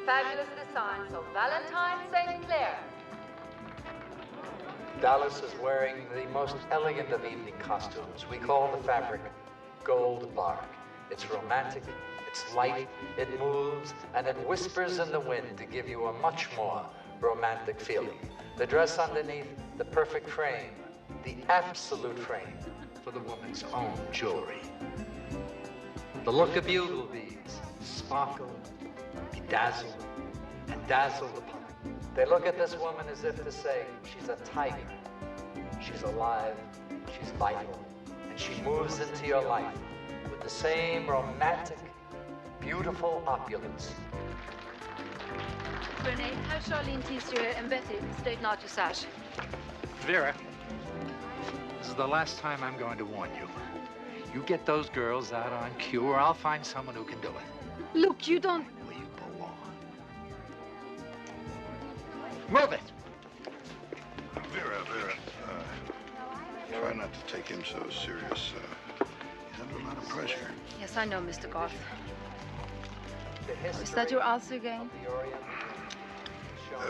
fabulous designs of Valentine St. Clair. Dallas is wearing the most elegant of evening costumes. We call the fabric gold bark. It's romantic, it's light, it moves, and it whispers in the wind to give you a much more romantic feeling. The dress underneath, the perfect frame, the absolute frame for the woman's own jewelry. The look of bugle beads sparkle, bedazzle, and dazzle the public. They look at this woman as if to say, she's a tiger, she's alive, she's vital, and she moves into your life with the same romantic, beautiful opulence. Renee, have Charlene Teaster and Betty straighten out your sash. Vera, this is the last time I'm going to warn you. You get those girls out on cue, or I'll find someone who can do it. Look, you don't... Will you belong? Move it! Vera, try not to take him so serious. He's under a lot of pressure. Yes, I know, Mr. Garth. Is that your answer again?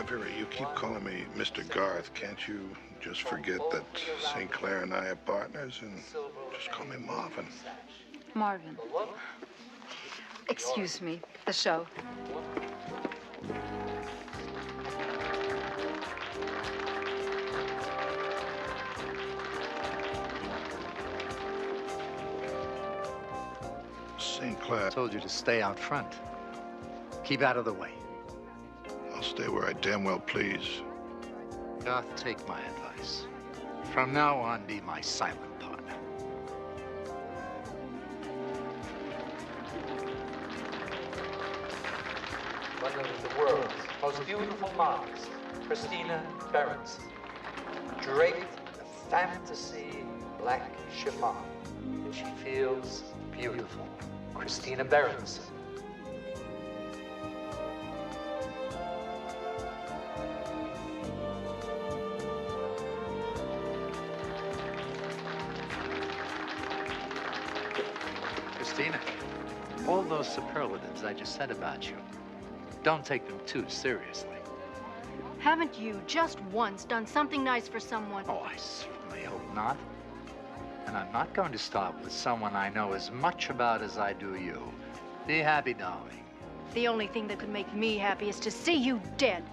Vera, you keep calling me Mr. Garth. Can't you just forget that St. Clair and I are partners and just call me Marvin? Marvin. Excuse me, the show. St. Clair. I told you to stay out front. Keep out of the way. I'll stay where I damn well please. Garth, take my advice. From now on, be my silent partner. One of the world's most beautiful models, Christina Berenson, draped in a fantasy black chiffon, and she feels beautiful. Christina Berenson. Christina, all those superlatives I just said about you, don't take them too seriously. Haven't you just once done something nice for someone? Oh, I certainly hope not. And I'm not going to stop with someone I know as much about as I do you. Be happy, darling. The only thing that could make me happy is to see you dead.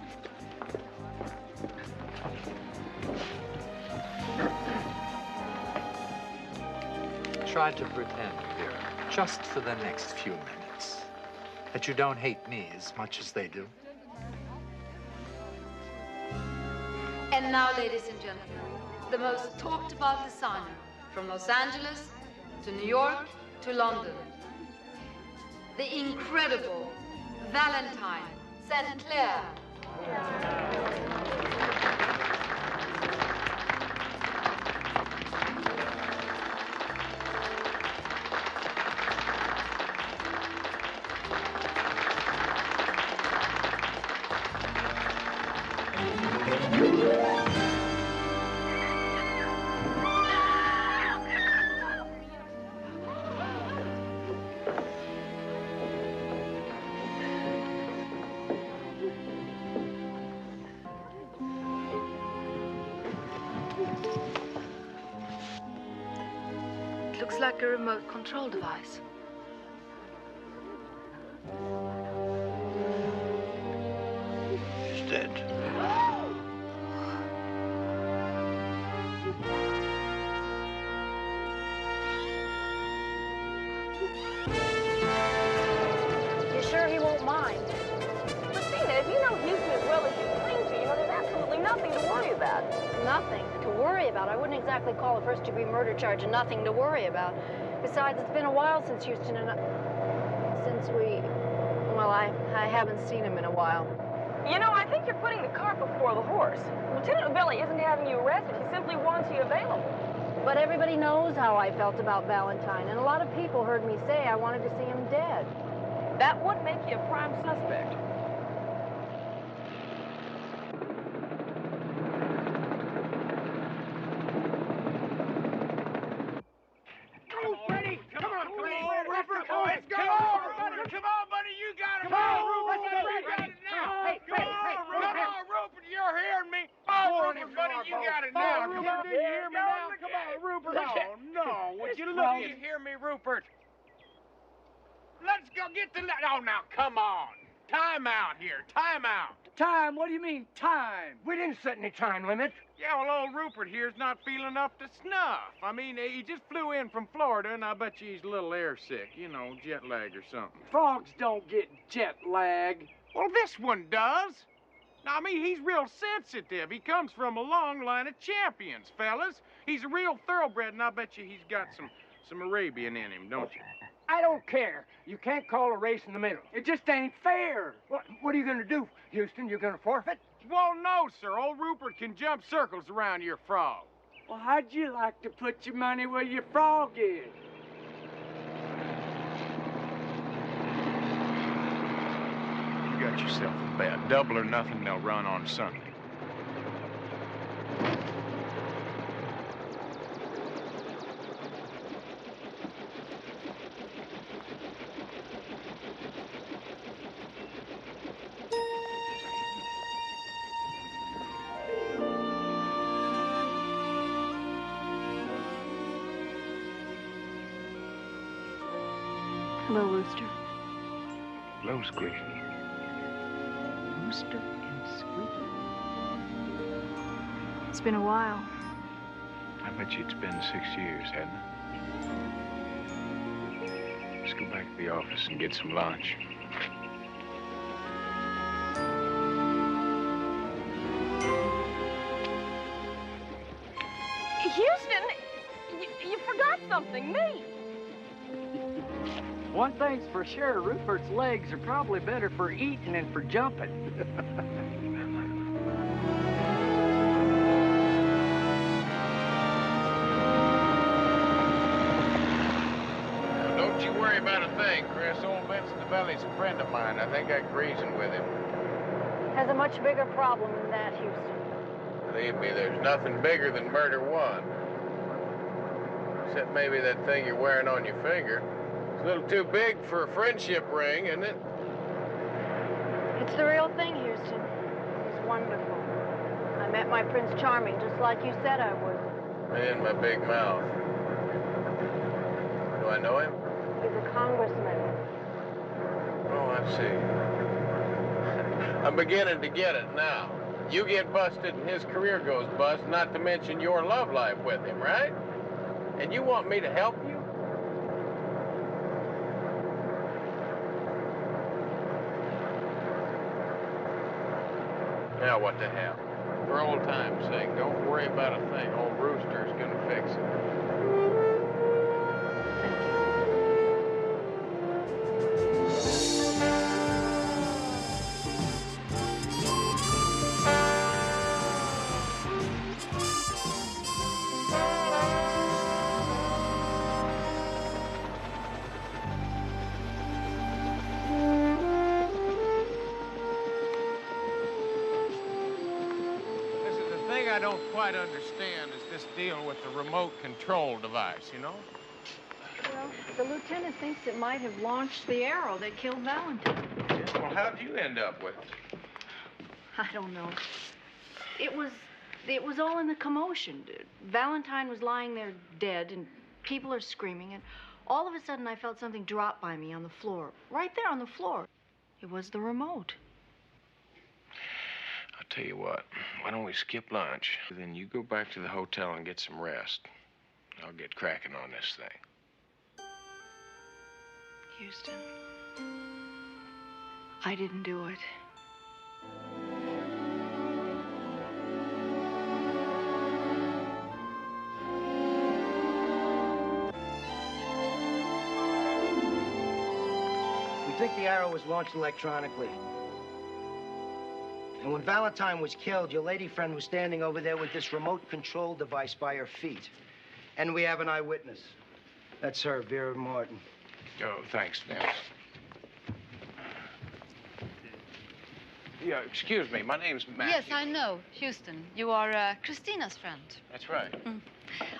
Try to pretend, Vera, just for the next few minutes, that you don't hate me as much as they do. And now, ladies and gentlemen, the most talked about designer from Los Angeles to New York to London. The incredible Valentine St. Clair. Looks like a remote control device. He's dead. You sure he won't mind? Christina, if you know Houston as well as you claim to, there's absolutely nothing to worry about. Nothing to worry about. I wouldn't exactly call a first-degree murder charge nothing to worry about. Besides, it's been a while since Houston and I haven't seen him in a while. I think you're putting the cart before the horse. Lieutenant Novelli isn't having you arrested. He simply wants you available. But everybody knows how I felt about Valentine, and a lot of people heard me say I wanted to see him dead. That would make you a prime suspect. Come on, buddy, you got him. Come on, buddy, you got him. Come on, let's get ready. Rupert. Let's go get the... Oh, now, come on. Time out here. Time out. Time? What do you mean, time? We didn't set any time limit. Yeah, well, old Rupert here's not feeling up to snuff. I mean, he just flew in from Florida, and I bet you he's a little airsick. You know, jet lag or something. Frogs don't get jet lag. Well, this one does. Now, I mean, he's real sensitive. He comes from a long line of champions, fellas. He's a real thoroughbred, and I bet you he's got some Arabian in him, don't you? I don't care. You can't call a race in the middle. It just ain't fair. What are you gonna do, Houston? You gonna forfeit? Well, no, sir. Old Rupert can jump circles around your frog. Well, how'd you like to put your money where your frog is? You got yourself a bet. Double or nothing, they'll run on Sunday. Hello, Rooster. Hello, Squeaky. Rooster and Squeaky. It's been a while. I bet you it's been 6 years, hasn't it? Let's go back to the office and get some lunch. Houston, you forgot something, me. One thing's for sure, Rupert's legs are probably better for eating than for jumping. Don't you worry about a thing, Chris. Old Vincent DeBelly's a friend of mine. I think I can reason with him. Has a much bigger problem than that, Houston. Believe me, there's nothing bigger than murder one. Except maybe that thing you're wearing on your finger. It's a little too big for a friendship ring, isn't it? It's the real thing, Houston. He's wonderful. I met my Prince Charming just like you said I would. Man, my big mouth. Do I know him? He's a congressman. Oh, I see. I'm beginning to get it now. You get busted and his career goes bust, not to mention your love life with him, right? And you want me to help you? Now what the hell? For old time's sake, don't worry about a thing. Old Rooster's gonna fix it. I don't quite understand is this deal with the remote control device, you know? Well, the lieutenant thinks it might have launched the arrow that killed Valentine. Yeah, well, how'd you end up with it? I don't know. It was all in the commotion. Valentine was lying there dead, and people are screaming, and all of a sudden I felt something drop by me on the floor. Right there on the floor. It was the remote. I'll tell you what, why don't we skip lunch? Then you go back to the hotel and get some rest. I'll get cracking on this thing. Houston, I didn't do it. We think the arrow was launched electronically. And when Valentine was killed, your lady friend was standing over there with this remote control device by her feet. And we have an eyewitness. That's her, Vera Martin. Oh, thanks, Nels. Yeah, excuse me, my name's Matthew. Yes, I know, Houston. You are Christina's friend. That's right.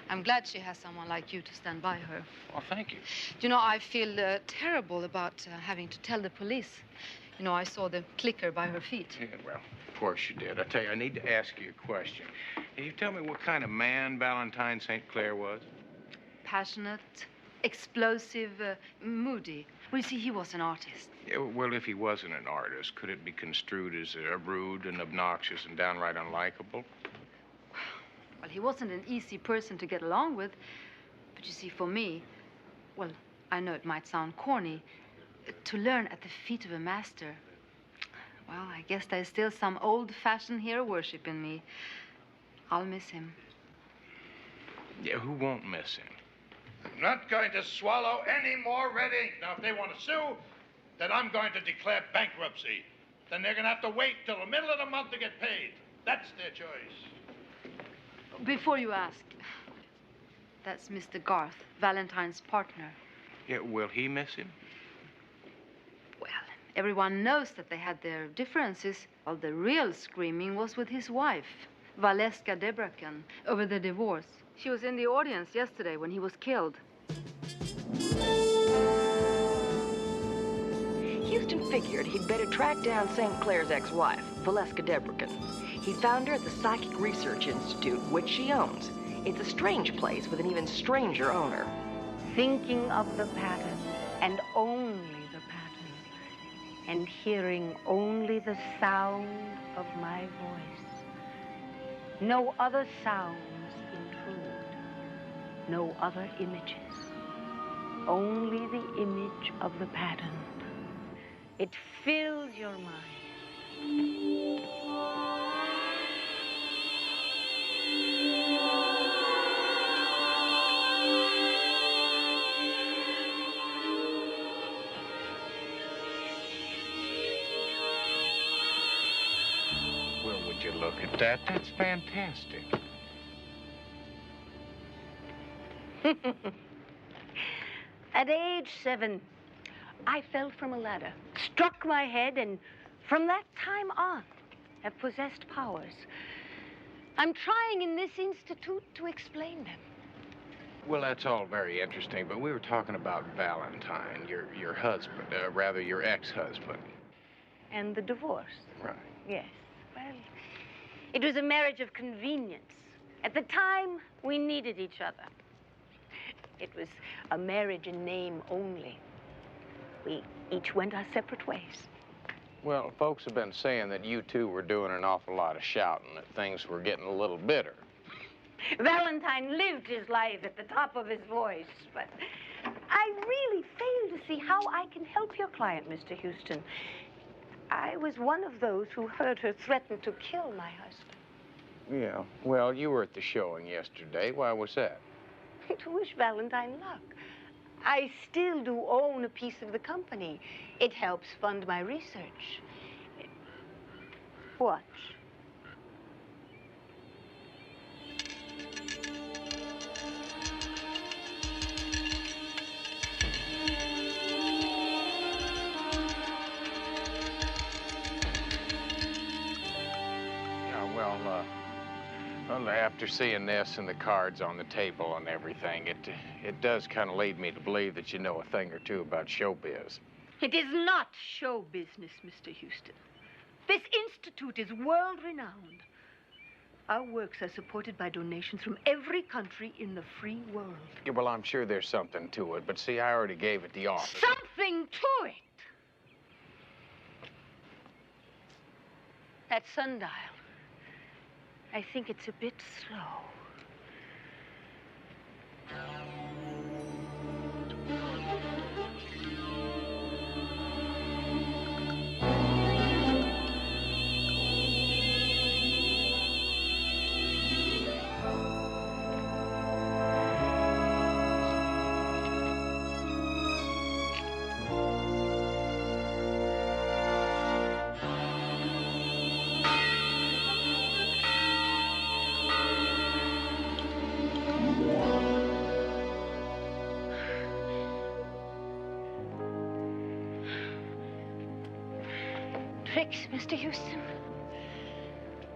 I'm glad she has someone like you to stand by her. Well, thank you. You know, I feel terrible about having to tell the police. You know, I saw the clicker by her feet. Yeah, well, of course you did. I tell you, I need to ask you a question. Can you tell me what kind of man Valentine St. Clair was? Passionate, explosive, moody. Well, you see, he was an artist. Yeah, well, if he wasn't an artist, could it be construed as rude and obnoxious and downright unlikable? Well, he wasn't an easy person to get along with. But you see, for me, well, I know it might sound corny, to learn at the feet of a master, well, I guess there's still some old-fashioned hero worship in me. I'll miss him. Yeah, who won't miss him? I'm not going to swallow any more red ink. Now, if they want to sue, then I'm going to declare bankruptcy. Then they're going to have to wait till the middle of the month to get paid. That's their choice. Before you ask, that's Mr. Garth, Valentine's partner. Yeah, will he miss him? Well, everyone knows that they had their differences. Well, the real screaming was with his wife, Valeska Debrecen, over the divorce. She was in the audience yesterday when he was killed. Houston figured he'd better track down St. Clair's ex-wife, Valeska Debrecen. He found her at the Psychic Research Institute, which she owns. It's a strange place with an even stranger owner. Thinking of the pattern, and only the pattern, and hearing only the sound of my voice. No other sounds intrude, no other images. Only the image of the pattern. It fills your mind. Well, would you look at that? That's fantastic. At age 7, I fell from a ladder, struck my head, and from that time on, have possessed powers. I'm trying in this institute to explain them. Well, that's all very interesting, but we were talking about Valentine, your husband, rather your ex-husband. And the divorce. Right. Yes. Well, it was a marriage of convenience. At the time, we needed each other. It was a marriage in name only. We each went our separate ways. Well, folks have been saying that you two were doing an awful lot of shouting, that things were getting a little bitter. Valentine lived his life at the top of his voice, but I really fail to see how I can help your client, Mr. Houston. I was one of those who heard her threaten to kill my husband. Yeah, well, you were at the showing yesterday. Why was that? To wish Valentine luck. I still do own a piece of the company. It helps fund my research. Watch. Yeah, well, after seeing this and the cards on the table and everything, it does kind of lead me to believe that you know a thing or two about showbiz. It is not show business, Mr. Houston. This institute is world-renowned. Our works are supported by donations from every country in the free world. Yeah, well, I'm sure there's something to it, but see, I already gave it the office. Something to it! That sundial. I think it's a bit slow. Tricks, Mr. Houston.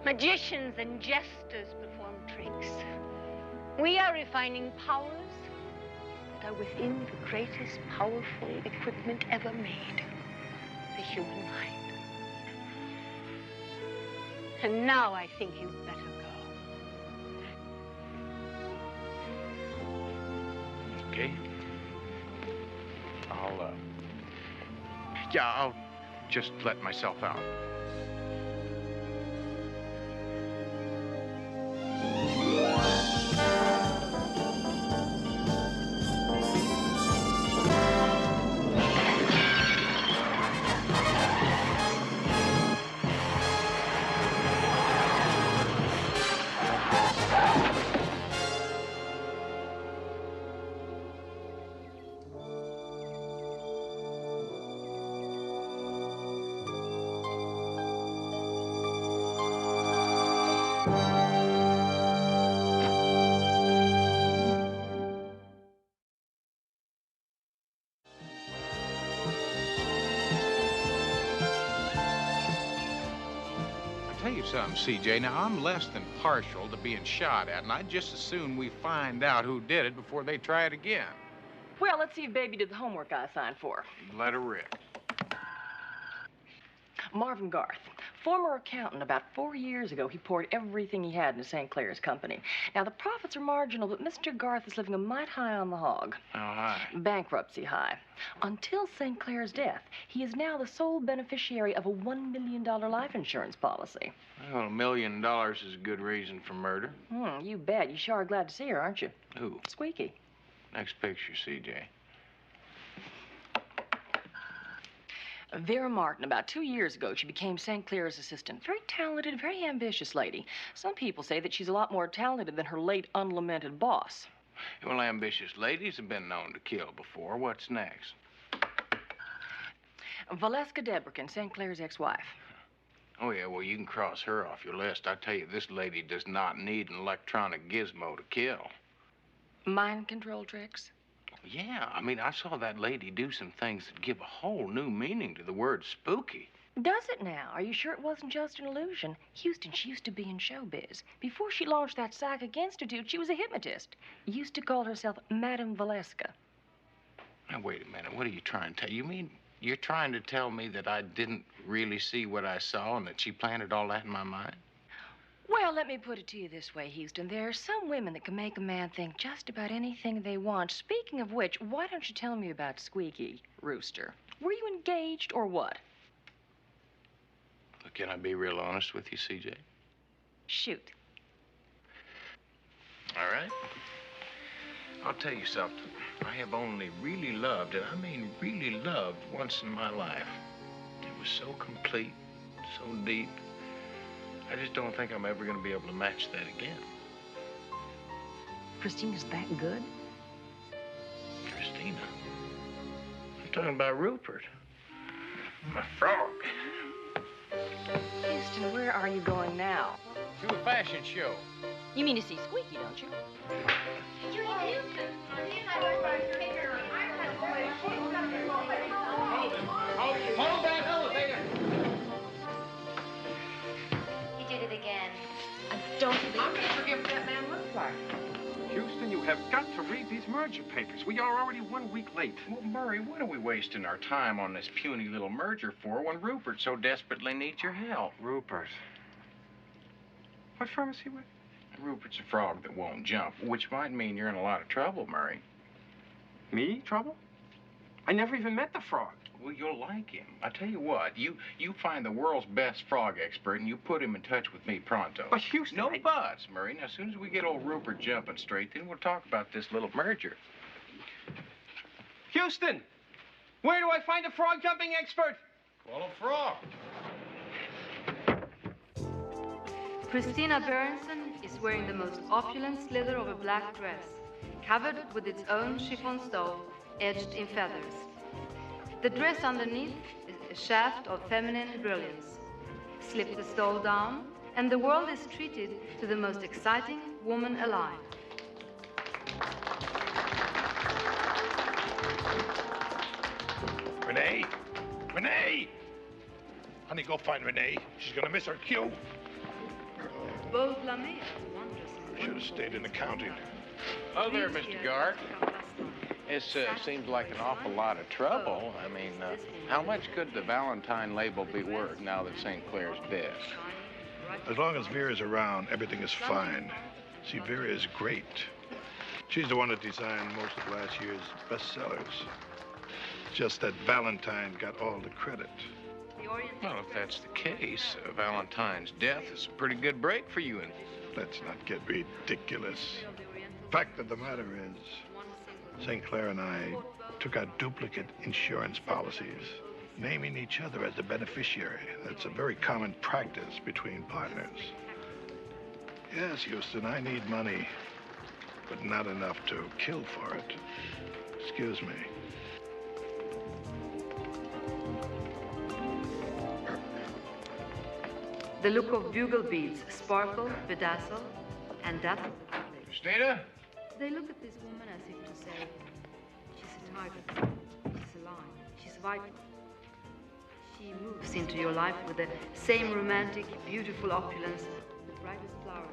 Magicians and jesters perform tricks. We are refining powers that are within the greatest powerful equipment ever made, the human mind. And now I think you'd better go. Okay. Yeah, I'll just let myself out. Tell you something, CJ. Now, I'm less than partial to being shot at, and I'd just as soon we find out who did it before they try it again. Well, let's see if Baby did the homework I assigned for. Let her rip. Marvin Garth, former accountant. About 4 years ago, he poured everything he had into St. Clair's company. Now, the profits are marginal, but Mr. Garth is living a mite high on the hog. How high? Bankruptcy high. Until St. Clair's death, he is now the sole beneficiary of a $1 million life insurance policy. Well, $1 million is a good reason for murder. You bet. You sure are glad to see her, aren't you? Who? Squeaky. Next picture, CJ. Vera Martin, about 2 years ago, she became St. Clair's assistant. Very talented, very ambitious lady. Some people say that she's a lot more talented than her late unlamented boss. Well, ambitious ladies have been known to kill before. What's next? Valeska Debrican, St. Clair's ex-wife. Oh, yeah, well, you can cross her off your list. I tell you, this lady does not need an electronic gizmo to kill. Mind control tricks? Yeah, I mean, I saw that lady do some things that give a whole new meaning to the word spooky. Does it now? Are you sure it wasn't just an illusion? Houston, she used to be in showbiz. Before she launched that Psychic Institute, she was a hypnotist. Used to call herself Madame Valeska. Now, wait a minute. What are you trying to tell? You mean you're trying to tell me that I didn't really see what I saw and that she planted all that in my mind? Well, let me put it to you this way, Houston. There are some women that can make a man think just about anything they want. Speaking of which, why don't you tell me about Squeaky, Rooster? Were you engaged or what? Look, can I be real honest with you, CJ? Shoot. All right. I'll tell you something. I have only really loved, and I mean really loved, once in my life. It was so complete, so deep. I just don't think I'm ever going to be able to match that again. Christina's that good? Christina? I'm talking about Rupert. My frog. Houston, where are you going now? To a fashion show. You mean to see Squeaky, don't you? Hold that elevator! He did it again. I don't think... I'm going to forget what that man looks like. Houston, you have got to read these merger papers. We are already 1 week late. Well, Murray, what are we wasting our time on this puny little merger for when Rupert so desperately needs your help? Rupert. What firm is he with? Rupert's a frog that won't jump, which might mean you're in a lot of trouble, Murray. Me? Trouble? I never even met the frog. Well, you'll like him. I tell you what, you find the world's best frog expert and you put him in touch with me pronto. But Houston, No buts, Murray. Now, as soon as we get old Rupert jumping straight, then we'll talk about this little merger. Houston, where do I find a frog jumping expert? Call a frog. Christina Berenson is wearing the most opulent slither of a black dress, covered with its own chiffon stole, edged in feathers. The dress underneath is a shaft of feminine brilliance. Slip the stole down, and the world is treated to the most exciting woman alive. Renee! Renee! Honey, go find Renee. She's gonna miss her cue. Beau Lamé, wondrous. Should have stayed in accounting. Oh, there, Mr. Guard. This seems like an awful lot of trouble. I mean, how much could the Valentine label be worth now that St. Clair's dead? As long as Vera's around, everything is fine. See, Vera is great. She's the one that designed most of last year's bestsellers. just that Valentine got all the credit. Well, if that's the case, Valentine's death is a pretty good break for you and... Let's not get ridiculous. Fact of the matter is, St. Clair and I took out duplicate insurance policies, naming each other as the beneficiary. That's a very common practice between partners. Yes, Houston, I need money, but not enough to kill for it. Excuse me. The look of bugle beads sparkle, bedazzle, and dazzle. Christina? They look at this woman as if to say, she's a tiger, she's alive, she's vital. She moves into your life with the same romantic, beautiful opulence, the brightest flower.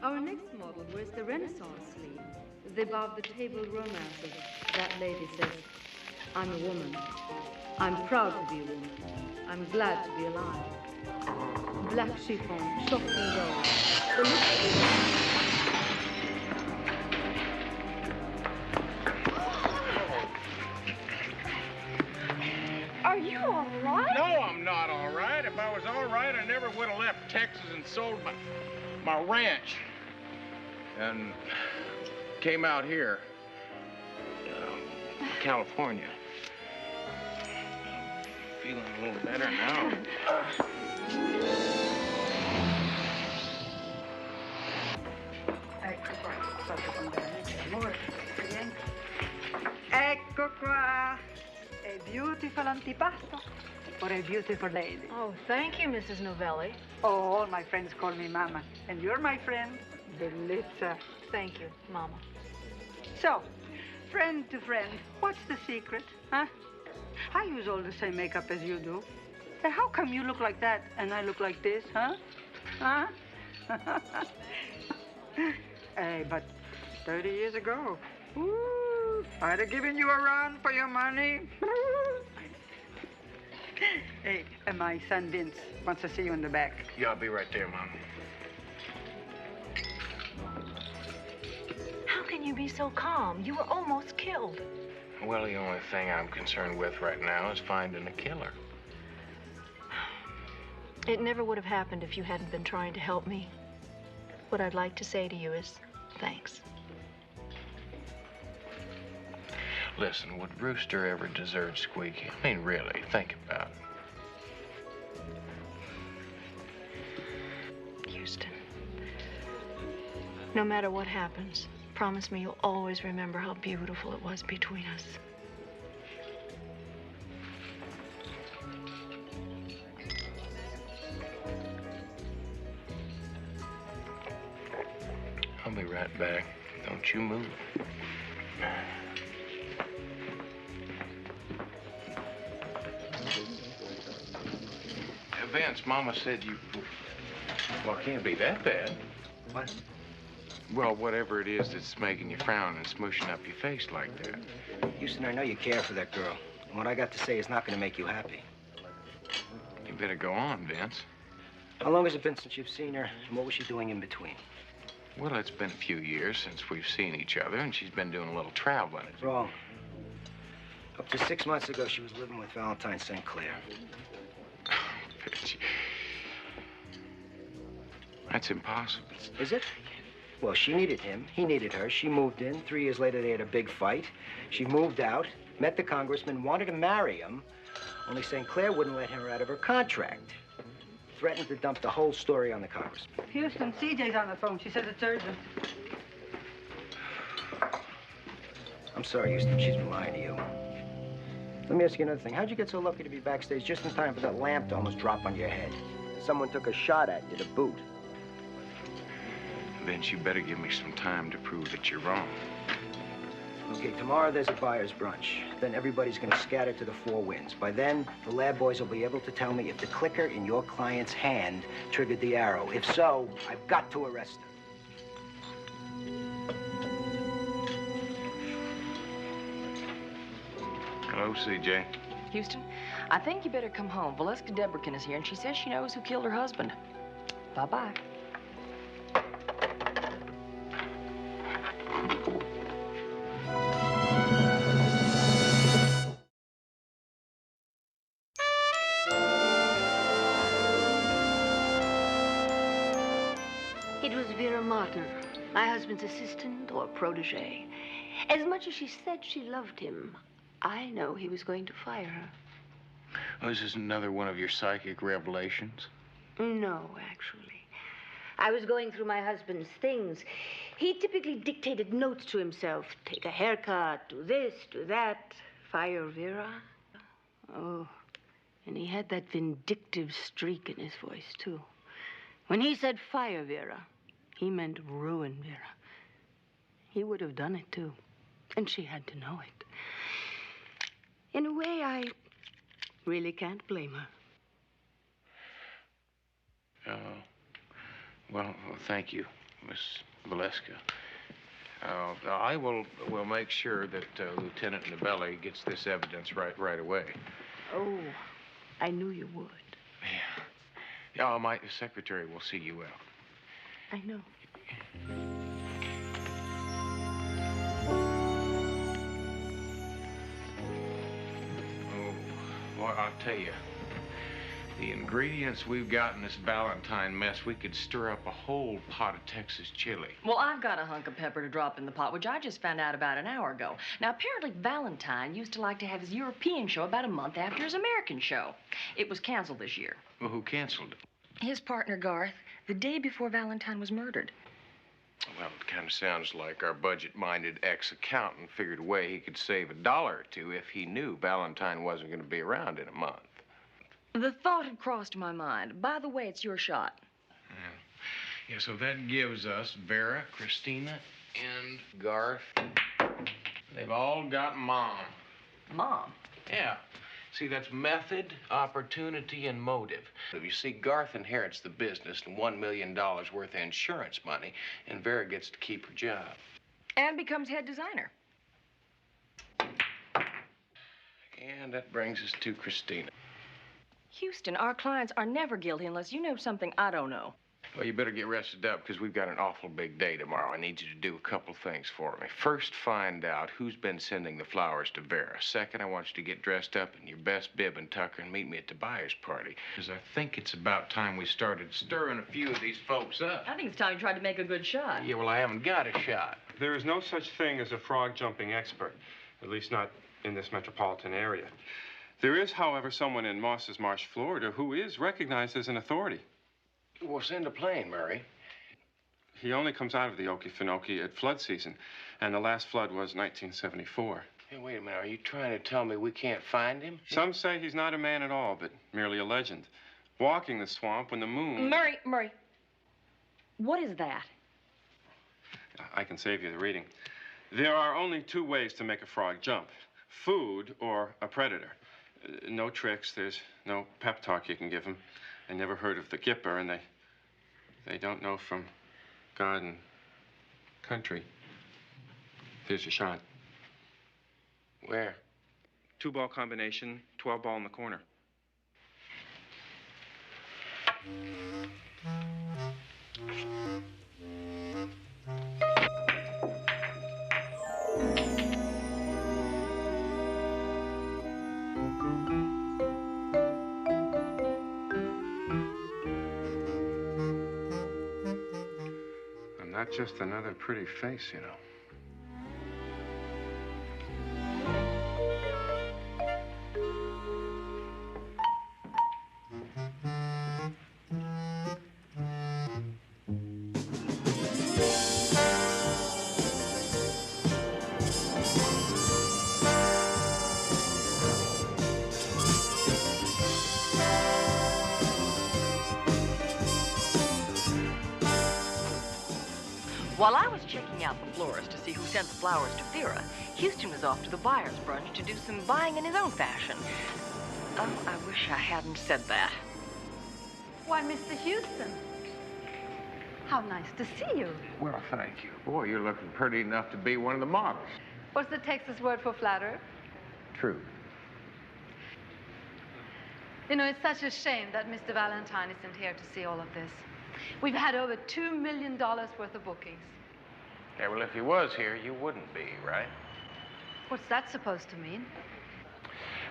Our next model wears the Renaissance sleeve, the above-the-table romance of that lady says, I'm a woman. I'm proud to be a woman. I'm glad to be alive. Black chiffon, soft and gold. The look Are you all right? No, I'm not all right. If I was all right, I never would have left Texas and sold my ranch. And came out here, California. Feeling a little better now. Ecco qua. A beautiful antipasto for a beautiful lady. Oh, thank you, Mrs. Novelli. Oh, all my friends call me Mama. And you're my friend, Bellezza. Thank you, Mama. So, friend to friend, what's the secret, huh? I use all the same makeup as you do. Hey, how come you look like that and I look like this, huh? Huh? Hey, but 30 years ago, ooh, I'd have given you a run for your money. Hey, and my son Vince wants to see you in the back. Yeah, I'll be right there, Mom. How can you be so calm? You were almost killed. Well, the only thing I'm concerned with right now is finding a killer. It never would have happened if you hadn't been trying to help me. What I'd like to say to you is thanks. Listen, would Rooster ever desert Squeaky? I mean, really, think about it. Houston, no matter what happens, promise me you'll always remember how beautiful it was between us. I'll be right back. Don't you move. Vince, Mama said you... Well, it can't be that bad. What? Well, whatever it is that's making you frown and smooshing up your face like that. Houston, I know you care for that girl. And what I got to say is not going to make you happy. You better go on, Vince. How long has it been since you've seen her, and what was she doing in between? Well, it's been a few years since we've seen each other, and she's been doing a little traveling. Wrong. Up to 6 months ago, she was living with Valentine St. Clair. Bitch. That's impossible. Is it? Well, she needed him. He needed her. She moved in. 3 years later, they had a big fight. She moved out, met the congressman, wanted to marry him, only St. Clair wouldn't let her out of her contract. Threatened to dump the whole story on the congressman. Houston, CJ's on the phone. She says it's urgent. I'm sorry, Houston. She's been lying to you. Let me ask you another thing. How'd you get so lucky to be backstage just in time for that lamp to almost drop on your head? Someone took a shot at you to boot. Vince, you better give me some time to prove that you're wrong. Okay, tomorrow there's a buyer's brunch. Then everybody's gonna scatter to the 4 winds. By then, the lab boys will be able to tell me if the clicker in your client's hand triggered the arrow. If so, I've got to arrest her. Hello, CJ. Houston, I think you better come home. Valeska Debrekin is here, and she says she knows who killed her husband. Bye-bye. It was Vera Martin, my husband's assistant or protege. As much as she said she loved him, I know he was going to fire her. Oh, this is another one of your psychic revelations? No, actually. I was going through my husband's things. He typically dictated notes to himself. Take a haircut, do this, do that. Fire Vera. Oh, and he had that vindictive streak in his voice, too. When he said fire Vera, he meant ruin Vera. He would have done it, too. And she had to know it. In a way, I really can't blame her. Well, thank you, Miss Valeska. I will make sure that Lieutenant Nibelli gets this evidence right away. Oh, I knew you would. Yeah, my secretary will see you out. I know. Well, I'll tell you, the ingredients we've got in this Valentine mess, we could stir up a whole pot of Texas chili. Well, I've got a hunk of pepper to drop in the pot, which I just found out about an hour ago. Now, apparently Valentine used to like to have his European show about a month after his American show. It was canceled this year. Well, who canceled it? His partner, Garth, the day before Valentine was murdered. Well, it kind of sounds like our budget-minded ex-accountant figured a way he could save $1 or $2 if he knew Valentine wasn't going to be around in a month. The thought had crossed my mind. By the way, it's your shot. Yeah, so that gives us Vera, Christina, and Garth. They've all got Mom. Mom? Yeah. See, that's method, opportunity, and motive. You see, Garth inherits the business and $1 million worth of insurance money, and Vera gets to keep her job. And becomes head designer. And that brings us to Christina. Houston, our clients are never guilty unless you know something I don't know. Well, you better get rested up, because we've got an awful big day tomorrow. I need you to do a couple things for me. First, find out who's been sending the flowers to Vera. Second, I want you to get dressed up in your best bib and tucker and meet me at Tobias' party. Because I think it's about time we started stirring a few of these folks up. I think it's time you tried to make a good shot. Yeah, well, I haven't got a shot. There is no such thing as a frog jumping expert, at least not in this metropolitan area. There is, however, someone in Moss's Marsh, Florida, who is recognized as an authority. Well, send a plane, Murray. He only comes out of the Okefenokee at flood season, and the last flood was 1974. Hey, wait a minute. Are you trying to tell me we can't find him? Some say he's not a man at all, but merely a legend. Walking the swamp when the moon... Murray. What is that? I can save you the reading. There are only two ways to make a frog jump. Food or a predator. No tricks. There's no pep talk you can give him. I never heard of the Gipper, and they don't know from God and country. Here's your shot. Where? 2-ball combination, 12-ball in the corner. Not just another pretty face, you know. While I was checking out the florist to see who sent the flowers to Vera, Houston was off to the buyer's brunch to do some buying in his own fashion. Oh, I wish I hadn't said that. Why, Mr. Houston, how nice to see you. Well, thank you. Boy, you're looking pretty enough to be one of the models. What's the Texas word for flattered? True. You know, it's such a shame that Mr. Valentine isn't here to see all of this. We've had over $2 million worth of bookings. Yeah, well, if he was here, you wouldn't be, right? What's that supposed to mean?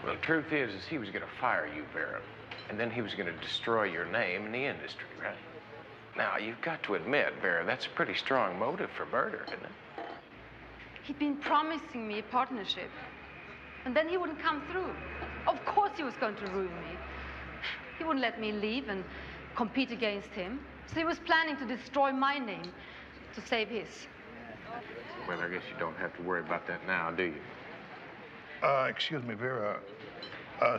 Well, the truth is he was going to fire you, Vera. And then he was going to destroy your name in the industry, right? Now, you've got to admit, Vera, that's a pretty strong motive for murder, isn't it? He'd been promising me a partnership. And then he wouldn't come through. Of course he was going to ruin me. He wouldn't let me leave and compete against him. So he was planning to destroy my name to save his. Well, I guess you don't have to worry about that now, do you? Excuse me, Vera.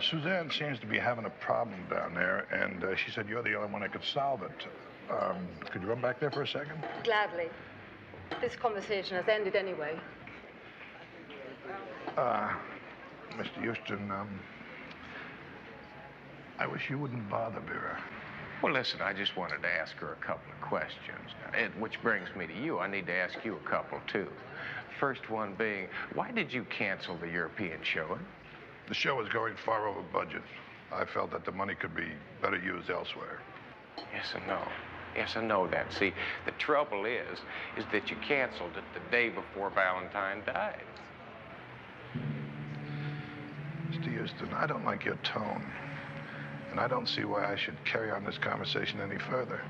Suzanne seems to be having a problem down there, and she said you're the only one that could solve it. Could you run back there for a second? Gladly. This conversation has ended anyway. Mr. Houston, I wish you wouldn't bother Vera. Well, listen, I just wanted to ask her a couple of questions. Which brings me to you. I need to ask you a couple, too. First one being, why did you cancel the European showing? The show was going far over budget. I felt that the money could be better used elsewhere. Yes and no. Yes, I know that. See, the trouble is that you canceled it the day before Valentine died. Mr. Houston, I don't like your tone. And I don't see why I should carry on this conversation any further.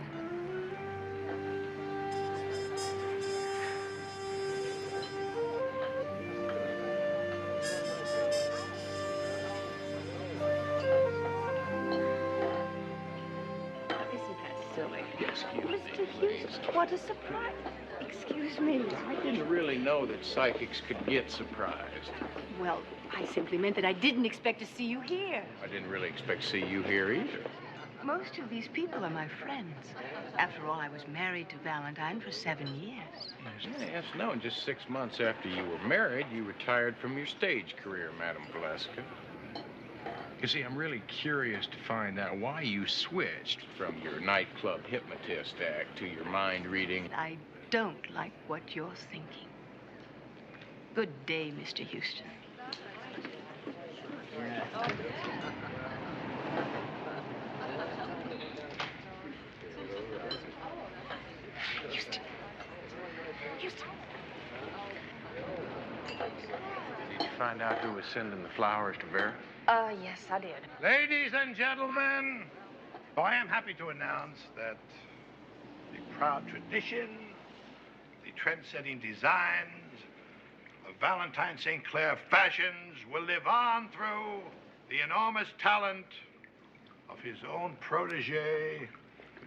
Mr. Houston, what a surprise. Excuse me. I didn't really know that psychics could get surprised. Well, I simply meant that I didn't expect to see you here. I didn't really expect to see you here either. Most of these people are my friends. After all, I was married to Valentine for 7 years. Yes, no, and just 6 months after you were married, you retired from your stage career, Madame Valeska. You see, I'm really curious to find out why you switched from your nightclub hypnotist act to your mind reading. I don't like what you're thinking. Good day, Mr. Houston. Houston. Houston. Did you find out who was sending the flowers to Vera? Yes, I did. Ladies and gentlemen, I am happy to announce that the proud tradition, the trend-setting designs of Valentine St. Clair fashions will live on through the enormous talent of his own protege,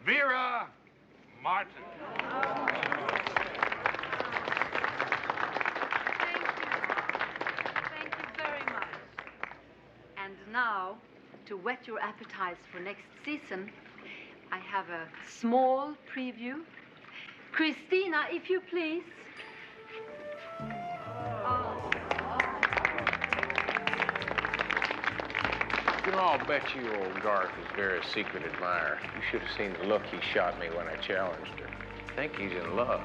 Vera Martin. Thank you very much. And now, to whet your appetites for next season, I have a small preview. Christina, if you please. You know, I'll bet you old Garth is Vera's secret admirer. You should have seen the look he shot me when I challenged her. I think he's in love.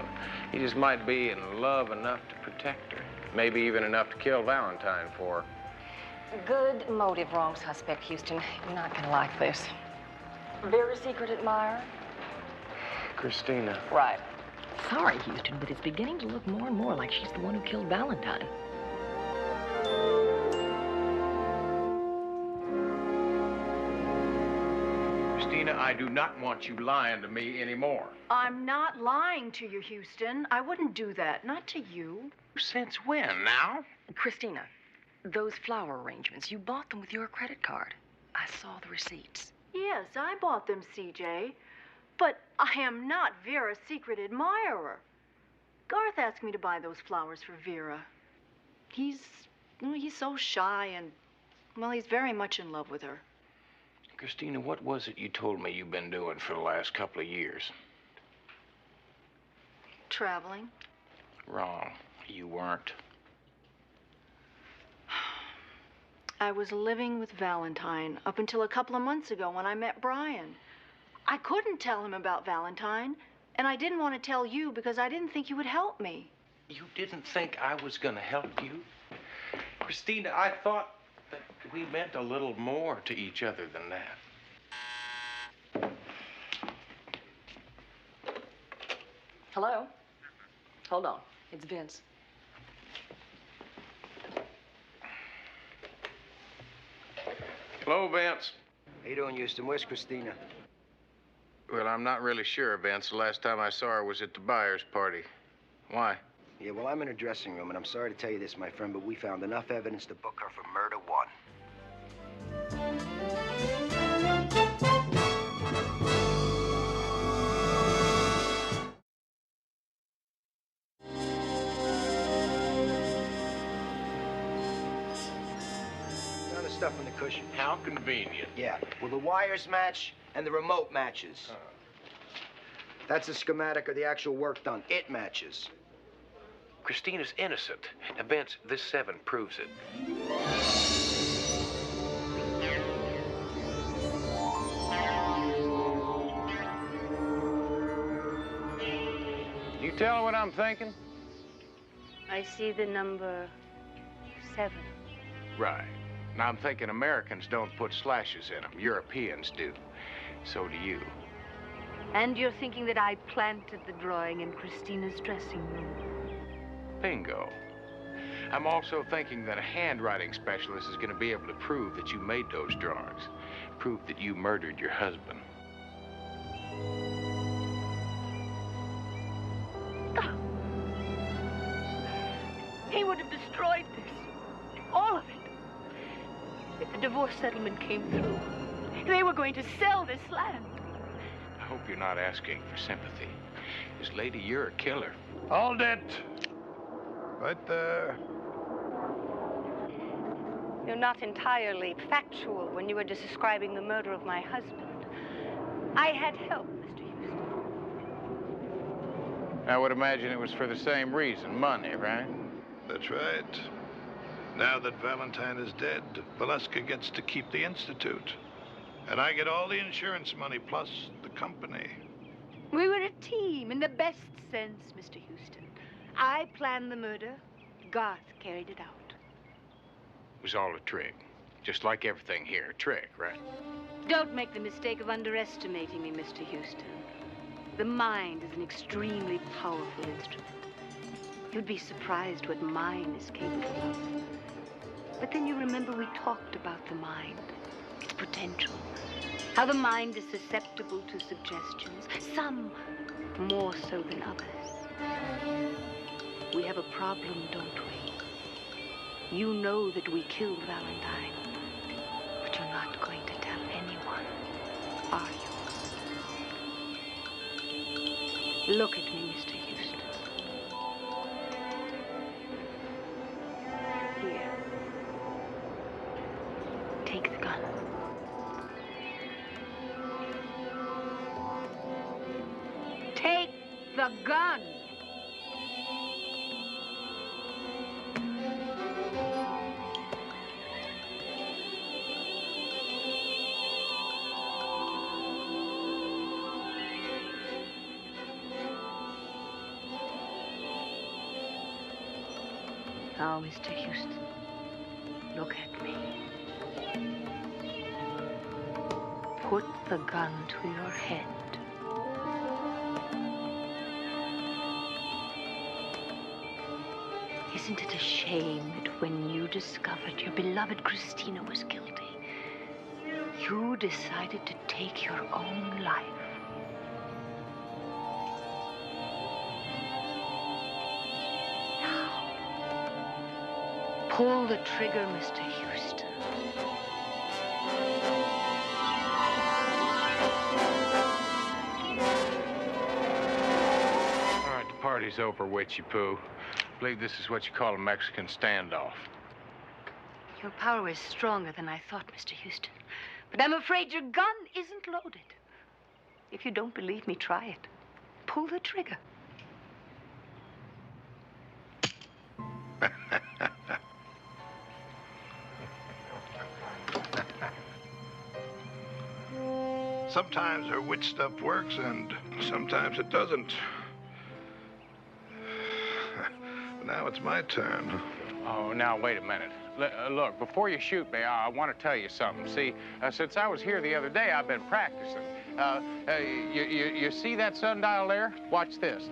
He just might be in love enough to protect her. Maybe even enough to kill Valentine for her. Good motive, wrong suspect, Houston. You're not gonna like this. Vera's secret admirer? Christina. Right. Sorry, Houston, but it's beginning to look more and more like she's the one who killed Valentine. Christina, I do not want you lying to me anymore. I'm not lying to you, Houston. I wouldn't do that. Not to you. Since when, now? Christina, those flower arrangements, you bought them with your credit card. I saw the receipts. Yes, I bought them, CJ. But I am not Vera's secret admirer. Garth asked me to buy those flowers for Vera. He's so shy and, well, he's very much in love with her. Christina, what was it you told me you've been doing for the last couple of years? Traveling. Wrong. You weren't. I was living with Valentine up until a couple of months ago when I met Brian. I couldn't tell him about Valentine, and I didn't want to tell you because I didn't think you would help me. You didn't think I was going to help you? Christina, I thought that... We meant a little more to each other than that. Hello? Hold on. It's Vince. Hello, Vince. How you doing, Houston? Where's Christina? Well, I'm not really sure, Vince. The last time I saw her was at the buyer's party. Why? Yeah, well, I'm in her dressing room, and I'm sorry to tell you this, my friend, but we found enough evidence to book her for murder one. Found the stuff on the cushion. How convenient. Yeah, well, the wires match and the remote matches. That's a schematic of the actual work done. It matches. Christina's innocent. Now, Vince, this 7 proves it. You tell her what I'm thinking? I see the number 7. Right. Now, I'm thinking Americans don't put slashes in them. Europeans do. So do you. And you're thinking that I planted the drawing in Christina's dressing room. Bingo. I'm also thinking that a handwriting specialist is going to be able to prove that you made those drawings. Prove that you murdered your husband. He would have destroyed this. All of it. If the divorce settlement came through, they were going to sell this land. I hope you're not asking for sympathy. This lady, you're a killer. Hold it. Right there. You're not entirely factual when you were describing the murder of my husband. I had help, Mr. Houston. I would imagine it was for the same reason, money, right? That's right. Now that Valentine is dead, Valeska gets to keep the Institute. And I get all the insurance money plus the company. We were a team in the best sense, Mr. Houston. I planned the murder. Garth carried it out. It was all a trick. Just like everything here, a trick, right? Don't make the mistake of underestimating me, Mr. Houston. The mind is an extremely powerful instrument. You'd be surprised what mine is capable of. But then you remember we talked about the mind, its potential, how the mind is susceptible to suggestions, some more so than others. We have a problem, don't we? You know that we killed Valentine, but you're not going to tell anyone, are you? Look at me, Mr. Houston. Here. Take the gun. Take the gun! Now, Mr. Houston, look at me. Put the gun to your head. Isn't it a shame that when you discovered your beloved Christina was guilty, you decided to take your own life? Pull the trigger, Mr. Houston. All right, the party's over, witchy poo. I believe this is what you call a Mexican standoff. Your power is stronger than I thought, Mr. Houston. But I'm afraid your gun isn't loaded. If you don't believe me, try it. Pull the trigger. Sometimes her witch stuff works, and sometimes it doesn't. Now it's my turn. Oh, now, wait a minute. Look, before you shoot me, I want to tell you something. See, since I was here the other day, I've been practicing. You see that sundial there? Watch this.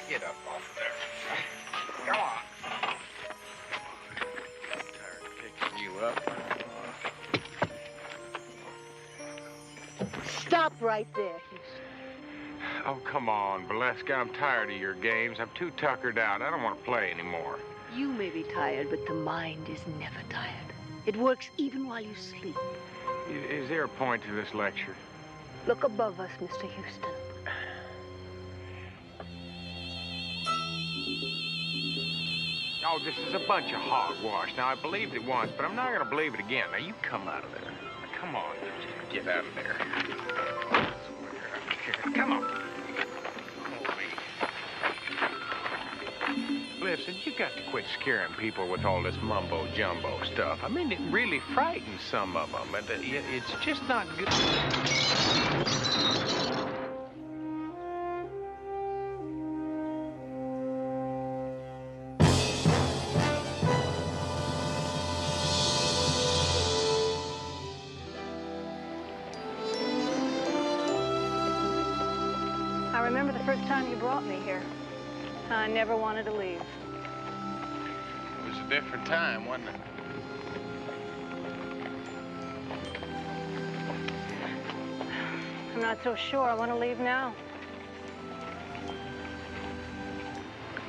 Get up off of there. Come on. I'm tired of picking you up. Stop right there, Houston. Oh, come on, Valeska. I'm tired of your games. I'm too tuckered out. I don't want to play anymore. You may be tired, but the mind is never tired. It works even while you sleep. Is there a point to this lecture? Look above us, Mr. Houston. Oh, this is a bunch of hogwash. Now, I believed it once, but I'm not going to believe it again. Now, you come out of there. Come on, just get out of there. Come on. Listen, you got to quit scaring people with all this mumbo-jumbo stuff. I mean, it really frightens some of them. It's just not good. I remember the first time you brought me here. I never wanted to leave. It was a different time, wasn't it? I'm not so sure I want to leave now.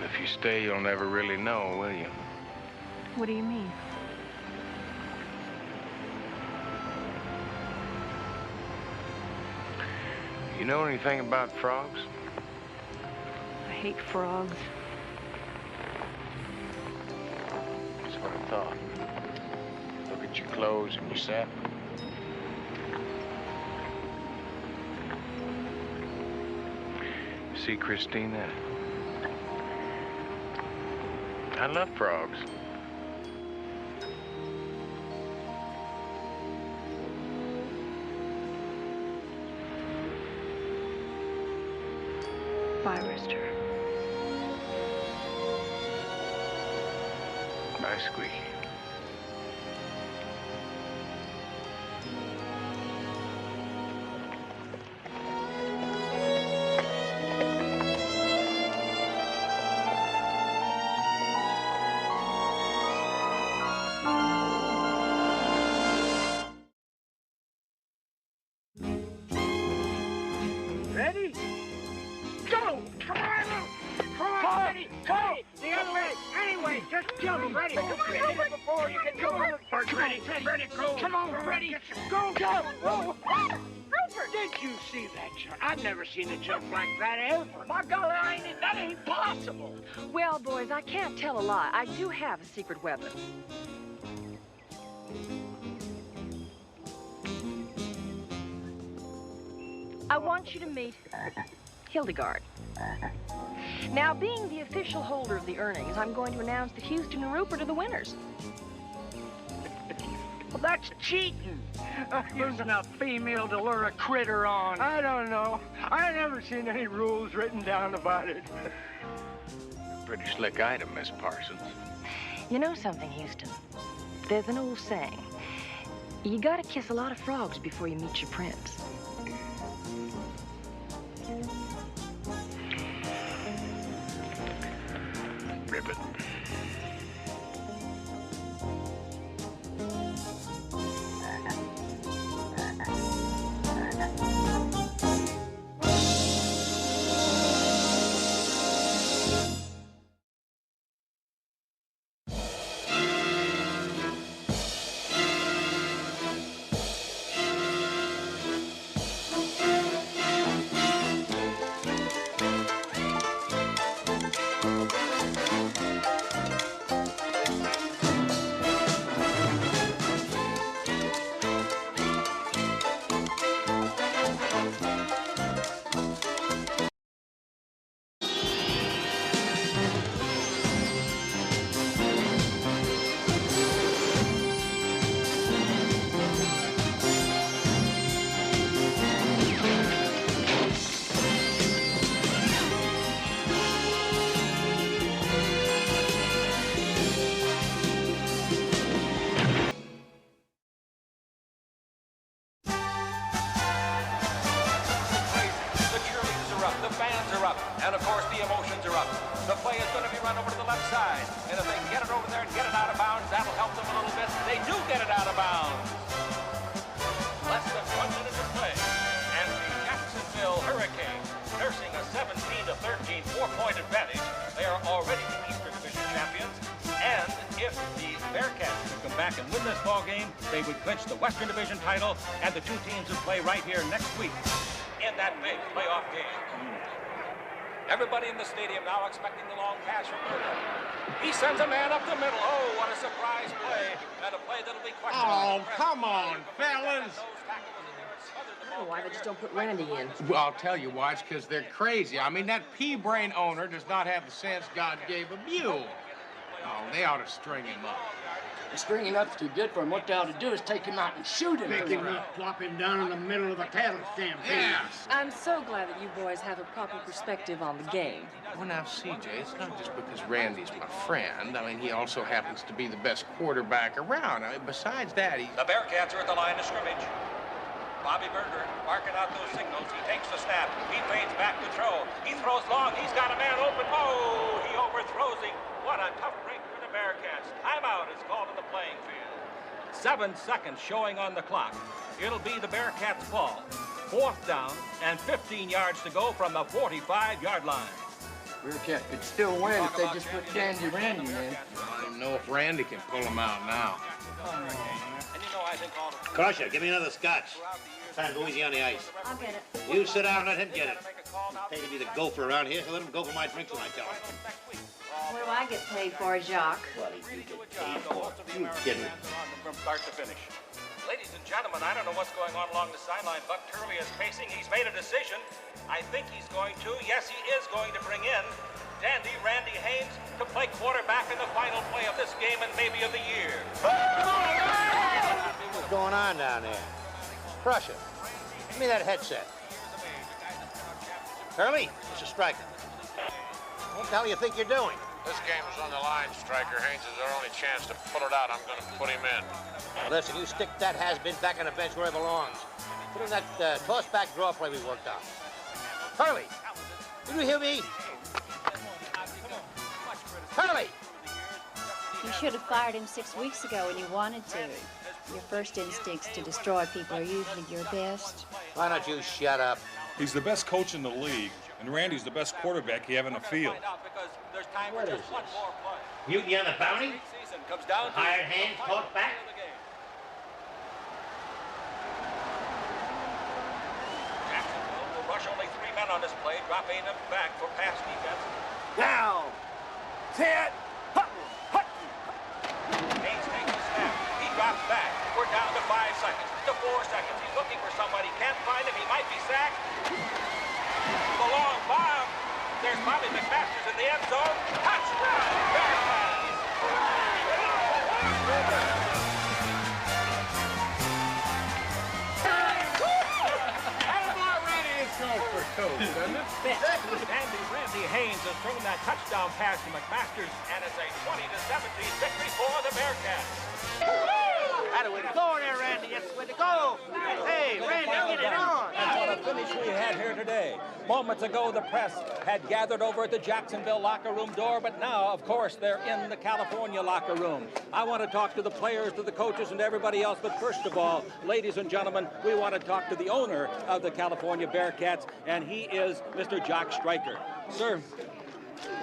If you stay, you'll never really know, will you? What do you mean? You know anything about frogs? I hate frogs. That's what I thought. Look at your clothes and your satin. See, Christina, I love frogs. Bye, Rooster. Bye, Squeaky. Ready? Go! Come on! Come on, Ready? Go! The other way! Anyway, just jump! Ready? Come on, hit it before you can go on. Ready? Ready, go! Come on, Ready? Go! Go! Whoa! Rupert! Did you see that jump? I've never seen a jump like that ever. My golly, that ain't possible. Well, boys, I can't tell a lie. I do have a secret weapon. I want you to meet Hildegard. Now, being the official holder of the earnings, I'm going to announce that Houston and Rupert are the winners. Well, that's cheating. Using a female to lure a critter on. I don't know. I never seen any rules written down about it. Pretty slick item, Miss Parsons. You know something, Houston? There's an old saying. You gotta kiss a lot of frogs before you meet your prince. Ribbit. And, of course, the emotions are up. The play is going to be run over to the left side. And if they can get it over there and get it out of bounds, that'll help them a little bit. They do get it out of bounds. Less than 1 minute to play. And the Jacksonville Hurricanes, nursing a 17-13 4-point advantage. They are already the Eastern Division champions. And if the Bearcats could come back and win this ball game, they would clinch the Western Division title. And the two teams would play right here next week in that big playoff game. Everybody in the stadium now expecting the long pass from Murdoch. He sends a man up the middle. Oh, what a surprise play. And a play that'll be questioned. Oh, come on, fellas. Why they just don't put Randy in? Well, I'll tell you why. It's because they're crazy. I mean, that pea-brain owner does not have the sense God gave a mule. Oh, they ought to string him up. Stringing up's too good for him. What they ought to do is take him out and shoot him. Make him not plop him down in the middle of a cattle stampede. Yes. I'm so glad that you boys have a proper perspective on the game. Well, now, CJ, it's not just because Randy's my friend. I mean, he also happens to be the best quarterback around. I mean, besides that, he... The Bearcats are at the line of scrimmage. Bobby Berger marking out those signals. He takes the snap. He fades back to throw. He throws long. He's got a man open. Oh, he overthrows him. What a tough break for the Bearcats. Timeout is called in the playing field. 7 seconds showing on the clock. It'll be the Bearcats' ball. 4th down and 15 yards to go from the 45-yard line. Bearcat could still win if they just put Dandy Randy in. I don't know if Randy can pull him out now. Karsha, give me another scotch. Time to go easy on the ice. I'll get it. You sit down and let him get it. Pay to be the gopher around here, so let him go for my drinks when I tell him. What do I get paid for, Jacques? What do you get paid for? You kidding? From start to finish. Ladies and gentlemen, I don't know what's going on along the sideline. Buck Turley is pacing. He's made a decision. I think he's going to. Yes, he is going to bring in Dandy Randy Haynes to play quarterback in the final play of this game and maybe of the year. What's going on down there? Crusher, give me that headset. Turley, it's a striker. What the hell do you think you're doing? This game is on the line, Striker. Haynes is our only chance to pull it out. I'm going to put him in. Now listen, you stick that has-been back on the bench where it belongs. Put in that toss-back draw play we worked on. Turley, did you hear me? Turley! You should have fired him 6 weeks ago when you wanted to. Your first instincts to destroy people are usually your best. Why don't you shut up? He's the best coach in the league, and Randy's the best quarterback you have in the field. What is this? Mutiny on the bounty? Hired hands talk back? Jacksonville will rush only 3 men on this play, drop 8 of them back for pass defense. Down! Set! Haynes takes the snap. He drops back. McMaster's in the end zone. Touchdown, Bearcats! Randy Haynes has thrown that touchdown pass to McMaster's, and it's a 20-17 victory for the Bearcats. Go there, Randy. That's the way to go. Hey, Randy, get it on. And what a finish we had here today. Moments ago, the press had gathered over at the Jacksonville locker room door, but now, of course, they're in the California locker room. I want to talk to the players, to the coaches, and everybody else, but first of all, ladies and gentlemen, we want to talk to the owner of the California Bearcats, and he is Mr. Jock Stryker. Sir,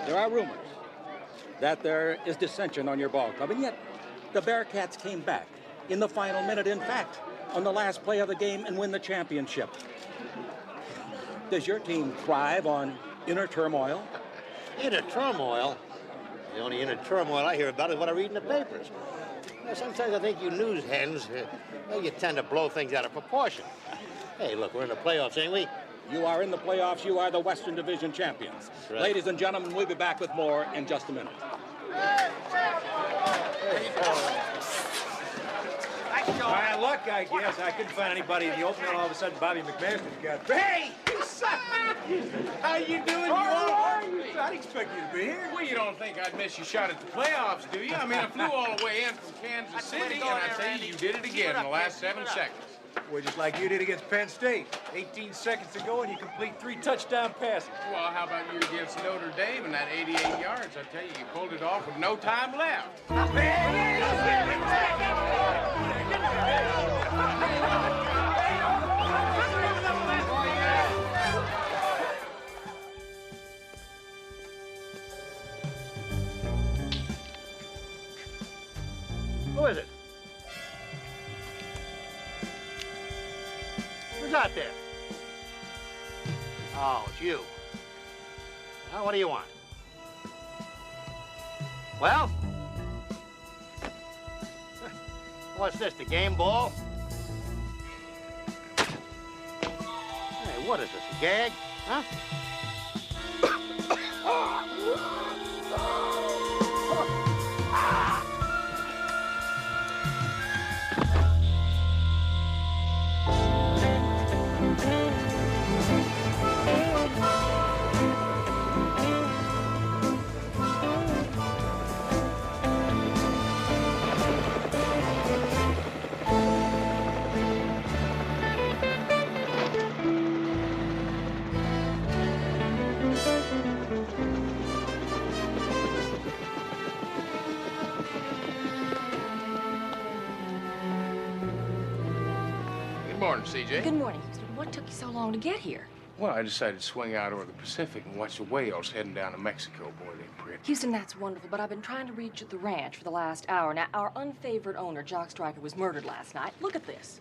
there are rumors that there is dissension on your ball club, and yet the Bearcats came back in the final minute, in fact, on the last play of the game and win the championship. Does your team thrive on inner turmoil? Inner turmoil? The only inner turmoil I hear about is what I read in the papers. Sometimes I think you news hens, you tend to blow things out of proportion. Hey, look, we're in the playoffs, ain't we? You are in the playoffs. You are the Western Division champions. Right. Ladies and gentlemen, we'll be back with more in just a minute. My luck, I guess. I couldn't find anybody in the opening. All of a sudden, Bobby McMaster's got... Hey! How you doing? You all right? I'd expect you to be here. Well, you don't think I'd miss your shot at the playoffs, do you? I mean, I flew all the way in from Kansas City, and I tell you, you did it again in the last 7 seconds. Well, just like you did against Penn State. 18 seconds to go, and you complete 3 touchdown passes. Well, how about you against Notre Dame and that 88 yards? I tell you, you pulled it off with no time left. Who is it? Who's out there? Oh, it's you. Now, what do you want? Well? What's this, the game ball? Hey, what is this, a gag? Huh? Good morning, CJ. Good morning. What took you so long to get here? Well, I decided to swing out over the Pacific and watch the whales heading down to Mexico. Boy, they're pretty. Houston, that's wonderful, but I've been trying to reach you at the ranch for the last hour. Now, our unfavored owner, Jock Stryker, was murdered last night. Look at this.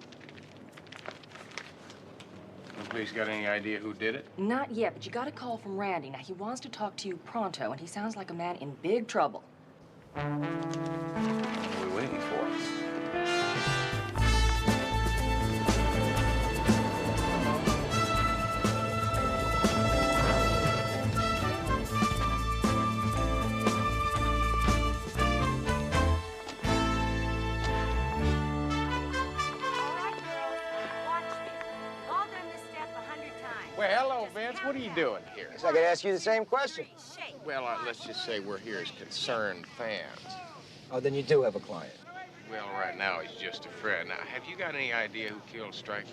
Nobody's got any idea who did it? Not yet, but you got a call from Randy. Now, he wants to talk to you pronto, and he sounds like a man in big trouble. What are we waiting for? Well, hello, Vince. What are you doing here? So I could ask you the same question. Well, let's just say we're here as concerned fans. Oh, then you do have a client. Well, right now he's just a friend. Now, have you got any idea who killed Stryker?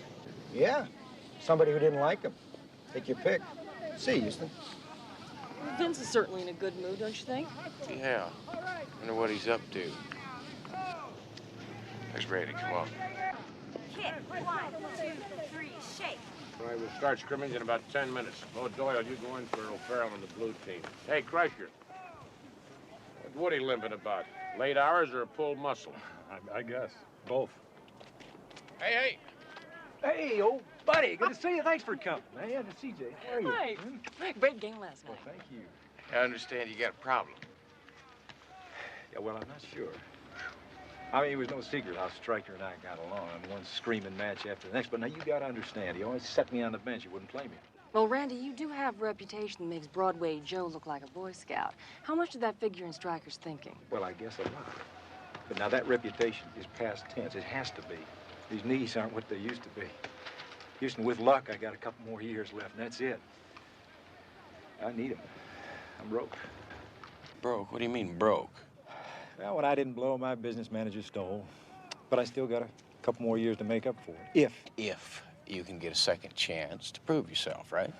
Yeah. Somebody who didn't like him. Take your pick. See, Houston. Vince is certainly in a good mood, don't you think? Yeah. Wonder what he's up to. There's Brady. Come on. Kick. 1, 2, 3, shake. All right, we'll start scrimmage in about 10 minutes. Oh, Doyle, you go in for O'Farrell on the blue team. Hey, Crusher. What's Woody limping about? Late hours or a pulled muscle? I guess. Both. Hey, Hey, old buddy. Good to see you. Thanks for coming. Man, it's CJ. How are you? Hi. Great game last night. Well, thank you. I understand you got a problem. Yeah, well, I'm not sure. I mean, it was no secret how Stryker and I got along. I mean, one screaming match after the next. But now you got to understand, he always set me on the bench. He wouldn't play me. Well, Randy, you do have a reputation that makes Broadway Joe look like a Boy Scout. How much did that figure in Stryker's thinking? Well, I guess a lot. But now that reputation is past tense. It has to be. These knees aren't what they used to be. Houston, with luck, I got a couple more years left, and that's it. I need them. I'm broke. Broke? What do you mean, broke? Well, when I didn't blow, my business manager stole. But I still got a couple more years to make up for it. If you can get a second chance to prove yourself, right?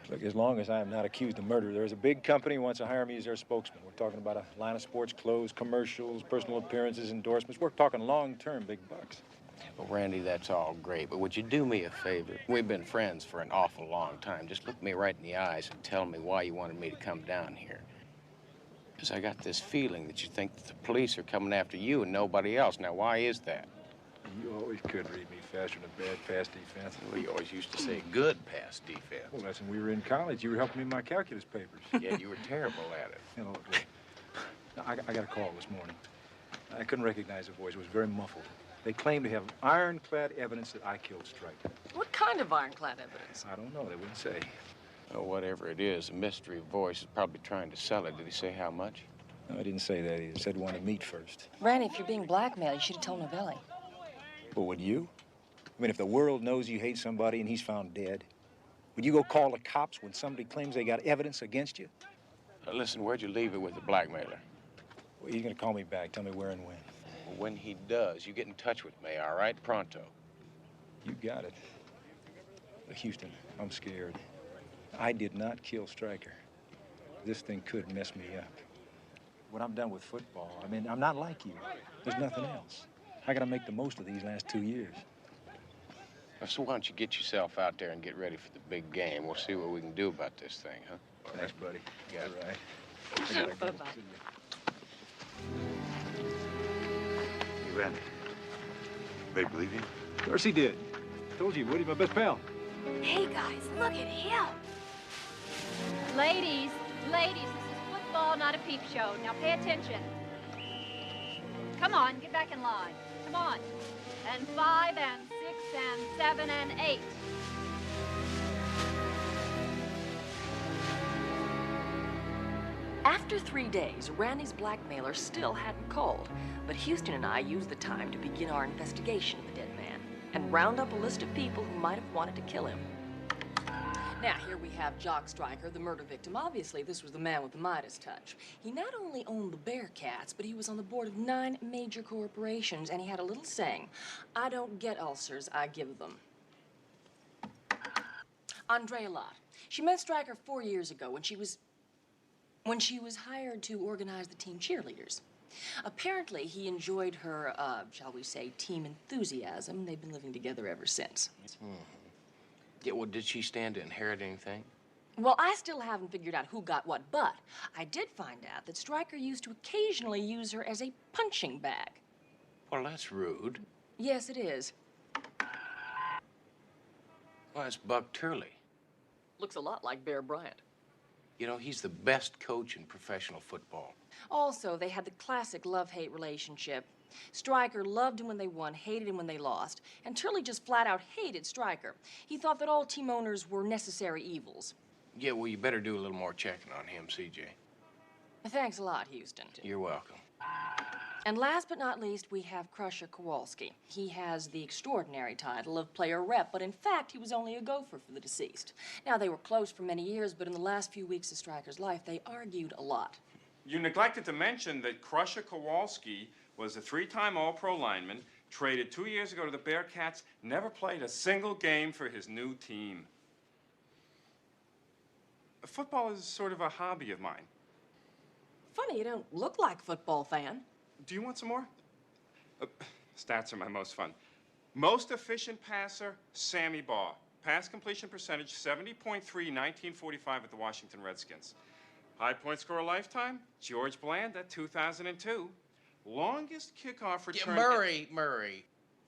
Look, as long as I am not accused of murder, there's a big company who wants to hire me as their spokesman. We're talking about a line of sports clothes, commercials, personal appearances, endorsements. We're talking long-term big bucks. Well, Randy, that's all great, but would you do me a favor? We've been friends for an awful long time. Just look me right in the eyes and tell me why you wanted me to come down here. Because I got this feeling that you think that the police are coming after you and nobody else. Now, why is that? You always could read me faster than a bad pass defense. Well, you always used to say good pass defense. Well, that's when we were in college. You were helping me in my calculus papers. Yeah, you were terrible at it. You know, look, I got a call this morning. I couldn't recognize the voice. It was very muffled. They claim to have ironclad evidence that I killed Stryker. What kind of ironclad evidence? I don't know. They wouldn't say. Oh, whatever it is, the mystery voice is probably trying to sell it. Did he say how much? No, I didn't say that. He said he wanted to meet first. Randy, if you're being blackmailed, you should have told Novelli. Well, would you? I mean, if the world knows you hate somebody and he's found dead, would you go call the cops when somebody claims they got evidence against you? Listen, where'd you leave it with the blackmailer? Well, he's gonna call me back. Tell me where and when. Well, when he does, you get in touch with me, all right? Pronto. You got it. Houston, I'm scared. I did not kill Stryker. This thing could mess me up. When I'm done with football, I mean, I'm not like you. There's nothing else. I gotta make the most of these last 2 years. So why don't you get yourself out there and get ready for the big game? We'll see what we can do about this thing, huh? Thanks, buddy. Yeah. All right. I gotta go. Bye-bye. Hey, Randy. They believe you? Of course he did. Told you, Woody, my best pal. Hey, guys, look at him. Ladies, this is football, not a peep show. Now pay attention. Come on, get back in line. Come on. And 5 and 6 and 7 and 8. After 3 days, Randy's blackmailer still hadn't called, but Houston and I used the time to begin our investigation of the dead man and round up a list of people who might have wanted to kill him. Now, here we have Jock Stryker, the murder victim. Obviously, this was the man with the Midas touch. He not only owned the Bearcats, but he was on the board of 9 major corporations, and he had a little saying, "I don't get ulcers, I give them." Andrea Lott. She met Stryker 4 years ago when she was hired to organize the team cheerleaders. Apparently, he enjoyed her, shall we say, team enthusiasm. They've been living together ever since. Yeah, well, did she stand to inherit anything? Well, I still haven't figured out who got what, but I did find out that Stryker used to occasionally use her as a punching bag. Well, that's rude. Yes, it is. Well, that's Buck Turley. Looks a lot like Bear Bryant. You know, he's the best coach in professional football. Also, they had the classic love-hate relationship. Stryker loved him when they won, hated him when they lost, and Turley just flat out hated Stryker. He thought that all team owners were necessary evils. Yeah, well, you better do a little more checking on him, CJ. Thanks a lot, Houston. You're welcome. And last but not least, we have Crusher Kowalski. He has the extraordinary title of player rep, but in fact, he was only a gopher for the deceased. Now, they were close for many years, but in the last few weeks of Stryker's life, they argued a lot. You neglected to mention that Crusher Kowalski was a 3-time All-Pro lineman, traded 2 years ago to the Bearcats, never played a single game for his new team. Football is sort of a hobby of mine. Funny, you don't look like a football fan. Do you want some more? Stats are my most fun. Most efficient passer, Sammy Baugh. Pass completion percentage, 70.3, 1945 at the Washington Redskins. High point scorer lifetime, George Bland at 2002. Longest kickoff return... Yeah, Murray.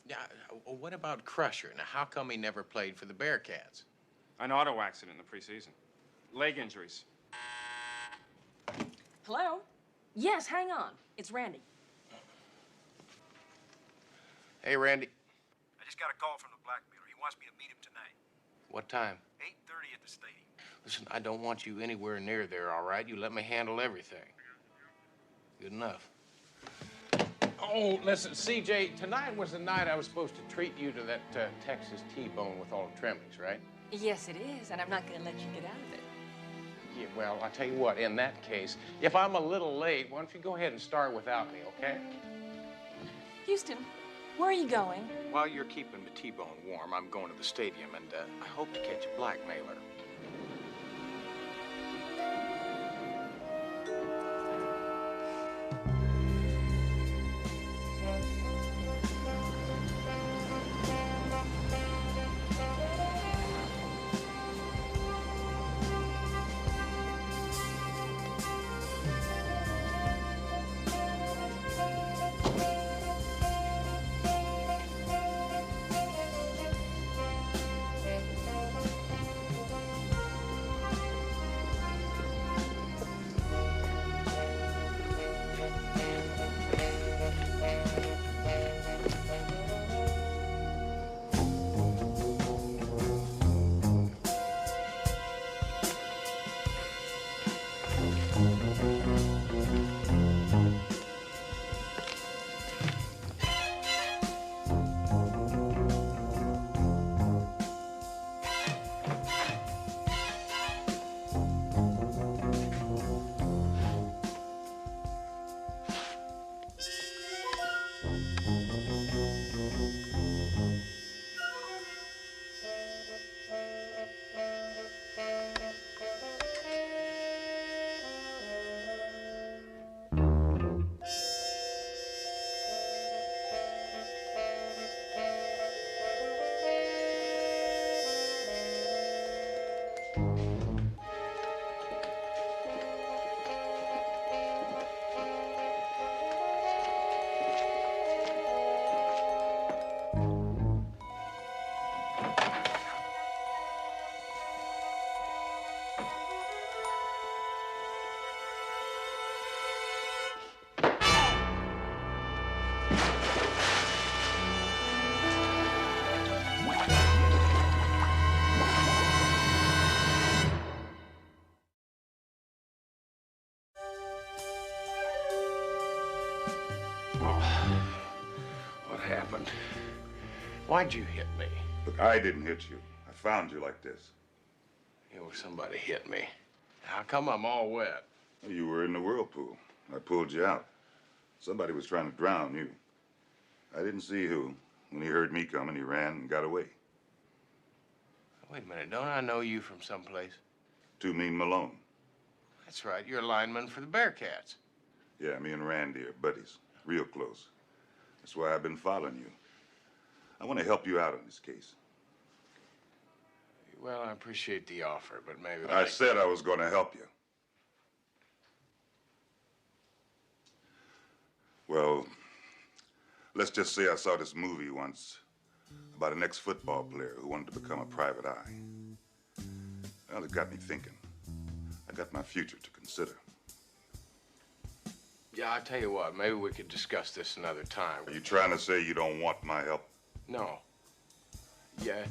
Now, what about Crusher? Now, how come he never played for the Bearcats? An auto accident in the preseason. Leg injuries. Hello? Yes, hang on. It's Randy. Hey, Randy. I just got a call from the blackmailer. He wants me to meet him tonight. What time? 8:30 at the stadium. Listen, I don't want you anywhere near there, all right? You let me handle everything. Good enough. Oh, listen, CJ, tonight was the night I was supposed to treat you to that Texas T-bone with all the trimmings, right? Yes, it is, and I'm not going to let you get out of it. Yeah, well, I'll tell you what, in that case, if I'm a little late, why don't you go ahead and start without me, okay? Houston, where are you going? While you're keeping the T-bone warm, I'm going to the stadium, and I hope to catch a blackmailer. What happened? Why'd you hit me? Look, I didn't hit you. I found you like this. You know, somebody hit me. How come I'm all wet? You were in the whirlpool. I pulled you out. Somebody was trying to drown you. I didn't see who. When he heard me coming, he ran and got away. Wait a minute, don't I know you from someplace? Too Mean Malone. That's right, you're a lineman for the Bearcats. Yeah, me and Randy are buddies. Real close. That's why I've been following you. I want to help you out in this case. Well, I appreciate the offer, but maybe... I said I was going to help you. Well, let's just say I saw this movie once about an ex-football player who wanted to become a private eye. Well, it got me thinking. I got my future to consider. Yeah, I'll tell you what, maybe we could discuss this another time. Are you trying to say you don't want my help? No. Yeah,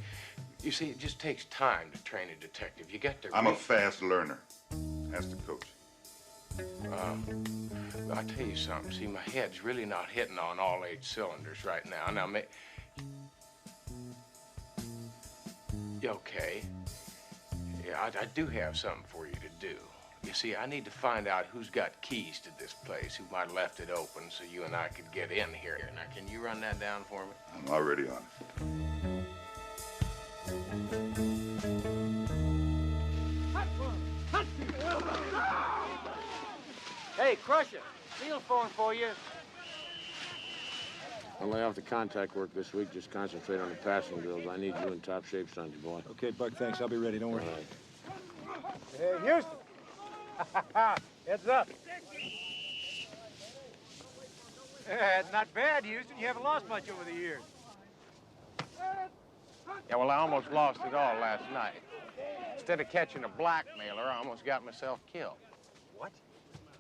you see, it just takes time to train a detective. You got to... I'm a fast learner. Ask the coach. I'll tell you something. See, my head's really not hitting on all 8 cylinders right now. Now, okay. Yeah, I do have something for you to do. You see, I need to find out who's got keys to this place, who might have left it open so you and I could get in here. Now, can you run that down for me? I'm already on it. Hey, Crusher, Neil's phone for you. I'll lay off the contact work this week. Just concentrate on the passing drills. I need you in top shape, Sunday boy. Okay, Buck, thanks. I'll be ready. Don't worry. Hey, Houston. Heads up. It's not bad, Houston. You haven't lost much over the years. Yeah, well, I almost lost it all last night. Instead of catching a blackmailer, I almost got myself killed. What?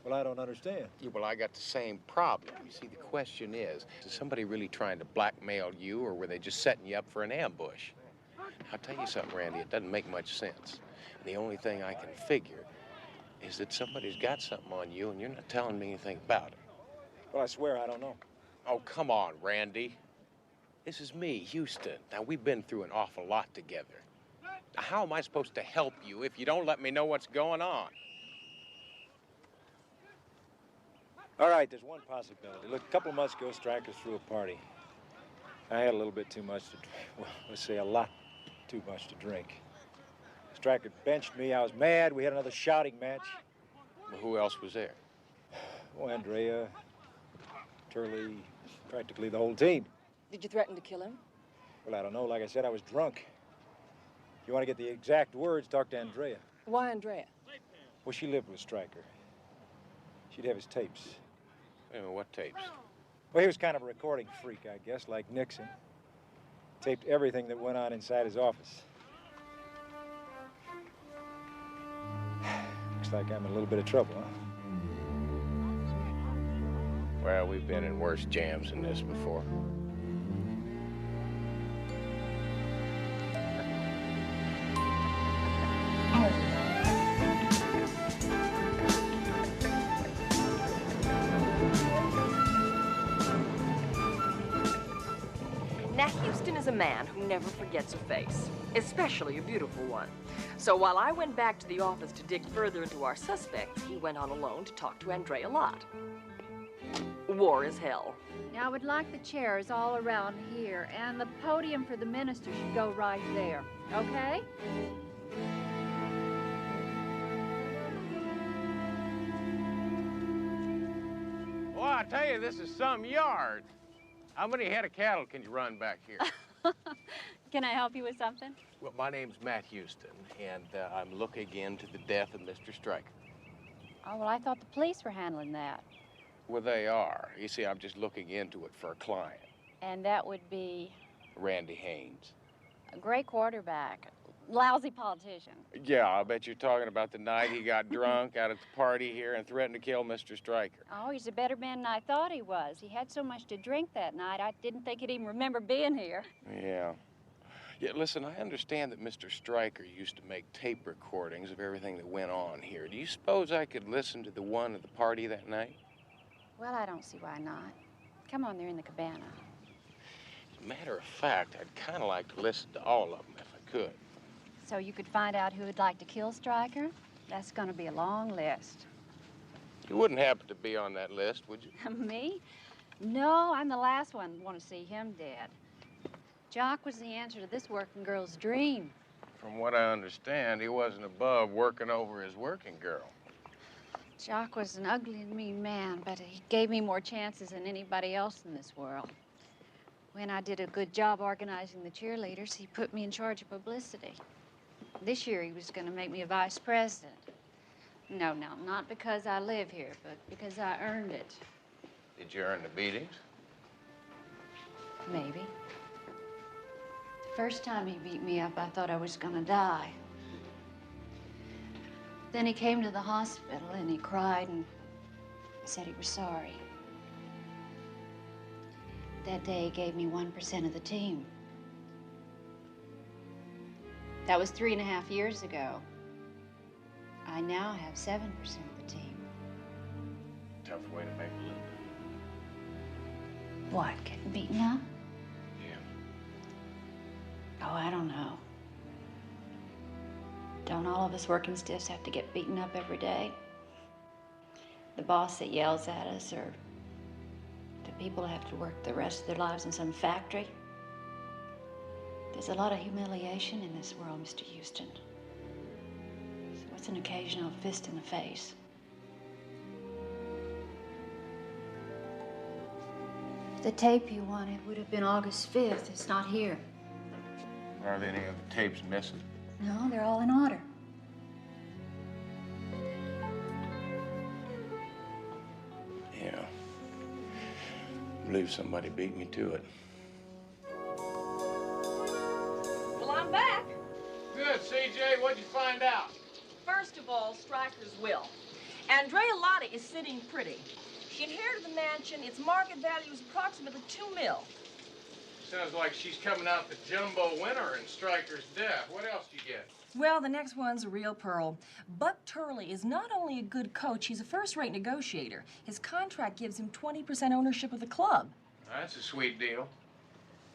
Well, I don't understand. Yeah, well, I got the same problem. You see, the question is somebody really trying to blackmail you, or were they just setting you up for an ambush? I'll tell you something, Randy, it doesn't make much sense. The only thing I can figure is that somebody's got something on you and you're not telling me anything about it. Well, I swear I don't know. Oh, come on, Randy. This is me, Houston. Now, we've been through an awful lot together. Now, how am I supposed to help you if you don't let me know what's going on? All right, there's one possibility. Look, a couple of months ago, Stryker threw a party. I had a little bit too much to drink. Well, let's say a lot too much to drink. Stryker benched me. I was mad. We had another shouting match. Well, who else was there? Oh, Andrea, Turley, practically the whole team. Did you threaten to kill him? Well, I don't know. Like I said, I was drunk. If you want to get the exact words, talk to Andrea. Why Andrea? Well, she lived with Stryker. She'd have his tapes. What tapes? Well, he was kind of a recording freak, I guess, like Nixon. Taped everything that went on inside his office. Looks like I'm in a little bit of trouble, huh? Well, we've been in worse jams than this before. Nat Houston is a man who never forgets a face, especially a beautiful one. So while I went back to the office to dig further into our suspects, he went on alone to talk to Andrea Lott. War is hell. Now, I would like the chairs all around here, and the podium for the minister should go right there, okay? Well, I tell you, this is some yard. How many head of cattle can you run back here? Can I help you with something? Well, my name's Matt Houston, and I'm looking into the death of Mr. Stryker. Oh, well, I thought the police were handling that. Well, they are. You see, I'm just looking into it for a client, And that would be Randy Haynes. a great quarterback, lousy politician. Yeah, I bet you're talking about the night he got drunk out at the party here and threatened to kill Mr. Stryker. Oh, he's a better man than I thought he was. He had so much to drink that night, I didn't think he'd even remember being here. Yeah. Yeah, listen, I understand that Mr. Stryker used to make tape recordings of everything that went on here. Do you suppose I could listen to the one at the party that night? Well, I don't see why not. Come on, they're in the cabana. As a matter of fact, I'd kind of like to listen to all of them if I could. So you could find out who would like to kill Stryker? That's going to be a long list. You wouldn't happen to be on that list, would you? Me? No, I'm the last one to want to see him dead. Jock was the answer to this working girl's dream. From what I understand, he wasn't above working over his working girl. Jock was an ugly and mean man, but he gave me more chances than anybody else in this world. When I did a good job organizing the cheerleaders, he put me in charge of publicity. This year, he was going to make me a vice president. No, not because I live here, but because I earned it. Did you earn the beatings? Maybe. The first time he beat me up, I thought I was going to die. Then he came to the hospital and he cried and said he was sorry. That day, he gave me 1% of the team. That was 3.5 years ago. I now have 7% of the team. Tough way to make a living. What, getting beaten up? Yeah. Oh, I don't know. Don't all of us working stiffs have to get beaten up every day? The boss that yells at us, or the people who have to work the rest of their lives in some factory? There's a lot of humiliation in this world, Mr. Houston. So what's an occasional fist in the face? The tape you wanted would have been August 5th. It's not here. Are there any of the tapes missing? No, they're all in order. Yeah. I believe somebody beat me to it. Well, I'm back. Good, CJ. What'd you find out? First of all, Stryker's will. Andrea Lotta is sitting pretty. She inherited the mansion. Its market value is approximately $2 million. Sounds like she's coming out the jumbo winner in Stryker's death. What else you get? Well, the next one's a real pearl. Buck Turley is not only a good coach, he's a first-rate negotiator. His contract gives him 20% ownership of the club. That's a sweet deal.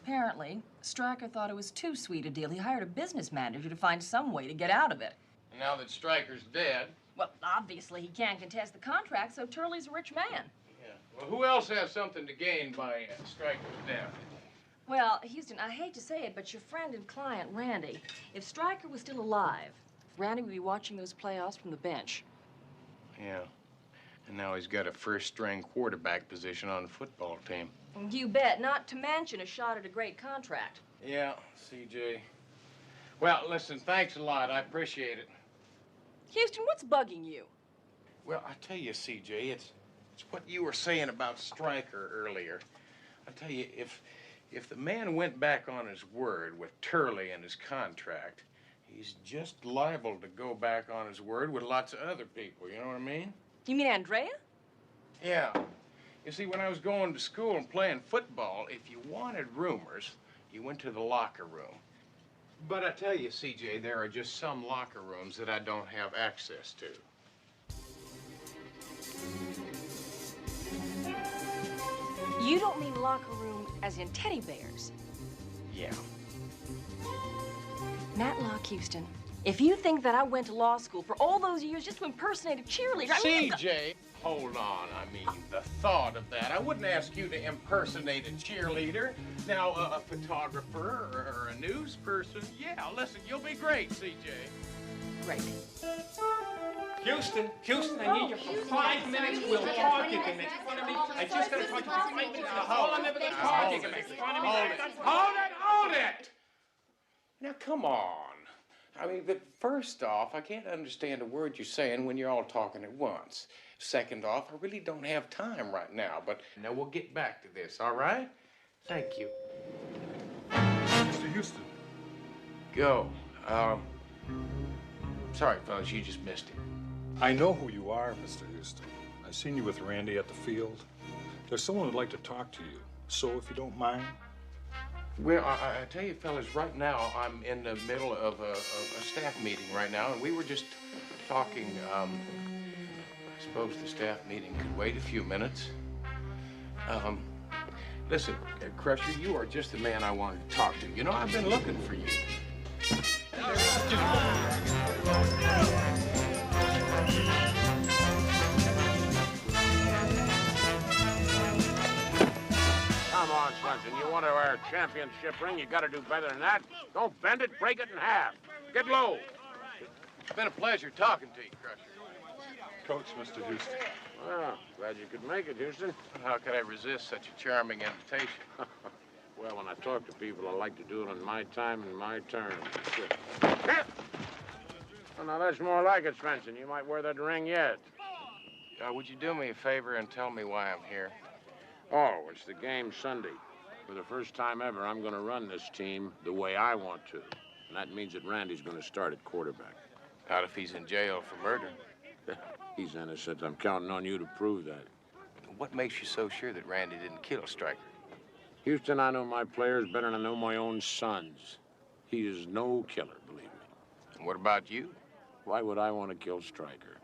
Apparently, Stryker thought it was too sweet a deal. He hired a business manager to find some way to get out of it. And now that Stryker's dead... Well, obviously, he can't contest the contract, so Turley's a rich man. Yeah. Well, who else has something to gain by Stryker's death? Well, Houston, I hate to say it, but your friend and client, Randy, if Stryker was still alive, Randy would be watching those playoffs from the bench. Yeah. And now he's got a first-string quarterback position on the football team. You bet, not to mention a shot at a great contract. Yeah, CJ. Well, listen, thanks a lot. I appreciate it. Houston, what's bugging you? Well, I tell you, CJ, it's what you were saying about Stryker earlier. I tell you, if the man went back on his word with Turley and his contract, he's just liable to go back on his word with lots of other people, you know what I mean? You mean Andrea? Yeah. You see, when I was going to school and playing football, if you wanted rumors, you went to the locker room. But I tell you, CJ, there are just some locker rooms that I don't have access to. You don't mean locker room as in teddy bears? Yeah. Matlock, Houston, if you think that I went to law school for all those years just to impersonate a cheerleader, I mean, CJ, hold on. I mean, the thought of that. I wouldn't ask you to impersonate a cheerleader. Now, a photographer or a news person, yeah, listen, you'll be great, CJ. Great. Houston, I need you for 5 minutes. We'll talk. You can make fun of me. I just gotta talk to you for 5 minutes. Hold on, never gonna talk. You can make fun of me. Hold it! Now, come on. I mean, but first off, I can't understand a word you're saying when you're all talking at once. Second off, I really don't have time right now, but now we'll get back to this, all right? Thank you. Mr. Houston. Go. Sorry, fellas, you just missed him. I know who you are, Mr. Houston. I've seen you with Randy at the field. There's someone who'd like to talk to you. So, if you don't mind. Well, I tell you, fellas, right now I'm in the middle of a staff meeting right now, and we were just talking. I suppose the staff meeting could wait a few minutes. Listen, Crusher, you are just the man I wanted to talk to. You know, I've been looking for you. Come on, Swenson. You want to wear a championship ring, you got to do better than that. Don't bend it, break it in half. Get low. It's been a pleasure talking to you, Crusher. Coach, Mr. Houston. Well, glad you could make it, Houston. How could I resist such a charming invitation? Well, when I talk to people, I like to do it on my time and my terms. Well, now, that's more like it, Swenson. You might wear that ring yet. Would you do me a favor and tell me why I'm here? Oh, it's the game Sunday. For the first time ever, I'm going to run this team the way I want to. And that means that Randy's going to start at quarterback. Not if he's in jail for murder. He's innocent. I'm counting on you to prove that. What makes you so sure that Randy didn't kill Stryker? Houston, I know my players better than I know my own sons. He is no killer, believe me. And what about you? Why would I want to kill Stryker?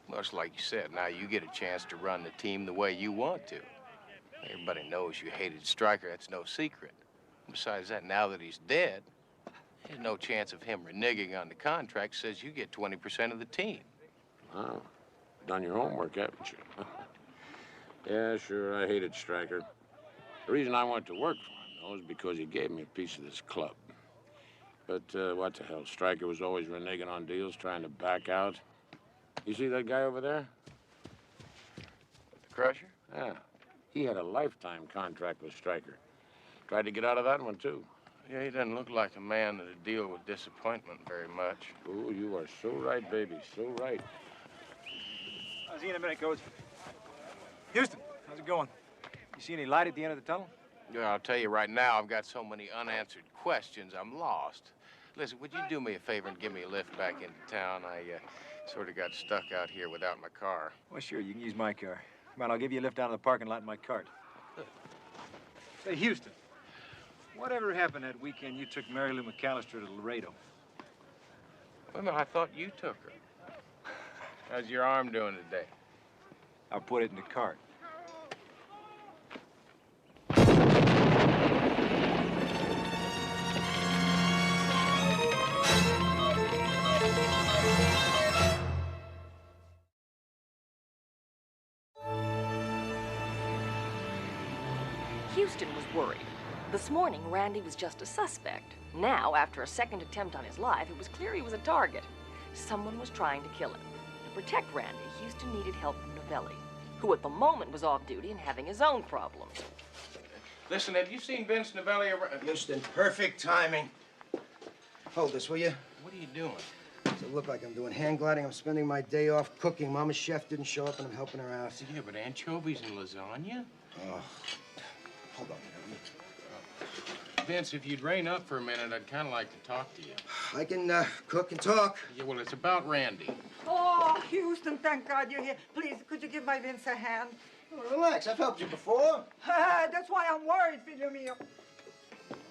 Well, it's like you said, now you get a chance to run the team the way you want to. Everybody knows you hated Stryker. That's no secret. Besides that, now that he's dead, there's no chance of him reneging on the contract. Says you get 20% of the team. Oh, done your homework, haven't you? Yeah, sure, I hated Stryker. The reason I went to work for him, though, is because he gave me a piece of this club. But what the hell, Stryker was always reneging on deals, trying to back out. You see that guy over there? The Crusher? Yeah. He had a lifetime contract with Stryker. Tried to get out of that one, too. Yeah, he doesn't look like a man that'd deal with disappointment very much. Oh, you are so right, baby, so right. I'll see you in a minute, Coach. Houston, how's it going? You see any light at the end of the tunnel? Yeah, I'll tell you right now, I've got so many unanswered questions, I'm lost. Listen, would you do me a favor and give me a lift back into town? I sort of got stuck out here without my car. Well, sure, you can use my car. Come on, I'll give you a lift down to the parking lot in my cart. Say, Houston, Whatever happened that weekend you took Mary Lou McAllister to Laredo? Well, I thought you took her. How's your arm doing today? I'll put it in the cart. Houston was worried. This morning, Randy was just a suspect. Now, after a second attempt on his life, it was clear he was a target. Someone was trying to kill him. To protect Randy, Houston needed help from Novelli, who at the moment was off duty and having his own problems. Listen, have you seen Vince Novelli around? Houston, perfect timing. Hold this, will you? What are you doing? Does it look like I'm doing hand gliding? I'm spending my day off cooking. Mama's chef didn't show up and I'm helping her out. Yeah, but anchovies and lasagna? Oh, hold on. Vince, if you'd rein up for a minute, I'd kind of like to talk to you. I can cook and talk. Yeah, well, it's about Randy. Oh, Houston, thank God you're here. Please, could you give my Vince a hand? Oh, relax, I've helped you before. That's why I'm worried, figlio mio.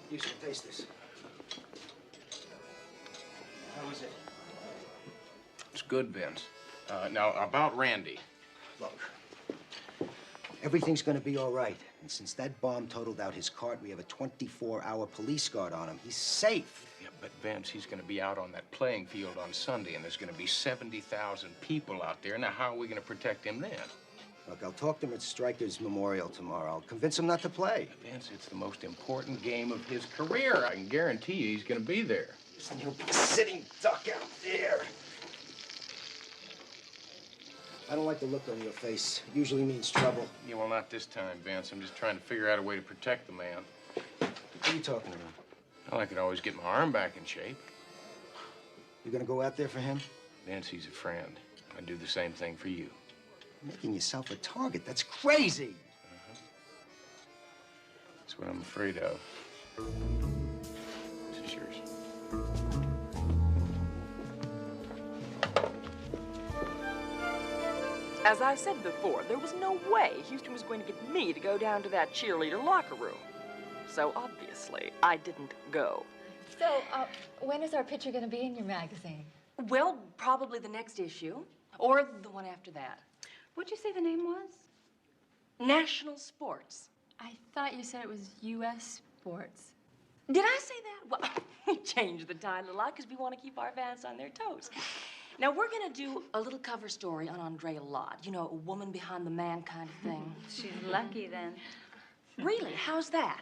Houston, taste this. How is it? It's good, Vince. Now, about Randy. Look, everything's gonna be all right. And since that bomb totaled out his cart, we have a 24-hour police guard on him. He's safe. Yeah, but Vince, he's going to be out on that playing field on Sunday, and there's going to be 70,000 people out there. Now, how are we going to protect him then? Look, I'll talk to him at Stryker's memorial tomorrow. I'll convince him not to play. Vince, it's the most important game of his career. I can guarantee you he's going to be there. Listen, you'll be sitting duck out there. I don't like the look on your face. It usually means trouble. Yeah, well, not this time, Vince. I'm just trying to figure out a way to protect the man. What are you talking about? Well, I could always get my arm back in shape. You're gonna go out there for him? Vince, he's a friend. I'd do the same thing for you. Making yourself a target, that's crazy. That's what I'm afraid of. This is yours. As I've said before, there was no way Houston was going to get me to go down to that cheerleader locker room. So obviously, I didn't go. So, when is our picture going to be in your magazine? Well, probably the next issue, or the one after that. What'd you say the name was? National Sports. I thought you said it was U.S. Sports. Did I say that? Well, we changed the title a lot because we want to keep our fans on their toes. Now, we're going to do a little cover story on Andrea Lott. You know, a woman behind the man kind of thing. She's lucky, then. Really? How's that?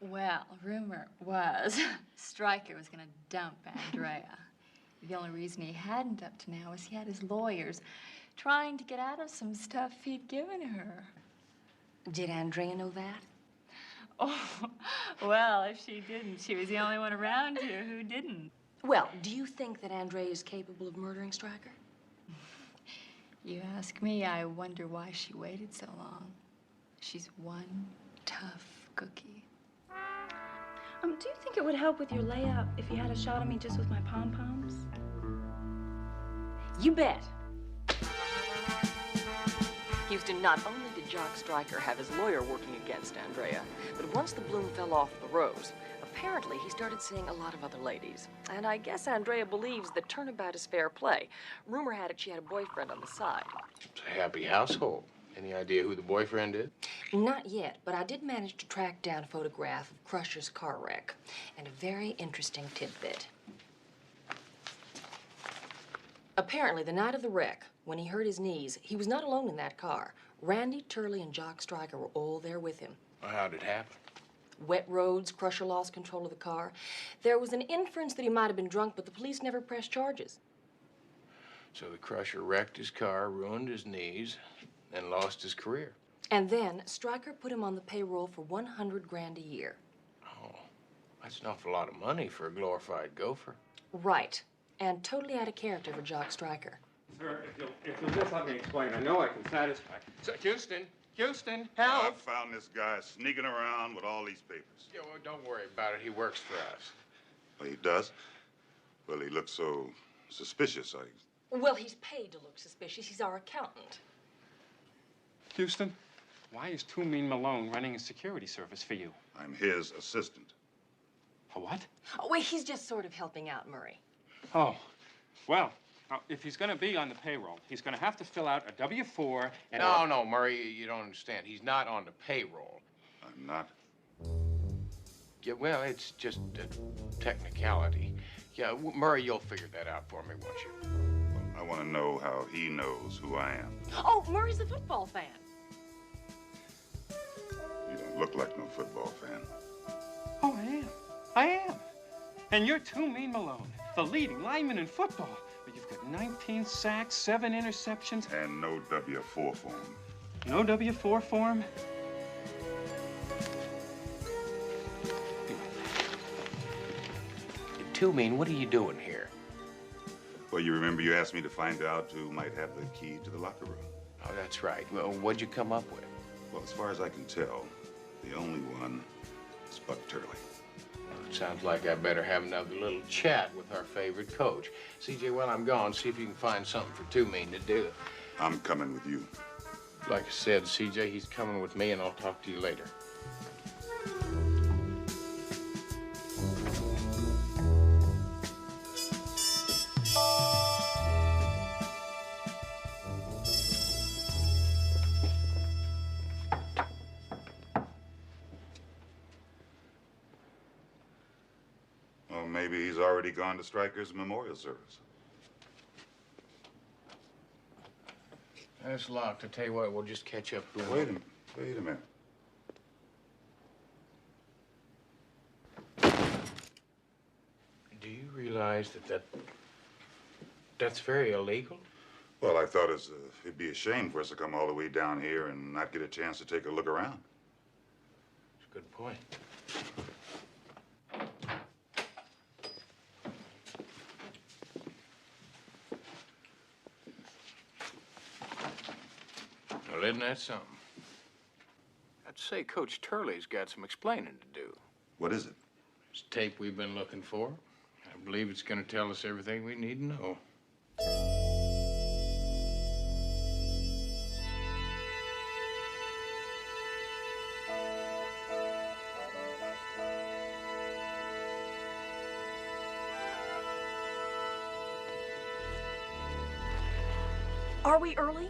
Well, rumor was Stryker was going to dump Andrea. The only reason he hadn't up to now is he had his lawyers trying to get out of some stuff he'd given her. Did Andrea know that? Oh, well, if she didn't, she was the only one around here who didn't. Well, do you think that Andrea is capable of murdering Stryker? You ask me, I wonder why she waited so long. She's one tough cookie. Do you think it would help with your layout if you had a shot of me just with my pom-poms? You bet. Houston, not only did Jock Stryker have his lawyer working against Andrea, but once the bloom fell off the rose, apparently he started seeing a lot of other ladies. And I guess Andrea believes that turnabout is fair play. Rumor had it she had a boyfriend on the side. It's a happy household. Any idea who the boyfriend is? Not yet, but I did manage to track down a photograph of Crusher's car wreck and a very interesting tidbit. Apparently, the night of the wreck, when he hurt his knees, he was not alone in that car. Randy, Turley, and Jock Stryker were all there with him. Well, how'd it happen? Wet roads, Crusher lost control of the car. There was an inference that he might have been drunk, but the police never pressed charges. So the Crusher wrecked his car, ruined his knees, and lost his career. And then Stryker put him on the payroll for $100 grand a year. Oh, that's an awful lot of money for a glorified gopher. Right. And totally out of character for Jock Stryker. Sir, if you'll just let me explain, I know I can satisfy. So, Houston, help! I found this guy sneaking around with all these papers. Yeah, well, don't worry about it. He works for us. Well, he does? Well, he looks so suspicious. Well, he's paid to look suspicious. He's our accountant. Houston, why is Two Mean Malone running a security service for you? I'm his assistant. A what? Oh, wait, he's just sort of helping out Murray. Oh, well, if he's going to be on the payroll, he's going to have to fill out a W-4 and... No, Murray, you don't understand. He's not on the payroll. I'm not. Yeah, well, it's just a technicality. Yeah, Murray, you'll figure that out for me, won't you? I want to know how he knows who I am. Oh, Murray's a football fan. You don't look like no football fan. Oh, I am. I am. And you're Too Mean Malone, the leading lineman in football. But you've got 19 sacks, 7 interceptions. And no W-4 form. No W-4 form? Too Mean, what are you doing here? Well, you remember you asked me to find out who might have the key to the locker room. Oh, that's right. Well, what'd you come up with? Well, as far as I can tell, the only one is Buck Turley. It sounds like I better have another little chat with our favorite coach. CJ, while I'm gone, see if you can find something for Too Mean to do. I'm coming with you. Like I said, CJ, he's coming with me, and I'll talk to you later. Well, maybe he's already gone to Stryker's memorial service. That's locked. I tell you what, we'll just catch up. Wait a minute. Do you realize that's very illegal? Well, I thought it'd be a shame for us to come all the way down here and not get a chance to take a look around. That's a good point. Well, isn't that something? I'd say Coach Turley's got some explaining to do. What is it? It's tape we've been looking for. I believe it's going to tell us everything we need to know. Are we early?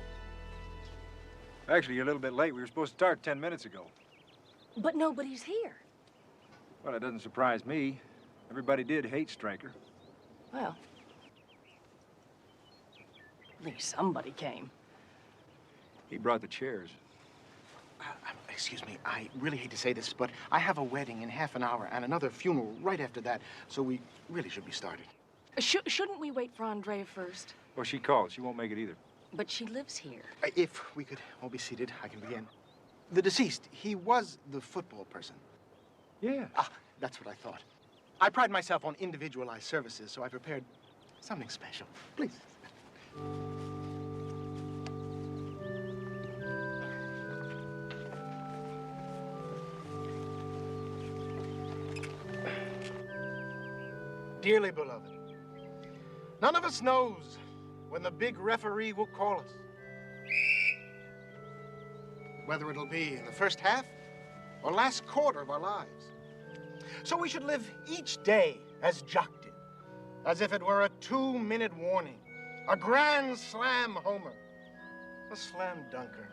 Actually, you're a little bit late. We were supposed to start 10 minutes ago. But nobody's here. Well, it doesn't surprise me. Everybody did hate Stryker. Well, at least somebody came. He brought the chairs. Excuse me, I really hate to say this, but I have a wedding in half an hour and another funeral right after that, so we really should be starting. Shouldn't we wait for Andrea first? Well, she called. She won't make it either. But she lives here. If we could all be seated, I can begin. The deceased, he was the football person. Yeah. Ah, that's what I thought. I pride myself on individualized services, so I prepared something special. Please. Dearly beloved, none of us knows when the big referee will call us. Whether it'll be in the first half or last quarter of our lives. So we should live each day as Jock did, as if it were a 2-minute warning, a grand slam homer, a slam dunker.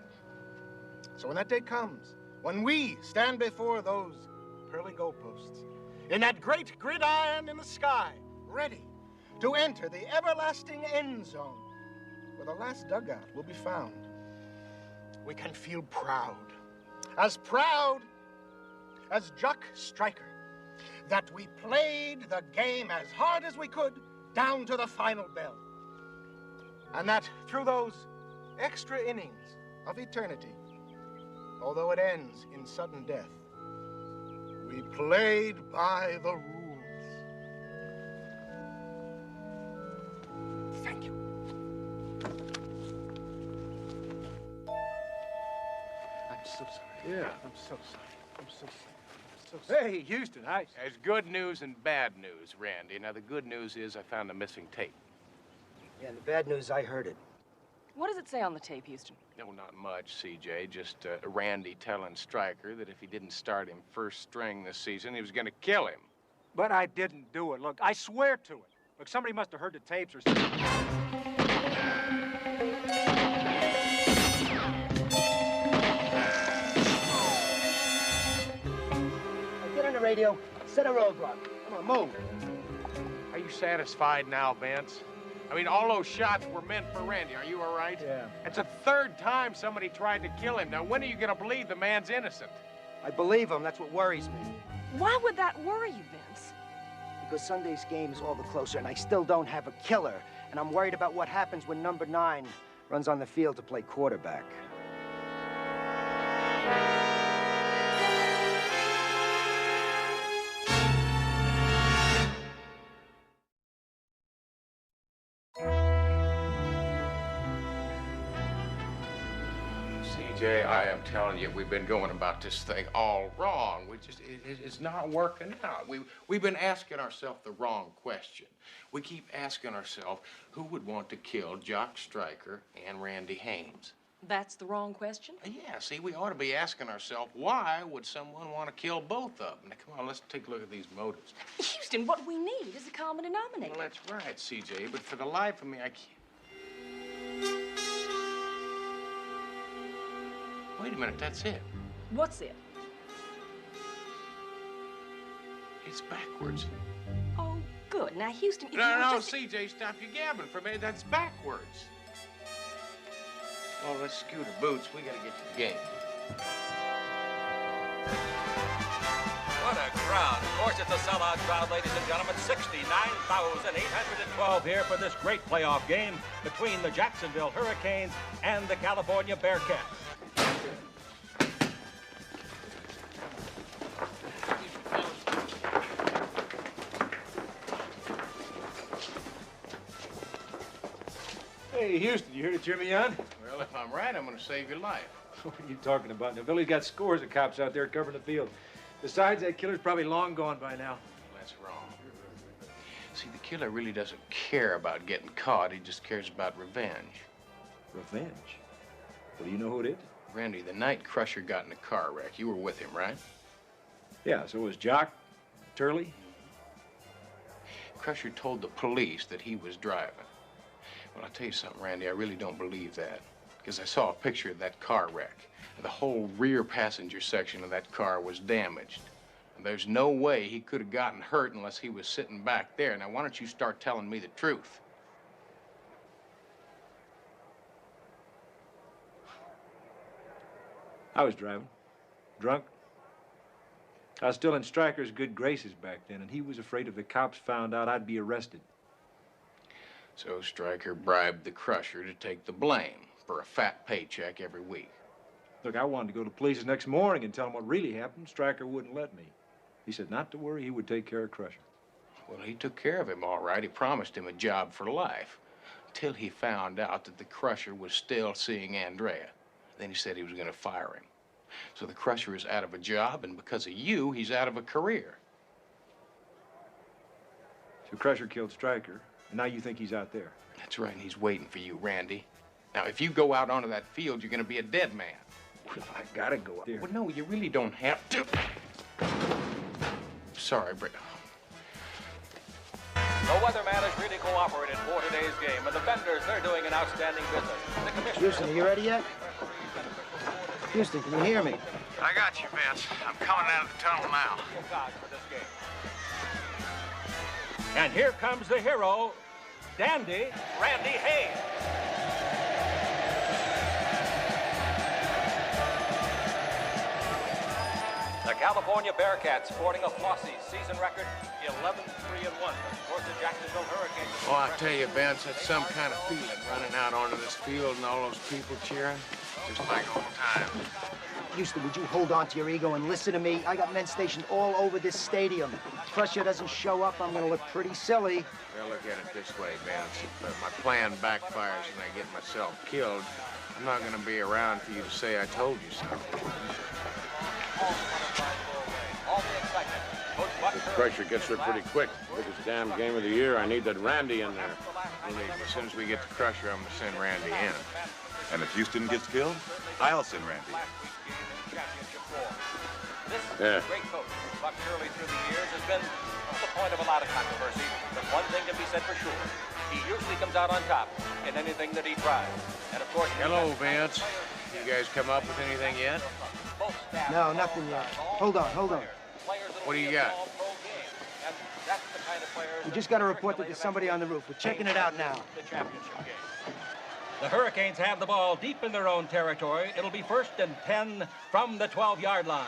So when that day comes, when we stand before those pearly goalposts, in that great gridiron in the sky, ready to enter the everlasting end zone, where the last dugout will be found, we can feel proud as Jock Stryker, that we played the game as hard as we could down to the final bell. And that through those extra innings of eternity, although it ends in sudden death, we played by the rules. Thank you. I'm so sorry. Yeah. I'm so sorry. I'm so sorry. I'm so sorry. Hey, Houston, hi. There's good news and bad news, Randy. Now, the good news is I found the missing tape. Yeah, the bad news, I heard it. What does it say on the tape, Houston? No, not much, CJ. Just Randy telling Stryker that if he didn't start him first string this season, he was going to kill him. But I didn't do it. Look, I swear to it. Look, somebody must have heard the tapes or something. Get on the radio. Set a roadblock. Come on, move. Are you satisfied now, Vance? I mean, all those shots were meant for Randy. Are you all right? Yeah. It's the third time somebody tried to kill him. Now, when are you going to believe the man's innocent? I believe him. That's what worries me. Why would that worry you, Vince? Because Sunday's game is all the closer, and I still don't have a killer. And I'm worried about what happens when number 9 runs on the field to play quarterback. CJ, I am telling you, we've been going about this thing all wrong. It's not working out. We've been asking ourselves the wrong question. We keep asking ourselves, who would want to kill Jock Stryker and Randy Haynes? That's the wrong question? Yeah, see, we ought to be asking ourselves, why would someone want to kill both of them? Now, come on, let's take a look at these motives. Houston, what we need is a common denominator. Well, that's right, CJ, but for the life of me, I can't. Wait a minute, that's it. What's it? It's backwards. Oh, good. Now, Houston, if you No, would just... CJ, stop your gabbing for a minute. That's backwards. Well, let's scoot our boots. We gotta get to the game. What a crowd. Of course, it's a sellout crowd, ladies and gentlemen. 69,812 here for this great playoff game between the Jacksonville Hurricanes and the California Bearcats. Hey, Houston, you here to cheer me on? Well, if I'm right, I'm gonna save your life. What are you talking about? Now, Billy's got scores of cops out there covering the field. Besides, that killer's probably long gone by now. That's wrong. See, the killer really doesn't care about getting caught. He just cares about revenge. Revenge? Well, do you know who it is? Randy, the night Crusher got in a car wreck, you were with him, right? Yeah, so was Jock, Turley. Crusher told the police that he was driving. Well, I'll tell you something, Randy, I really don't believe that. Because I saw a picture of that car wreck. The whole rear passenger section of that car was damaged. And there's no way he could have gotten hurt unless he was sitting back there. Now, why don't you start telling me the truth? I was driving, drunk. I was still in Stryker's good graces back then, and he was afraid if the cops found out I'd be arrested. So Stryker bribed the Crusher to take the blame for a fat paycheck every week. Look, I wanted to go to the police the next morning and tell them what really happened. Stryker wouldn't let me. He said not to worry, he would take care of Crusher. Well, he took care of him all right. He promised him a job for life. Till he found out that the Crusher was still seeing Andrea. Then he said he was going to fire him. So the Crusher is out of a job, and because of you, he's out of a career. So Crusher killed Stryker, and now you think he's out there? That's right, and he's waiting for you, Randy. Now, if you go out onto that field, you're going to be a dead man. Well, I gotta go out there. Well, no, you really don't have to. Sorry, Brett. The weatherman has really cooperated for today's game, and the vendors, they're doing an outstanding business. The commissioner... Houston, are you ready yet? Houston, can you hear me? I got you, Vince. I'm coming out of the tunnel now. And here comes the hero, Dandy Randy Haynes. The California Bearcats sporting a flossy season record, 11-3-1. Of course, the Jacksonville Hurricanes. Oh, I tell you, Vince, it's some kind of feeling running out onto this field and all those people cheering. Just like old times. Houston, would you hold on to your ego and listen to me? I got men stationed all over this stadium. If Crusher doesn't show up, I'm gonna look pretty silly. Well, look at it this way, Vince. If my plan backfires and I get myself killed, I'm not gonna be around for you to say I told you so. The Crusher gets her pretty quick. Biggest damn game of the year. I need that Randy in there. Believe me, as soon as we get the Crusher, I'm gonna send Randy in. And if Houston gets killed, I'll send Randy. championship war. This great coach, Buck Shirley, through the years, has been the point of a lot of controversy, but one thing can be said for sure. He usually comes out on top in anything that he tries. And of course... Hello, Vince. You guys come up with anything yet? No, nothing yet. Hold on. What do you got? We just got a report that there's somebody on the roof. We're checking it out now. The championship game. The Hurricanes have the ball deep in their own territory. It'll be 1st and 10 from the 12-yard line.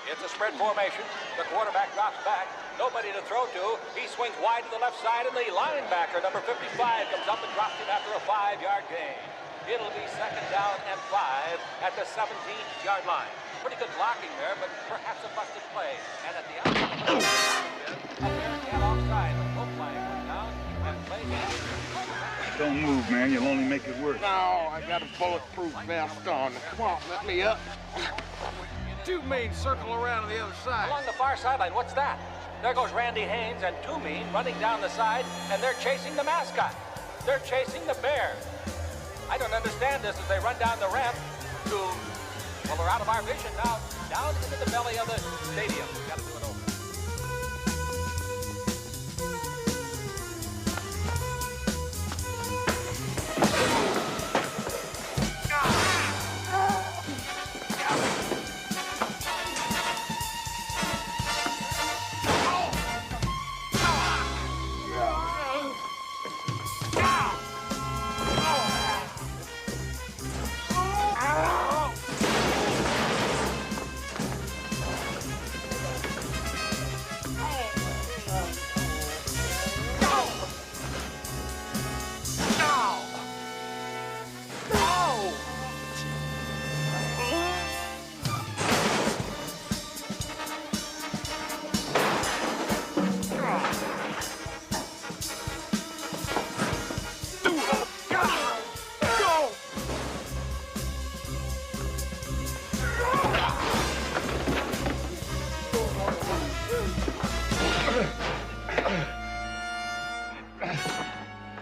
It's a spread formation. The quarterback drops back. Nobody to throw to. He swings wide to the left side, and the linebacker, number 55, comes up and drops him after a 5-yard gain. It'll be 2nd down and 5 at the 17-yard line. Pretty good blocking there, but perhaps a busted play. And at the outside, apparently at offside. No flag went down, and play Don't move, man. You'll only make it worse. No, I got a bulletproof vest on. Come on, let me up. Two-Mean circle around to the other side. Along the far sideline, what's that? There goes Randy Haynes and Two-Mean running down the side, and they're chasing the mascot. They're chasing the bear. I don't understand this as they run down the ramp to, well, they're out of our vision now, down into the belly of the stadium. Got to do it over.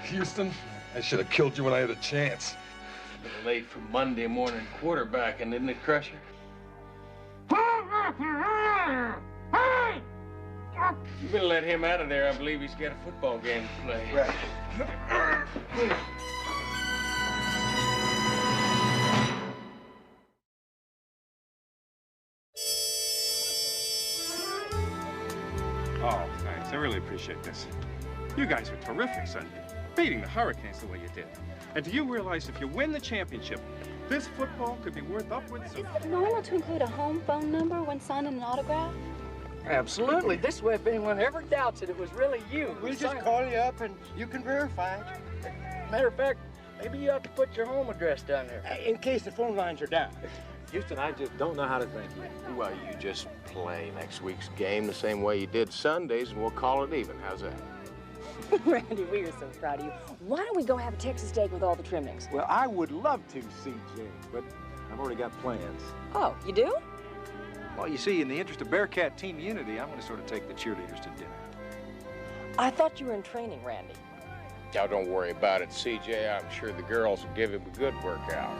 Houston, I should have killed you when I had a chance. Been late for Monday morning quarterbacking, didn't it, Crusher? You better let him out of there. I believe he's got a football game to play. Right. Oh, thanks. I really appreciate this. You guys were terrific Sunday, beating the Hurricanes the way you did. And do you realize if you win the championship, this football could be worth upwards of... Is it normal to include a home phone number when signing an autograph? Absolutely. This way, if anyone ever doubts it, it was really you. We'll just call you up and you can verify it. Matter of fact, maybe you ought to put your home address down there. In case the phone lines are down. Houston, I just don't know how to thank you. Well, you just play next week's game the same way you did Sundays, and we'll call it even. How's that? Randy, we are so proud of you. Why don't we go have a Texas steak with all the trimmings? Well, I would love to, CJ, but I've already got plans. Oh, you do? Well, you see, in the interest of Bearcat team unity, I'm going to sort of take the cheerleaders to dinner. I thought you were in training, Randy. Y'all don't worry about it, CJ. I'm sure the girls will give him a good workout.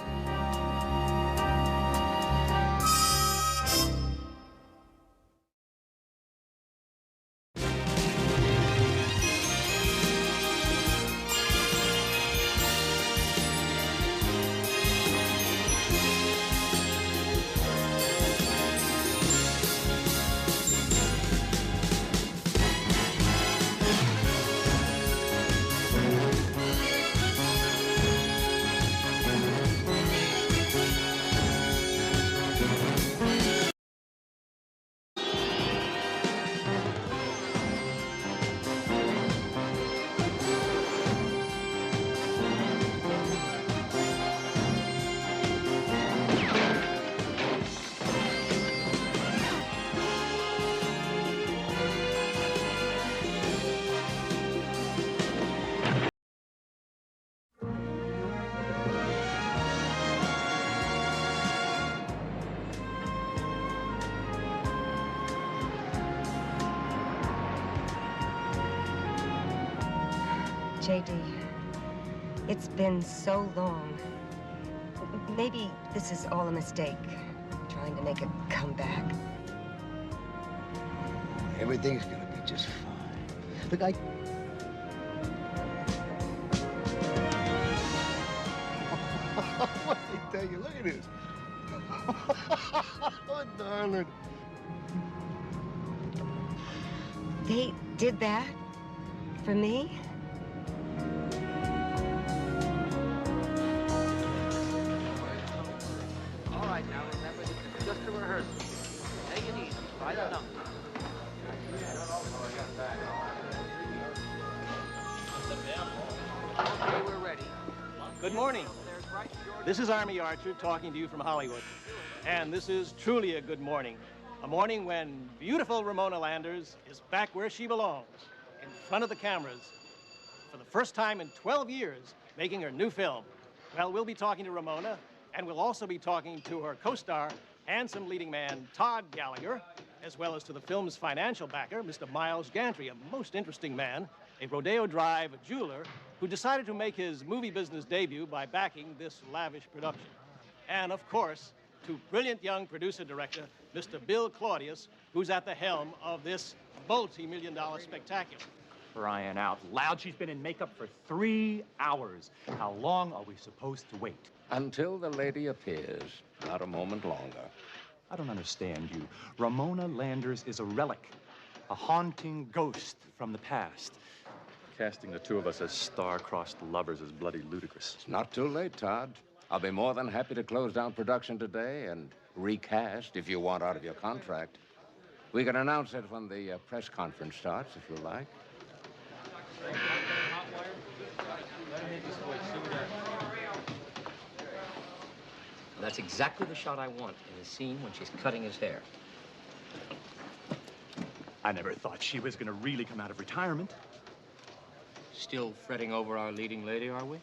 JD, it's been so long. Maybe this is all a mistake, trying to make a comeback. Everything's gonna be just fine. Look, what did I tell you? Look at this. Oh, darling. They did that for me? All right, now, remember, this is just a rehearsal. Take it easy. Try the number. Okay, we're ready. Good morning. This is Army Archer talking to you from Hollywood. And this is truly a good morning. A morning when beautiful Ramona Landers is back where she belongs, in front of the cameras, for the first time in 12 years, making her new film. Well, we'll be talking to Ramona, and we'll also be talking to her co-star, handsome leading man Todd Gallagher, as well as to the film's financial backer, Mr. Miles Gantry, a most interesting man, a Rodeo Drive jeweler, who decided to make his movie business debut by backing this lavish production. And of course, to brilliant young producer-director, Mr. Bill Claudius, who's at the helm of this multi-million-dollar spectacular. Crying out loud, she's been in makeup for 3 hours. How long are we supposed to wait? Until the lady appears, not a moment longer. I don't understand you. Ramona Landers is a relic, a haunting ghost from the past. Casting the two of us as star-crossed lovers is bloody ludicrous. It's not too late, Todd. I'll be more than happy to close down production today and recast if you want out of your contract. We can announce it when the press conference starts, if you like. That's exactly the shot I want in the scene when she's cutting his hair. I never thought she was going to really come out of retirement. Still fretting over our leading lady, are we?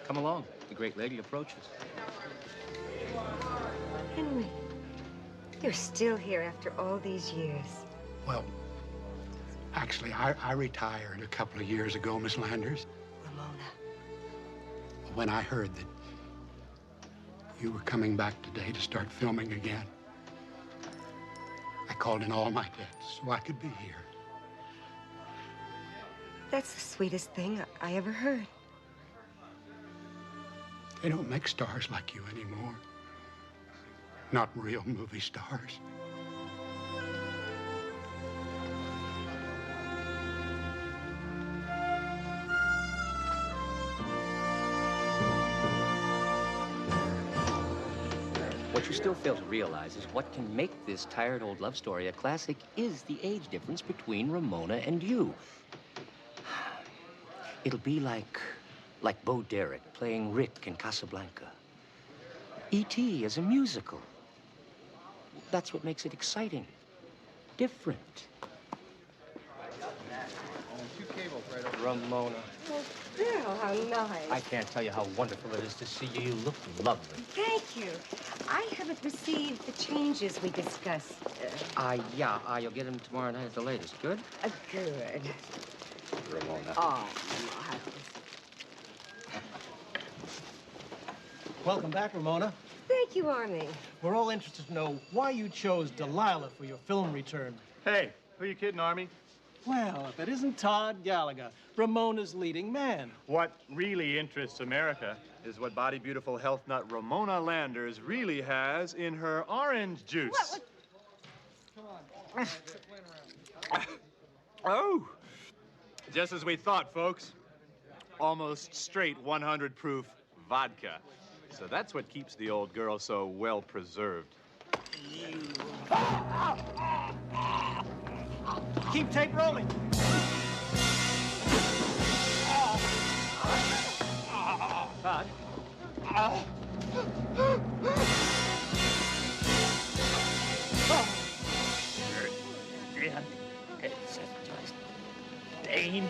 Come along. The great lady approaches. Henry, you're still here after all these years. Well, actually, I retired a couple of years ago, Miss Landers. Ramona. When I heard that you were coming back today to start filming again, I called in all my debts so I could be here. That's the sweetest thing I ever heard. They don't make stars like you anymore. Not real movie stars. What you still fail to realize is what can make this tired old love story a classic is the age difference between Ramona and you. It'll be like Bo Derek playing Rick in Casablanca. E.T. as a musical. That's what makes it exciting. Different. Ramona. Oh, Bill, how nice. I can't tell you how wonderful it is to see you. You look lovely. Thank you. I haven't received the changes we discussed. Yeah, you'll get them tomorrow night at the latest. Good? Good. Ramona. Oh, Miles. Welcome back, Ramona. Thank you, Army. We're all interested to know why you chose Delilah for your film return. Hey, who you kidding, Army? Well, if it isn't Todd Gallagher, Ramona's leading man. What really interests America is what body beautiful health nut Ramona Landers really has in her orange juice. What? Oh, just as we thought, folks. Almost straight 100 proof vodka. So that's what keeps the old girl so well preserved. Keep tape rolling. Todd. It's just Dane.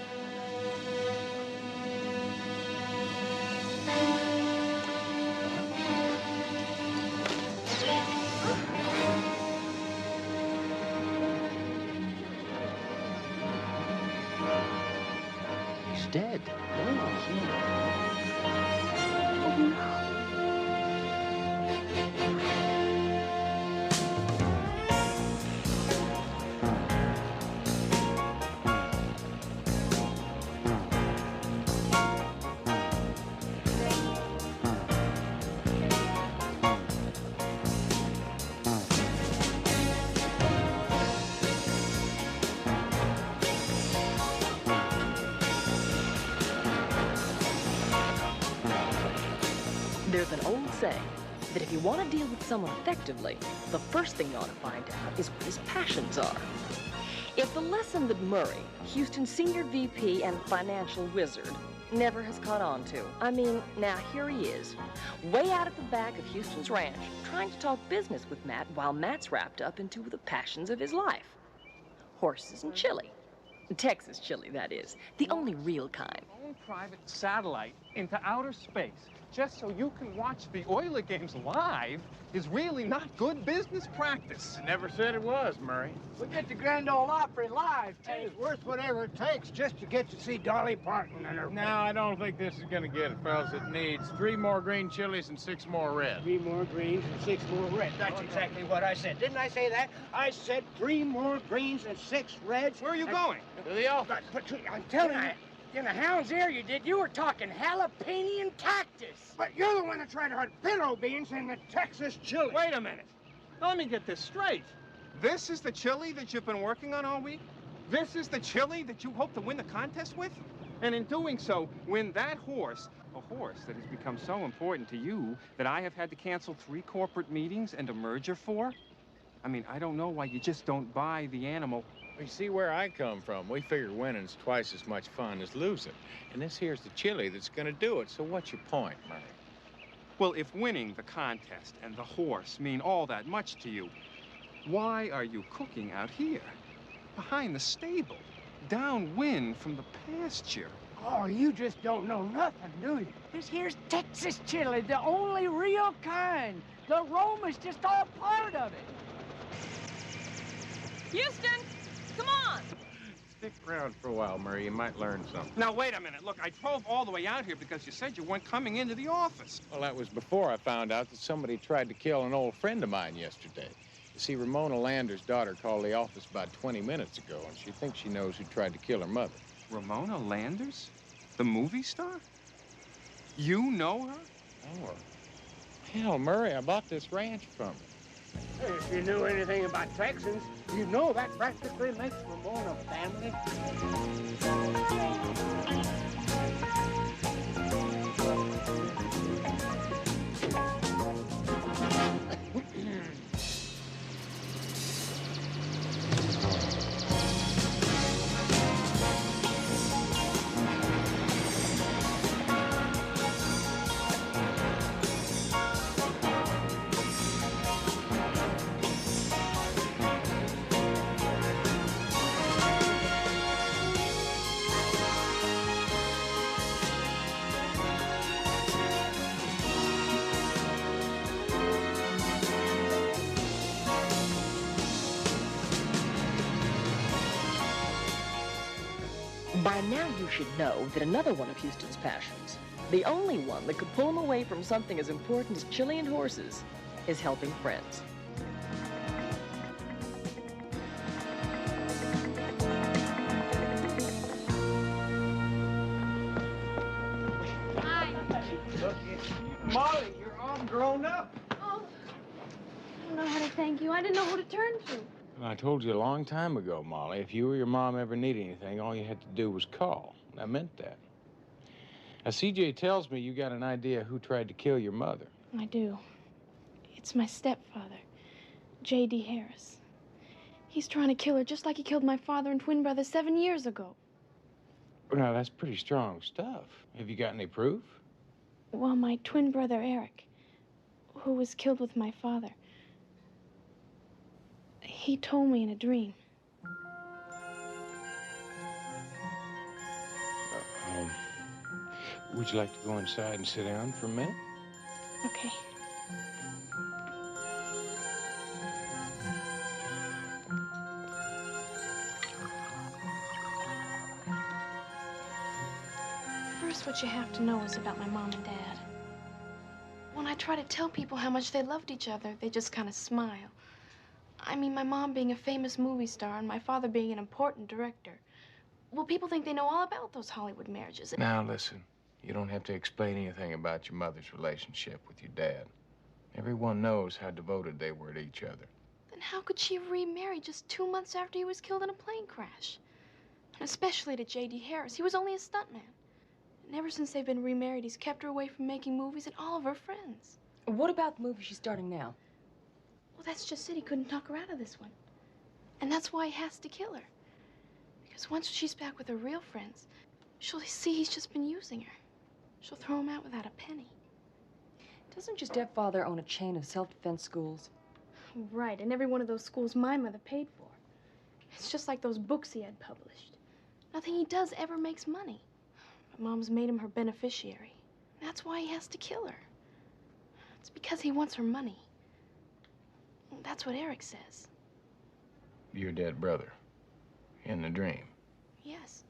He's dead. Oh, no. say that if you want to deal with someone effectively, the first thing you ought to find out is what his passions are. If the lesson that Murray, Houston's senior VP and financial wizard, never has caught on to, I mean, now here he is, way out at the back of Houston's ranch, trying to talk business with Matt while Matt's wrapped up into the passions of his life. Horses and chili. Texas chili, that is. The only real kind. Own private satellite into outer space just so you can watch the Oiler games live is really not good business practice. I never said it was, Murray. We get the Grand Ole Opry live, too. It's worth whatever it takes just to get to see Dolly Parton and her... No, I don't think this is going to get it, fellas. It needs 3 more green chilies and 6 more red. 3 more greens and 6 more red. That's exactly what I said. Didn't I say that? I said 3 more greens and 6 reds. Where are you going? To the office. But I'm telling you, in the hound's ear you did, you were talking jalapeno and cactus. But you're the one that tried to hunt pinto beans in the Texas chili. Wait a minute. Let me get this straight. This is the chili that you've been working on all week? This is the chili that you hope to win the contest with? And in doing so, win that horse, a horse that has become so important to you that I have had to cancel 3 corporate meetings and a merger for? I mean, I don't know why you just don't buy the animal. You see where I come from. We figure winning's twice as much fun as losing. And this here's the chili that's gonna do it. So what's your point, Murray? Well, if winning the contest and the horse mean all that much to you, why are you cooking out here? Behind the stable, downwind from the pasture. Oh, you just don't know nothing, do you? This here's Texas chili, the only real kind. The aroma's just all part of it. Houston, come on! Stick around for a while, Murray. You might learn something. Now, wait a minute. Look, I drove all the way out here because you said you weren't coming into the office. Well, that was before I found out that somebody tried to kill an old friend of mine yesterday. You see, Ramona Lander's daughter called the office about 20 minutes ago, and she thinks she knows who tried to kill her mother. Ramona Landers? The movie star? You know her? Oh, hell, Murray, I bought this ranch from her. If you knew anything about Texans, you know that practically makes Ramona family. By now you should know that another one of Houston's passions, the only one that could pull him away from something as important as chili and horses, is helping friends. Hi. Look, Molly, you're all grown up. Oh, I don't know how to thank you. I didn't know who to turn to. I told you a long time ago, Molly, if you or your mom ever needed anything, all you had to do was call. I meant that. Now, CJ tells me you got an idea who tried to kill your mother. I do. It's my stepfather, J.D. Harris. He's trying to kill her just like he killed my father and twin brother 7 years ago. Now, that's pretty strong stuff. Have you got any proof? Well, my twin brother, Eric, who was killed with my father, he told me in a dream. Would you like to go inside and sit down for a minute? Okay. First, what you have to know is about my mom and dad. When I try to tell people how much they loved each other, they just kind of smile. I mean, my mom being a famous movie star and my father being an important director. Well, people think they know all about those Hollywood marriages. Now, listen. You don't have to explain anything about your mother's relationship with your dad. Everyone knows how devoted they were to each other. Then how could she have remarried just 2 months after he was killed in a plane crash? And especially to J.D. Harris. He was only a stuntman. And ever since they've been remarried, he's kept her away from making movies and all of her friends. What about the movie she's starting now? Well, that's just it. He couldn't talk her out of this one. And that's why he has to kill her. Because once she's back with her real friends, she'll see he's just been using her. She'll throw him out without a penny. Doesn't your stepfather own a chain of self-defense schools? Right, and every one of those schools my mother paid for. It's just like those books he had published. Nothing he does ever makes money. But Mom's made him her beneficiary. That's why he has to kill her. It's because he wants her money. That's what Eric says. Your dead brother. In the dream. Yes.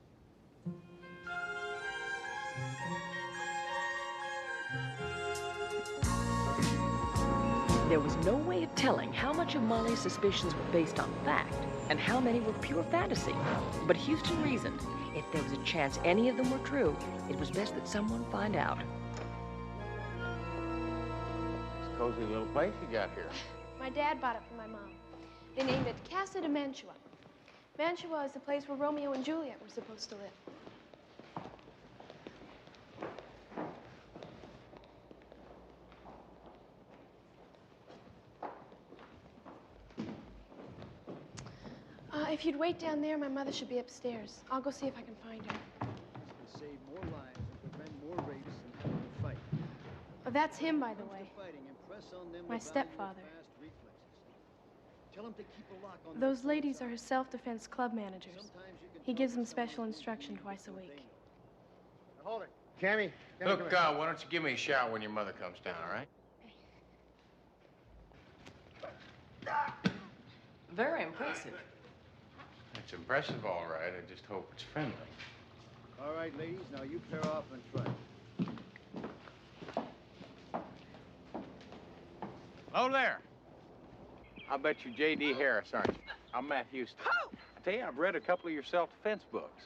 There was no way of telling how much of Molly's suspicions were based on fact and how many were pure fantasy. But Houston reasoned if there was a chance any of them were true, it was best that someone find out. It's a cozy little place you got here. My dad bought it for my mom. They named it Casa de Mantua. Mantua is the place where Romeo and Juliet were supposed to live. If you'd wait down there, my mother should be upstairs. I'll go see if I can find her. To save more lives and prevent more rapes and having to fight. Oh, that's him, by the way. Fighting, impress on them My the value of stepfather. fast reflexes. Tell him to keep a lock on Those ladies are his self-defense club managers. He gives them special instruction twice a week. Hold it. Cammy. Look, why don't you give me a shout when your mother comes down, all right? Very impressive. It's impressive, all right. I just hope it's friendly. All right, ladies, now you pair off and try. Hello there. I'll bet you're J.D. Harris, aren't you? I'm Matt Houston. I tell you, I've read a couple of your self-defense books.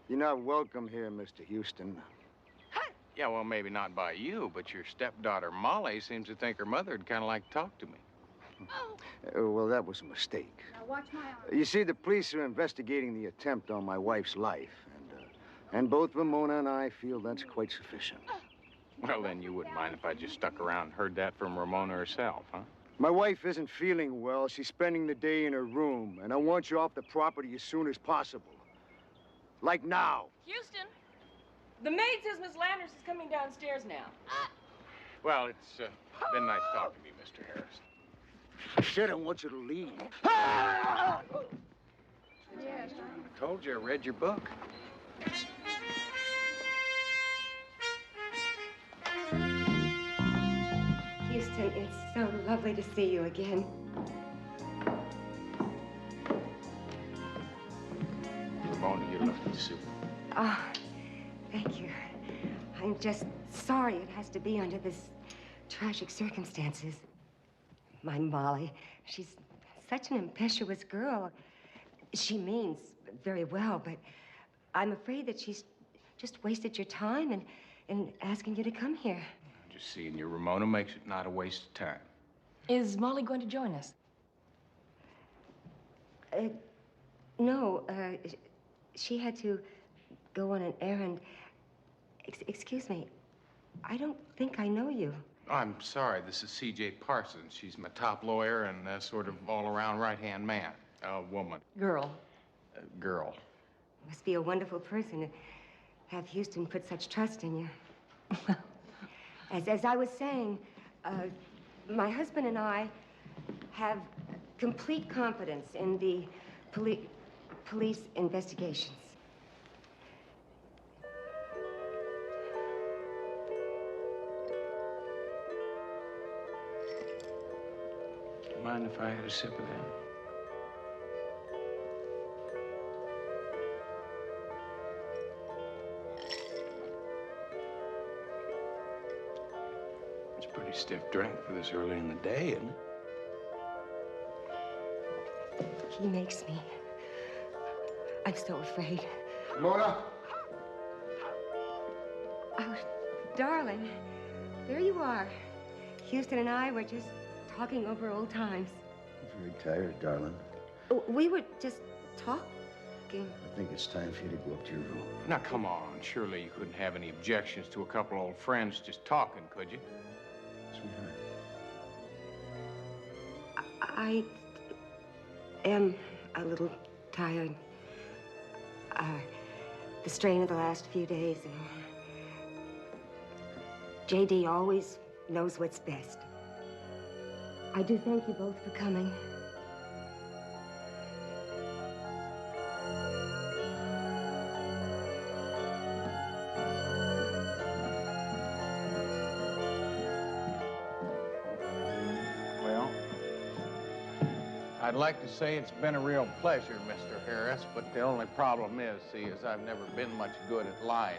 You're not welcome here, Mr. Houston. Yeah, well, maybe not by you, but your stepdaughter, Molly, seems to think her mother'd kind of like to talk to me. Well, that was a mistake. Now watch my arm. You see, the police are investigating the attempt on my wife's life, and both Ramona and I feel that's quite sufficient. Well, then you wouldn't mind if I just stuck around and heard that from Ramona herself, huh? My wife isn't feeling well. She's spending the day in her room, and I want you off the property as soon as possible. Like now. Houston, the maid says Miss Landers is coming downstairs now. Well, it's been nice talking to you, Mr. Harris. I said I want you to leave. I told you I read your book. Houston, it's so lovely to see you again. Ramona, you're looking super. Oh, thank you. I'm just sorry it has to be under this tragic circumstances. My Molly, she's such an impetuous girl. She means very well, but I'm afraid that she's just wasted your time in asking you to come here. Just seeing you, Ramona, makes it not a waste of time. Is Molly going to join us? No, she had to go on an errand. Excuse me, I don't think I know you. Oh, I'm sorry, this is C.J. Parsons. She's my top lawyer and a sort of all-around right-hand man. A woman. Girl. Girl. Must be a wonderful person to have Houston put such trust in you. As I was saying, my husband and I have complete confidence in the police investigations. Mind if I had a sip of that? It's a pretty stiff drink for this early in the day, isn't it? He makes me. I'm so afraid. Mona? Oh, darling, there you are. Houston and I were just talking over old times. Very tired, darling. We were just talking. I think it's time for you to go up to your room. Now, come on. Surely you couldn't have any objections to a couple old friends just talking, could you? I am a little tired. The strain of the last few days. J.D. always knows what's best. I do thank you both for coming. Well, I'd like to say it's been a real pleasure, Mr. Harris, but the only problem is, I've never been much good at lying.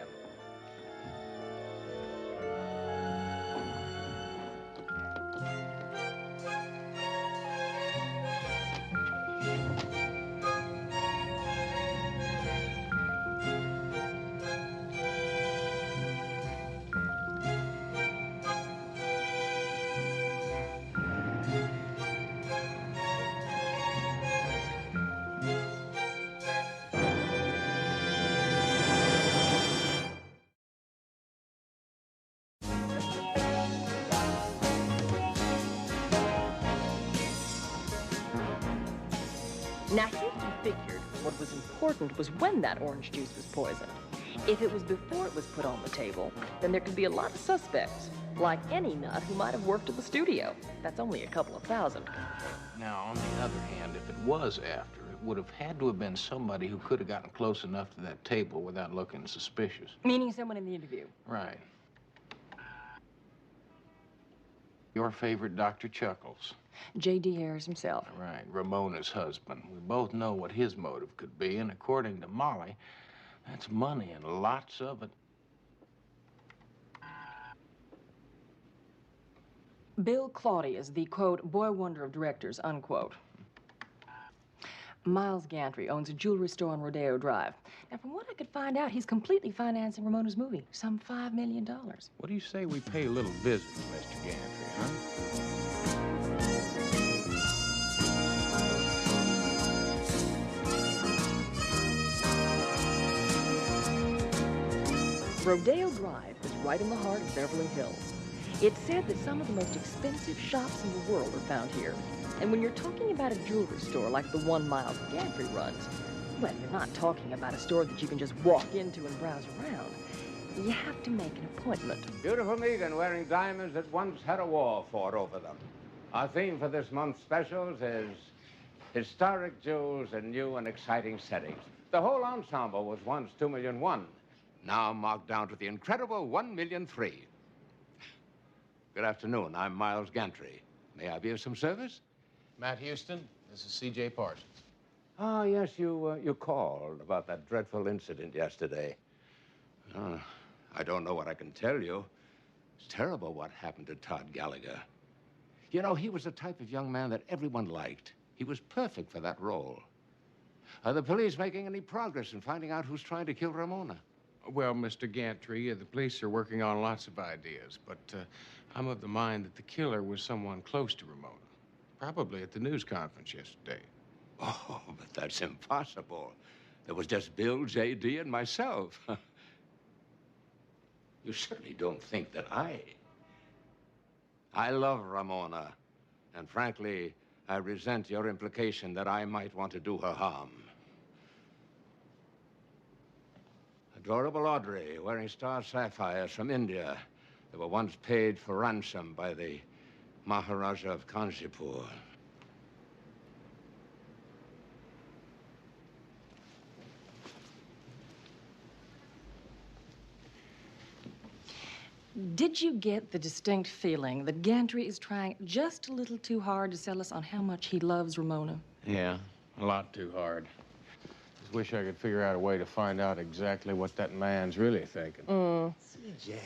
Now, Houston figured what was important was when that orange juice was poisoned. If it was before it was put on the table, then there could be a lot of suspects, like any nut who might have worked at the studio. That's only a couple of thousand. Now, on the other hand, if it was after, it would have had to have been somebody who could have gotten close enough to that table without looking suspicious. Meaning someone in the interview. Right. Your favorite Dr. Chuckles. J.D. Harris himself. Right, Ramona's husband. We both know what his motive could be, and according to Molly, that's money and lots of it. Bill Claudius, the, quote, boy wonder of directors, unquote. Miles Gantry owns a jewelry store on Rodeo Drive. Now, from what I could find out, he's completely financing Ramona's movie, some $5 million. What do you say we pay a little visit to Mr. Gantry, huh? Rodeo Drive is right in the heart of Beverly Hills. It's said that some of the most expensive shops in the world are found here. And when you're talking about a jewelry store like the one Miles Gantry runs, well, you're not talking about a store that you can just walk into and browse around. You have to make an appointment. Beautiful Megan wearing diamonds that once had a war fought over them. Our theme for this month's specials is historic jewels in new and exciting settings. The whole ensemble was once $2,000,001. Now marked down to the incredible $1,000,003. Good afternoon. I'm Miles Gantry. May I be of some service? Matt Houston, this is C.J. Parsons. Ah, yes, you called about that dreadful incident yesterday. I don't know what I can tell you. It's terrible what happened to Todd Gallagher. You know, he was the type of young man that everyone liked. He was perfect for that role. Are the police making any progress in finding out who's trying to kill Ramona? Well, Mr. Gantry, the police are working on lots of ideas, but I'm of the mind that the killer was someone close to Ramona. Probably at the news conference yesterday. Oh, but that's impossible. There was just Bill, J.D., and myself. You certainly don't think that I love Ramona, and frankly, I resent your implication that I might want to do her harm. Adorable Audrey, wearing star sapphires from India. They were once paid for ransom by the Maharaja of Kanchipur. Did you get the distinct feeling that Gantry is trying just a little too hard to sell us on how much he loves Ramona? Yeah, a lot too hard. Just wish I could figure out a way to find out exactly what that man's really thinking. CJ.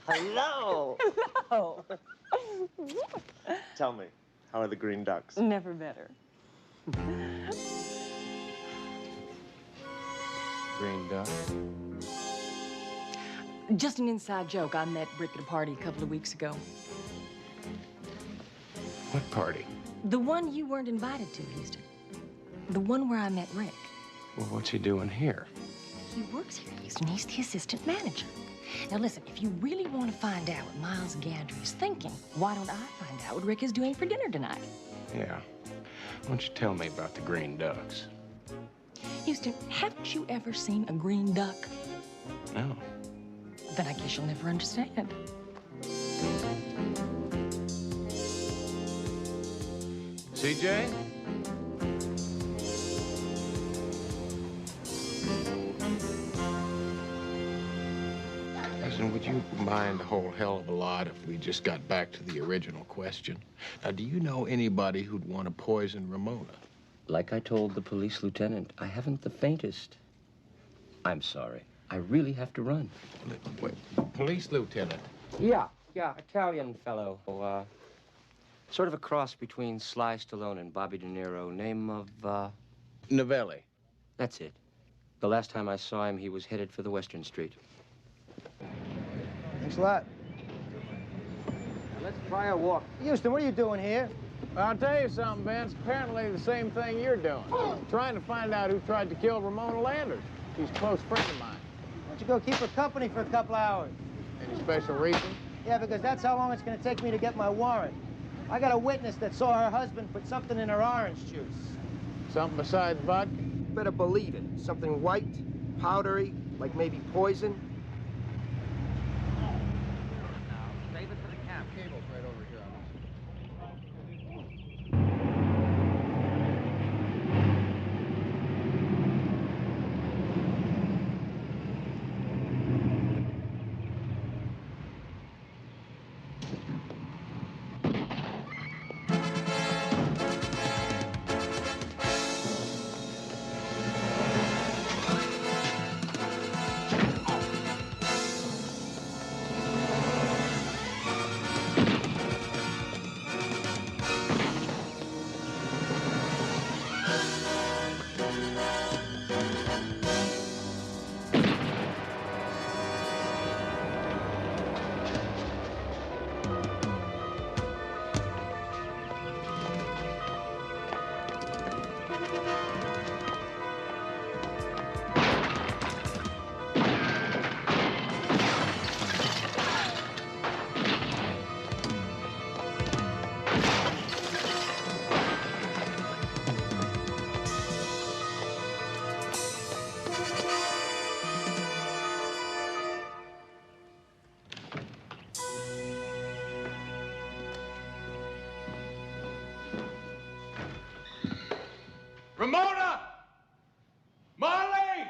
Hello. Hello. Tell me, how are the Green Ducks? Never better. Green Duck? Just an inside joke. I met Rick at a party a couple of weeks ago. What party? The one you weren't invited to, Houston. The one where I met Rick. Well, what's he doing here? He works here, Houston. He's the assistant manager. Now, listen, if you really want to find out what Miles Gantry is thinking, why don't I find out what Rick is doing for dinner tonight? Yeah, Why don't you tell me about the Green Ducks? Houston, haven't you ever seen a green duck? No. Then I guess you'll never understand. CJ? Listen, would you mind a whole hell of a lot if we just got back to the original question? Now, do you know anybody who'd want to poison Ramona? Like I told the police lieutenant, I haven't the faintest. I'm sorry. I really have to run. Wait, police lieutenant? Yeah, Italian fellow. Sort of a cross between Sly Stallone and Bobby De Niro. Name of, Novelli. That's it. The last time I saw him, he was headed for the Western Street. Thanks a lot. Let's try a walk. Houston, what are you doing here? I'll tell you something, Vince. Apparently the same thing you're doing. Trying to find out who tried to kill Ramona Landers. She's a close friend of mine. Why don't you go keep her company for a couple hours? Any special reason? Yeah, because that's how long it's going to take me to get my warrant. I got a witness that saw her husband put something in her orange juice. Something besides vodka? Better believe it. Something white, powdery, like maybe poison. Save it for the cab. Cable's right over here. Ramona! Marley!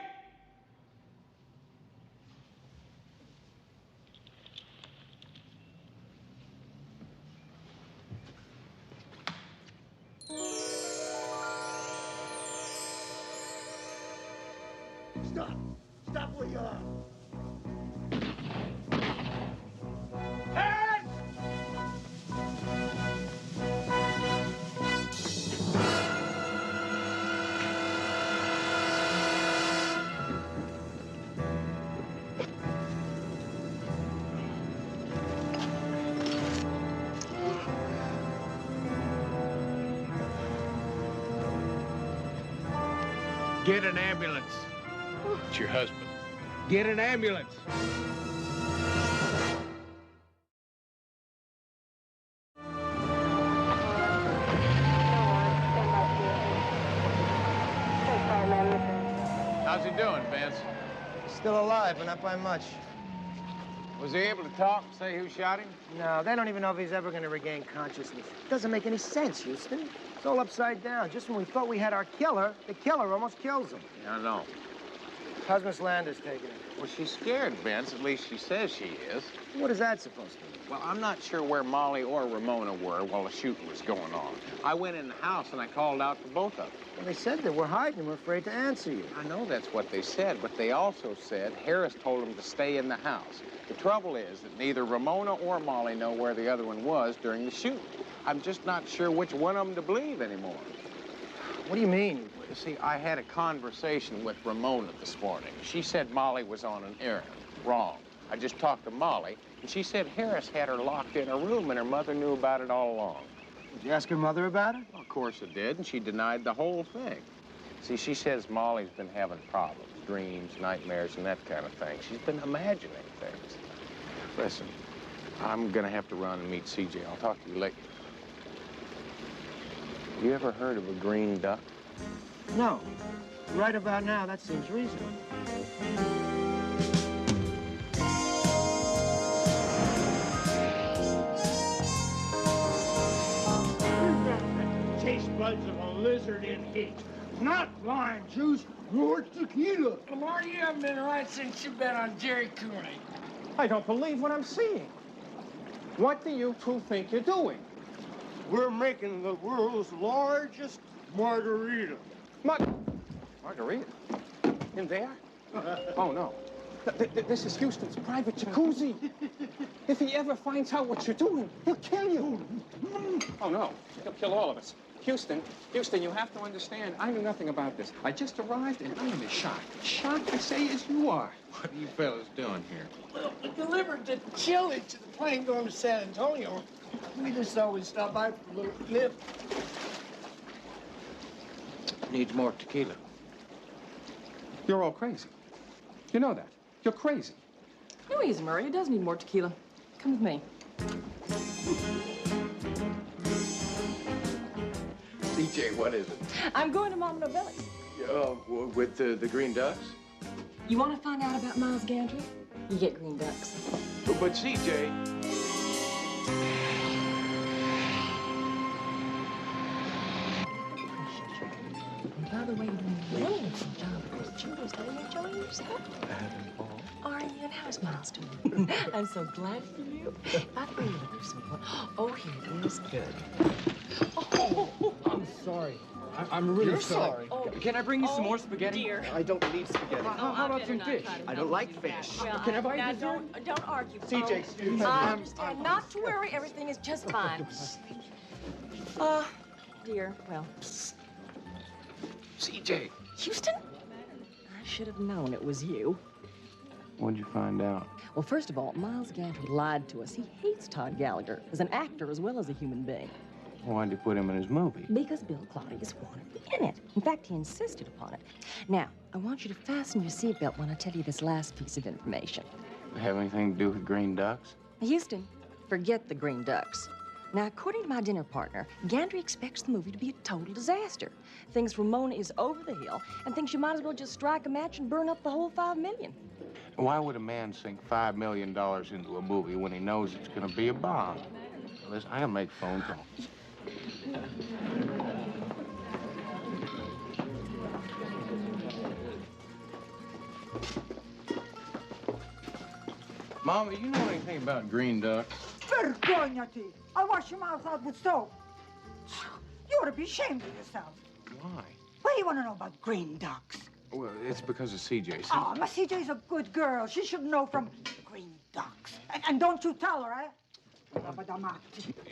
Stop! Stop where you are! Get an ambulance. It's your husband. Get an ambulance. How's he doing, Vince? Still alive, but not by much. Was he able to talk and say who shot him? No, they don't even know if he's ever going to regain consciousness. It doesn't make any sense, Houston. It's all upside down. Just when we thought we had our killer, the killer almost kills him. Yeah, I know. How's Miss Landers taking it? Well, she's scared, Vince. At least she says she is. What is that supposed to mean? Well, I'm not sure where Molly or Ramona were while the shooting was going on. I went in the house and I called out for both of them. Well, they said that we're hiding and we're afraid to answer you. I know that's what they said, but they also said Harris told them to stay in the house. The trouble is that neither Ramona or Molly know where the other one was during the shooting. I'm just not sure which one of them to believe anymore. What do you mean? You see, I had a conversation with Ramona this morning. She said Molly was on an errand. Wrong. I just talked to Molly, and she said Harris had her locked in her room and her mother knew about it all along. Did you ask her mother about it? Well, of course I did, and she denied the whole thing. See, she says Molly's been having problems, dreams, nightmares, and that kind of thing. She's been imagining things. Listen, I'm gonna have to run and meet CJ. I'll talk to you later. You ever heard of a green duck? No. Right about now, that seems reasonable. Taste buds of a lizard in heat. Not lime juice, nor tequila. Lamar, you haven't been right since you bet on Jerry Cooney. I don't believe what I'm seeing. What do you two think you're doing? We're making the world's largest margarita. Margarita? In there? Oh, no. This is Houston's private jacuzzi. If he ever finds out what you're doing, he'll kill you. Oh, no. He'll kill all of us. Houston, you have to understand, I knew nothing about this. I just arrived, and I am as shocked. Shocked, I say, as you are. What are you fellas doing here? Well, we delivered the chili to the plane going to San Antonio. We just always stop by for a little nip. Needs more tequila. You're all crazy. You know that. You're crazy. No, he isn't, Murray. He does need more tequila. Come with me. CJ, what is it? I'm going to Mama Novelli's. With the green ducks? You want to find out about Miles Gantry? You get green ducks. But CJ... By the way, you're doing a wonderful job because Judas, are you enjoying yourself? Are you? And how's Miles doing? I'm so glad for you. By the way, you look so good. Oh, here it is. Good. Oh, I'm sorry. I'm really sorry. Oh, Can I bring you some more spaghetti? Dear. I don't need spaghetti. How about some fish? I don't like fish. Well, Can I buy now you dessert? don't argue. CJ, excuse me. I understand. Not to worry. Everything is just fine. Dear, well. CJ. Houston? I should have known it was you. What'd you find out? Well, first of all, Miles Gantry lied to us. He hates Todd Gallagher as an actor as well as a human being. Why'd you put him in his movie? Because Bill Claudius wanted me in it. In fact, he insisted upon it. Now, I want you to fasten your seatbelt when I tell you this last piece of information. Have anything to do with green ducks? Houston, forget the green ducks. Now, according to my dinner partner, Gantry expects the movie to be a total disaster. Thinks Ramona is over the hill and thinks you might as well just strike a match and burn up the whole $5 million. Why would a man sink $5 million into a movie when he knows it's going to be a bomb? Listen, I gotta make phone calls. Mama, you know anything about green ducks? Vergognati! I wash your mouth out with soap. You ought to be ashamed of yourself. Why? What do you want to know about green ducks? Well, it's because of CJ. Oh, my CJ's a good girl. She should know from green ducks. And don't you tell her, eh?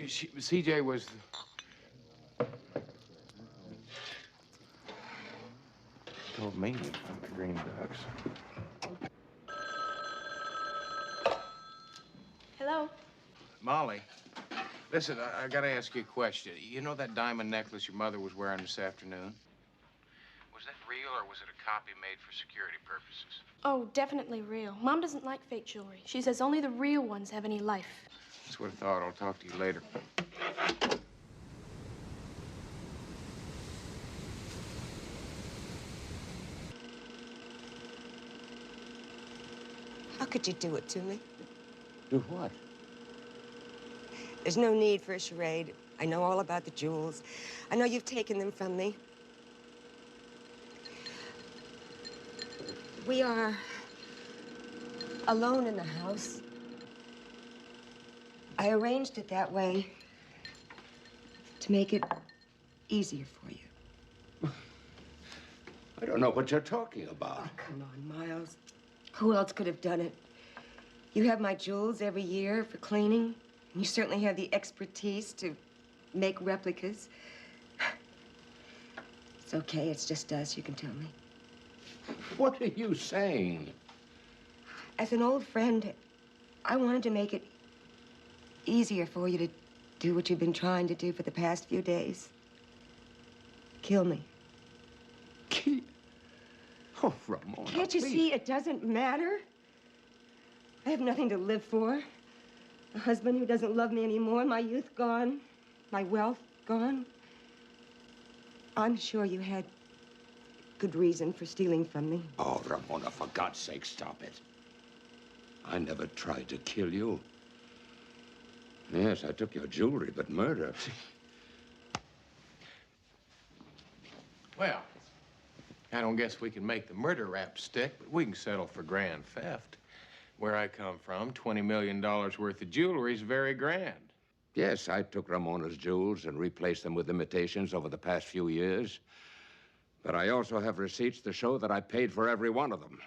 CJ was... told me about the green ducks. Hello? Molly, listen, I gotta ask you a question. You know that diamond necklace your mother was wearing this afternoon? Was that real or was it a copy made for security purposes? Oh, definitely real. Mom doesn't like fake jewelry. She says only the real ones have any life. That's what I thought. I'll talk to you later. How could you do it to me? Do what? There's no need for a charade. I know all about the jewels. I know you've taken them from me. We are alone in the house. I arranged it that way to make it easier for you. I don't know what you're talking about. Oh, come on, Miles. Who else could have done it? You have my jewels every year for cleaning. And you certainly have the expertise to make replicas. It's okay, it's just us, you can tell me. What are you saying? As an old friend, I wanted to make it easier for you to do what you've been trying to do for the past few days. Kill me. Oh, Ramona, Can't you see it doesn't matter? I have nothing to live for. A husband who doesn't love me anymore, my youth gone, my wealth gone. I'm sure you had good reason for stealing from me. Oh, Ramona, for God's sake, stop it. I never tried to kill you. Yes, I took your jewelry, but murder. Well, I don't guess we can make the murder rap stick, but we can settle for grand theft. Where I come from, $20 million worth of jewelry is very grand. Yes, I took Ramona's jewels and replaced them with imitations over the past few years. But I also have receipts to show that I paid for every one of them.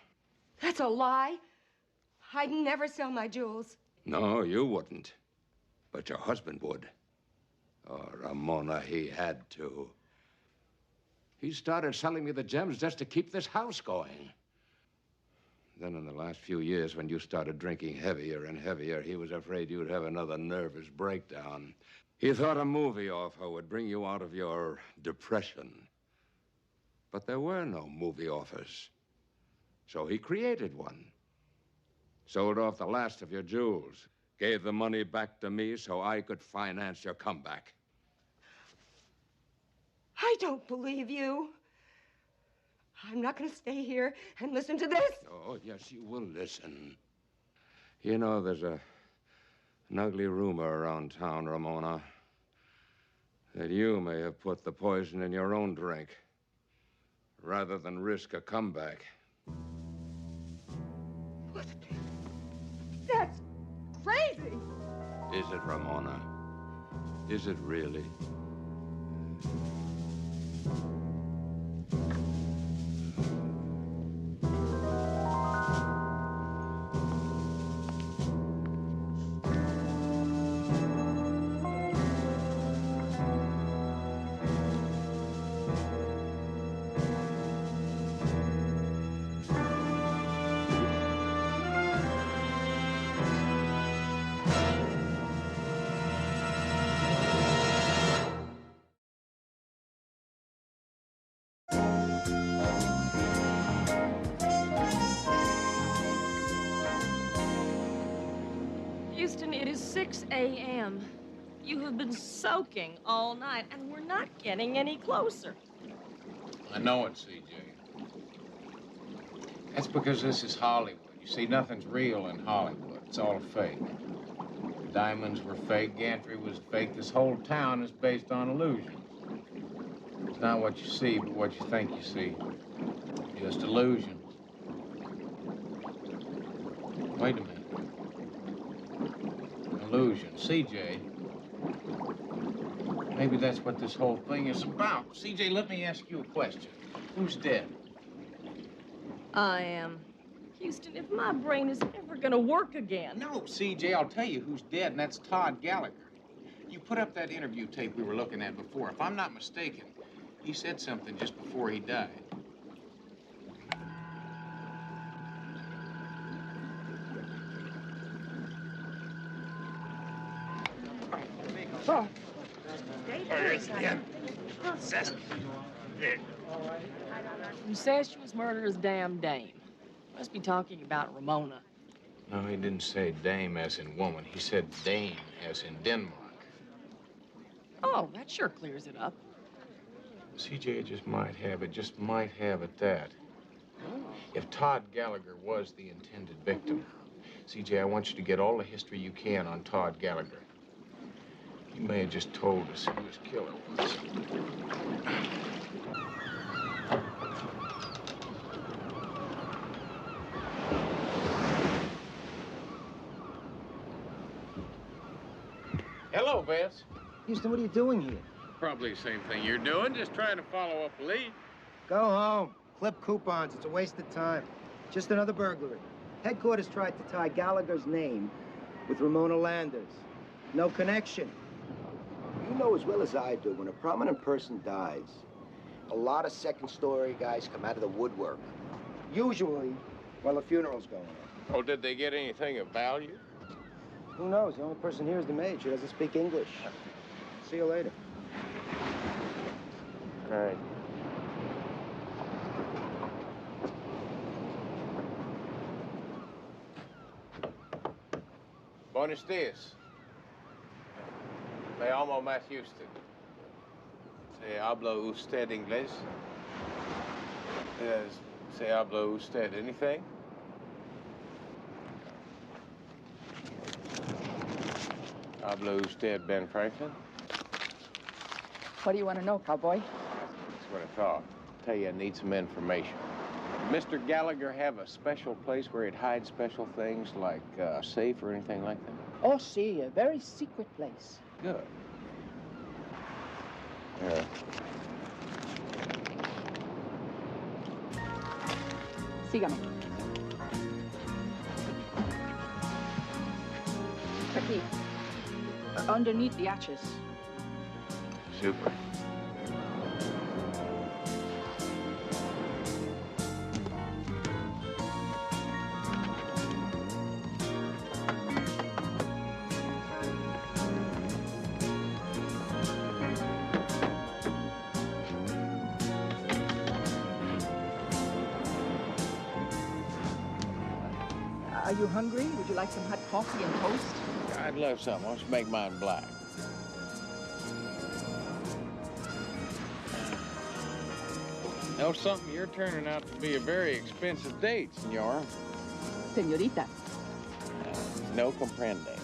That's a lie. I'd never sell my jewels. No, you wouldn't. But your husband would. Oh, Ramona, he had to. He started selling me the gems just to keep this house going. Then in the last few years, when you started drinking heavier and heavier, he was afraid you'd have another nervous breakdown. He thought a movie offer would bring you out of your depression. But there were no movie offers. So he created one. Sold off the last of your jewels. Gave the money back to me so I could finance your comeback. I don't believe you. I'm not going to stay here and listen to this. Oh, yes, you will listen. You know, there's an ugly rumor around town, Ramona, that you may have put the poison in your own drink rather than risk a comeback. What? That's crazy. Is it, Ramona? Is it really? Houston, it is 6 a.m. You have been soaking all night, and we're not getting any closer. I know it, CJ. That's because this is Hollywood. You see, nothing's real in Hollywood. It's all fake. The diamonds were fake. Gantry was fake. This whole town is based on illusions. It's not what you see, but what you think you see. Just illusions. Wait a minute. Illusion. CJ, maybe that's what this whole thing is about. CJ, let me ask you a question. Who's dead? I am. Houston, if my brain is ever gonna work again. No, CJ, I'll tell you who's dead, and that's Todd Gallagher. You put up that interview tape we were looking at before. If I'm not mistaken, he said something just before he died. Oh. Incestuous murderous damn dame. Must be talking about Ramona. No, he didn't say dame as in woman. He said Dane as in Denmark. Oh, that sure clears it up. CJ just might have it that. If Todd Gallagher was the intended victim, CJ, I want you to get all the history you can on Todd Gallagher. He may have just told us who his killer was. Hello, Vance. Houston, what are you doing here? Probably the same thing you're doing, just trying to follow up a lead. Go home. Clip coupons. It's a waste of time. Just another burglary. Headquarters tried to tie Gallagher's name with Ramona Landers. No connection. You know as well as I do, when a prominent person dies, a lot of second-story guys come out of the woodwork. Usually, while the funeral's going on. Oh, did they get anything of value? Who knows? The only person here is the maid. She doesn't speak English. See you later. All right. Buenos dias. Me llamo Matt Houston. habla usted inglés? Se habla usted anything? Habla usted Ben Franklin? What do you want to know, cowboy? That's what I thought. Tell you, I need some information. Did Mr. Gallagher have a special place where he'd hide special things like a safe or anything like that? Oh, see, a very secret place. Good. Yeah. Sígame. Aquí. Underneath the arches. Super. Are you hungry? Would you like some hot coffee and toast? I'd love some. Why don't you make mine black? Know something? You're turning out to be a very expensive date, senor. Señorita. No comprende.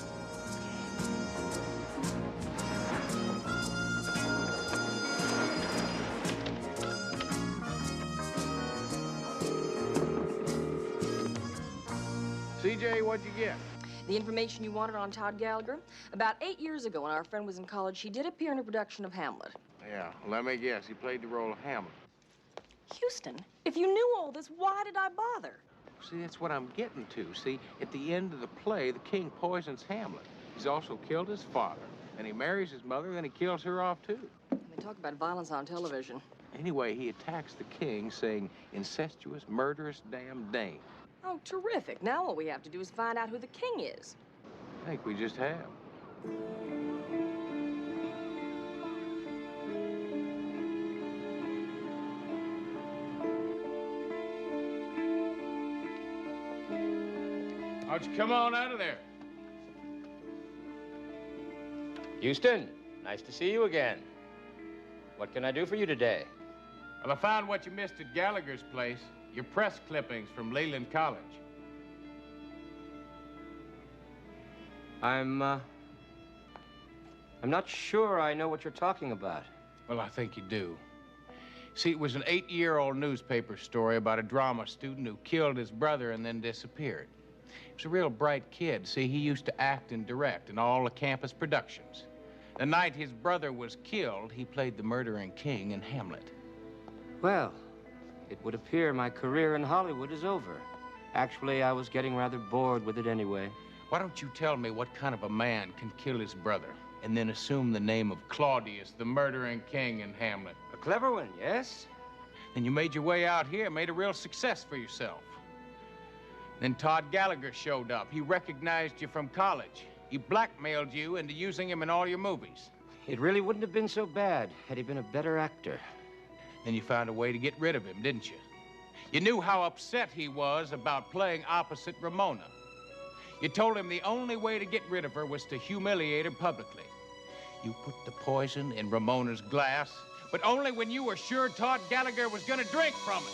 CJ, what'd you get? The information you wanted on Todd Gallagher? About 8 years ago, when our friend was in college, he did appear in a production of Hamlet. Yeah, let me guess. He played the role of Hamlet. Houston, if you knew all this, why did I bother? See, that's what I'm getting to. See, at the end of the play, the king poisons Hamlet. He's also killed his father. And he marries his mother, then he kills her off, too. They talk about violence on television. Anyway, he attacks the king, saying, incestuous, murderous, damn dame. Oh, terrific. Now all we have to do is find out who the king is. I think we just have. Why don't you come on out of there? Houston, nice to see you again. What can I do for you today? Well, I found what you missed at Gallagher's place. Your press clippings from Leland College. I'm not sure I know what you're talking about. Well, I think you do. See, it was an 8-year-old newspaper story about a drama student who killed his brother and then disappeared. He was a real bright kid. See, he used to act and direct in all the campus productions. The night his brother was killed, he played the murdering king in Hamlet. Well, it would appear my career in Hollywood is over. Actually, I was getting rather bored with it anyway. Why don't you tell me what kind of a man can kill his brother and then assume the name of Claudius, the murdering king in Hamlet? A clever one, yes? Then you made your way out here, made a real success for yourself. Then Todd Gallagher showed up. He recognized you from college. He blackmailed you into using him in all your movies. It really wouldn't have been so bad had he been a better actor. Then you found a way to get rid of him, didn't you? You knew how upset he was about playing opposite Ramona. You told him the only way to get rid of her was to humiliate her publicly. You put the poison in Ramona's glass, but only when you were sure Todd Gallagher was gonna drink from it.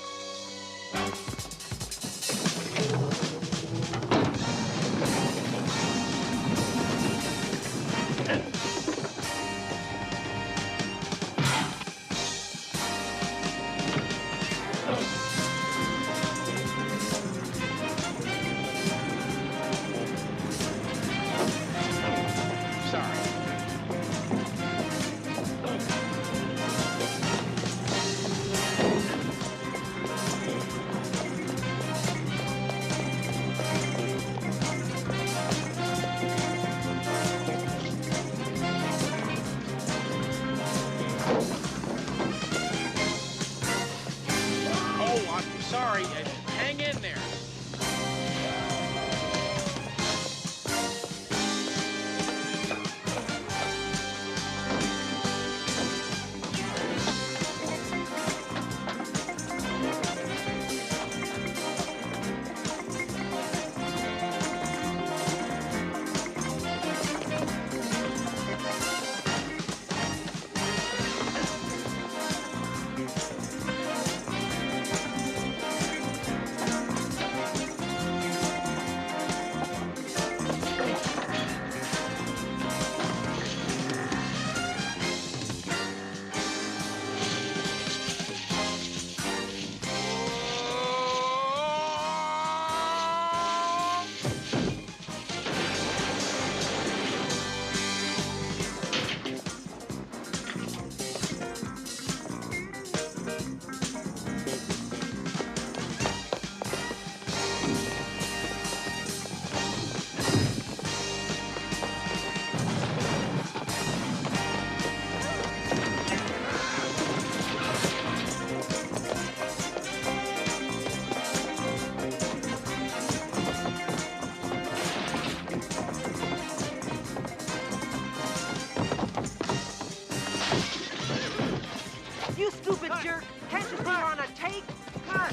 jerk. Can't you see we're on a take? Cut!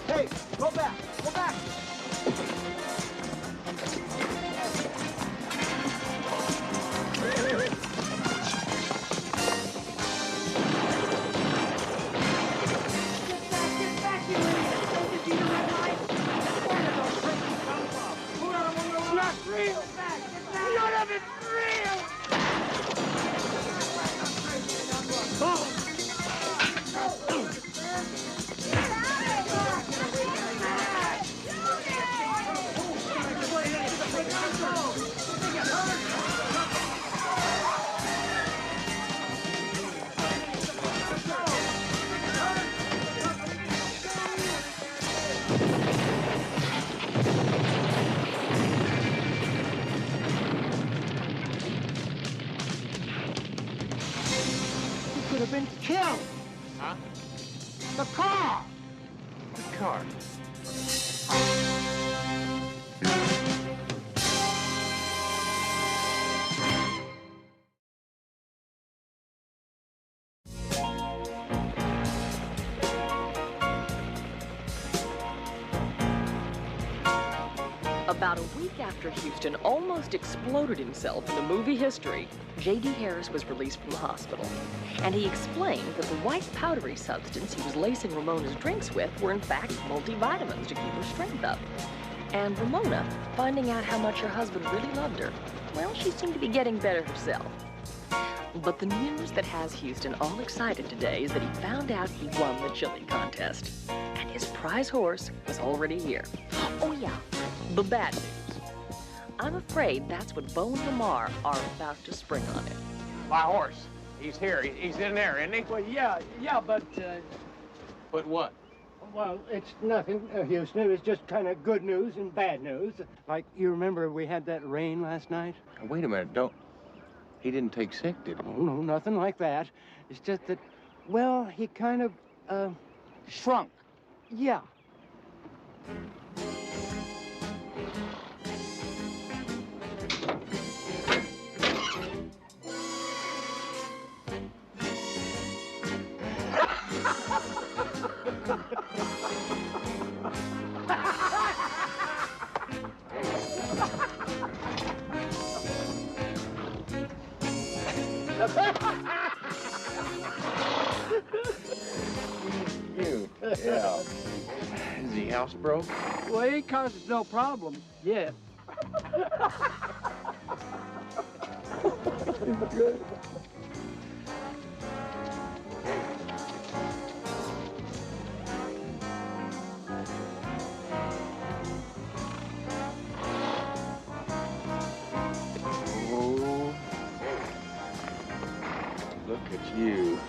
Hey, go back. Go back. Real! None of it's real! Could have been killed. Huh? The car. The car. About a week after Houston almost exploded himself into movie history, J.D. Harris was released from the hospital. And he explained that the white powdery substance he was lacing Ramona's drinks with were in fact multivitamins to keep her strength up. And Ramona, finding out how much her husband really loved her, well, she seemed to be getting better herself. But the news that has Houston all excited today is that he found out he won the chili contest. And his prize horse was already here. Oh yeah, the bad news. I'm afraid that's what Bo and Lamar are about to spring on him. My horse. He's here. He's in there, isn't he? Well, yeah, but, But what? well, it's nothing, Houston. It was just kind of good news and bad news. Like, you remember we had that rain last night? Wait a minute. Don't... He didn't take sick, did he? Oh, no, nothing like that. It's just that, well, he kind of, shrunk. Yeah. You. Yeah. Is he housebroke? Well, he causes no problem yet. Good. Oh. Look at you.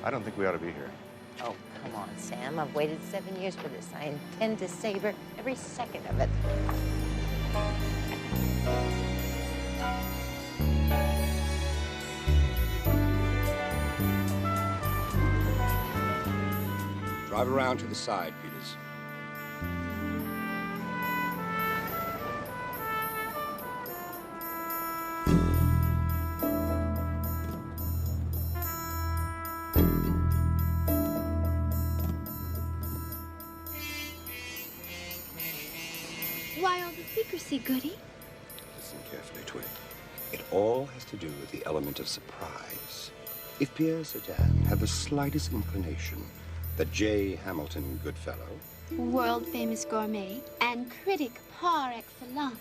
I don't think we ought to be here. Oh, come on, Sam. I've waited 7 years for this. I intend to savor every second of it. Drive around to the side, Peters. Why all the secrecy, Goody? Listen carefully, Twig. It all has to do with the element of surprise. If Pierre Sedan had the slightest inclination that J. Hamilton Goodfellow... World-famous gourmet and critic par excellence.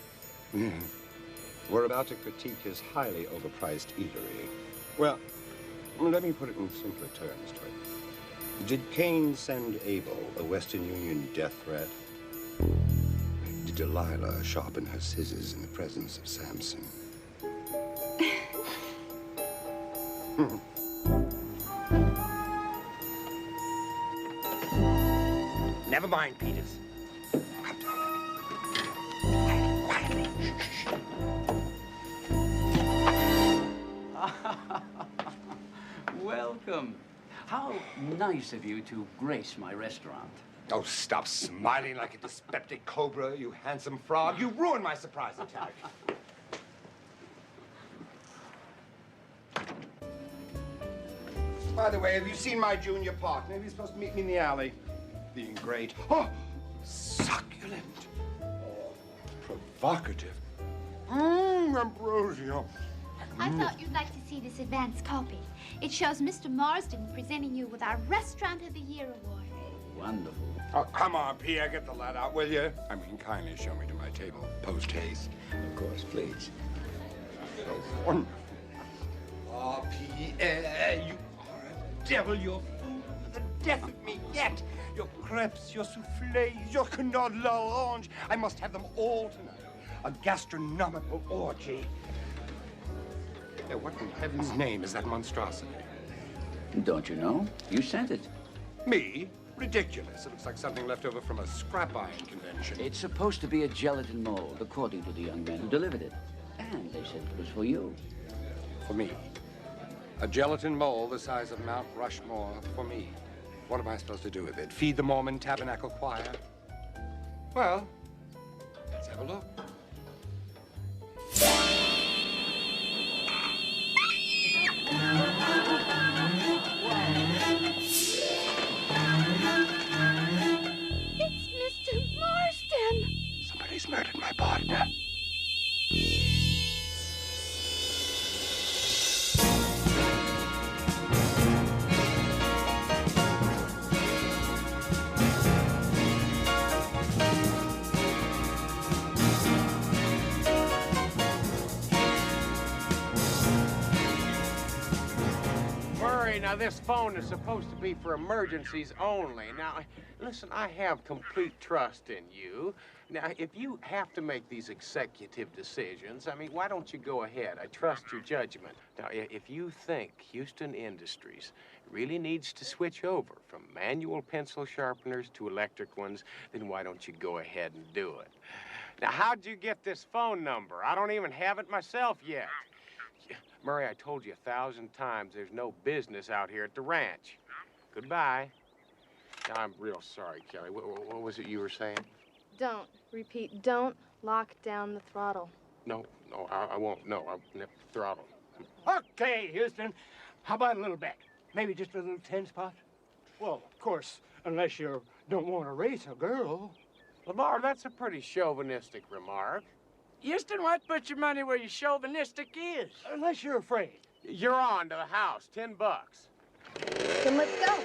were about to critique his highly overpriced eatery. Well, let me put it in simpler terms, Twig. Did Cain send Abel a Western Union death threat? Did Delilah sharpen her scissors in the presence of Samson? Never mind, Peters. Quietly. Welcome. How nice of you to grace my restaurant. Oh, stop smiling like a dyspeptic cobra, you handsome frog. You ruined my surprise attack. By the way, have you seen my junior partner? He was supposed to meet me in the alley. Being great. Oh, succulent. Oh, provocative. Ambrosia. I thought you'd like to see this advance copy. It shows Mr. Marsden presenting you with our Restaurant of the Year award. Wonderful. Oh, come on, Pierre, get the lad out, will you? I mean, kindly show me to my table, post-haste. Of course, please. Wonderful. Oh, Pierre, you are a devil. Your food is the death of me yet. Your crepes, your soufflés, your canard l'orange. I must have them all tonight. A gastronomical orgy. Now, what in heaven's name is that monstrosity? Don't you know? You sent it. Me? Ridiculous. It looks like something left over from a scrap iron convention. It's supposed to be a gelatin mold, according to the young man who delivered it. And they said it was for you. For me? A gelatin mold the size of Mount Rushmore for me. What am I supposed to do with it? Feed the Mormon Tabernacle Choir? Well, let's have a look. It's Mr. Marsden! Somebody's murdered my partner. Now, this phone is supposed to be for emergencies only. Now, listen, I have complete trust in you. Now, if you have to make these executive decisions, I mean, why don't you go ahead? I trust your judgment. Now, if you think Houston Industries really needs to switch over from manual pencil sharpeners to electric ones, then why don't you go ahead and do it? Now, how'd you get this phone number? I don't even have it myself yet. Murray, I told you 1,000 times there's no business out here at the ranch. Goodbye. Now, I'm real sorry, Kelly. What was it you were saying? Don't. Repeat, don't lock down the throttle. No, I won't. No, I'll nip the throttle. Okay, Houston. How about a little bet? Maybe just a little 10 spot? Well, of course, unless you don't want to race a girl. Lamar, that's a pretty chauvinistic remark. Houston, why put your money where your chauvinistic is? Unless you're afraid. You're on to the house. $10. Then let's go. All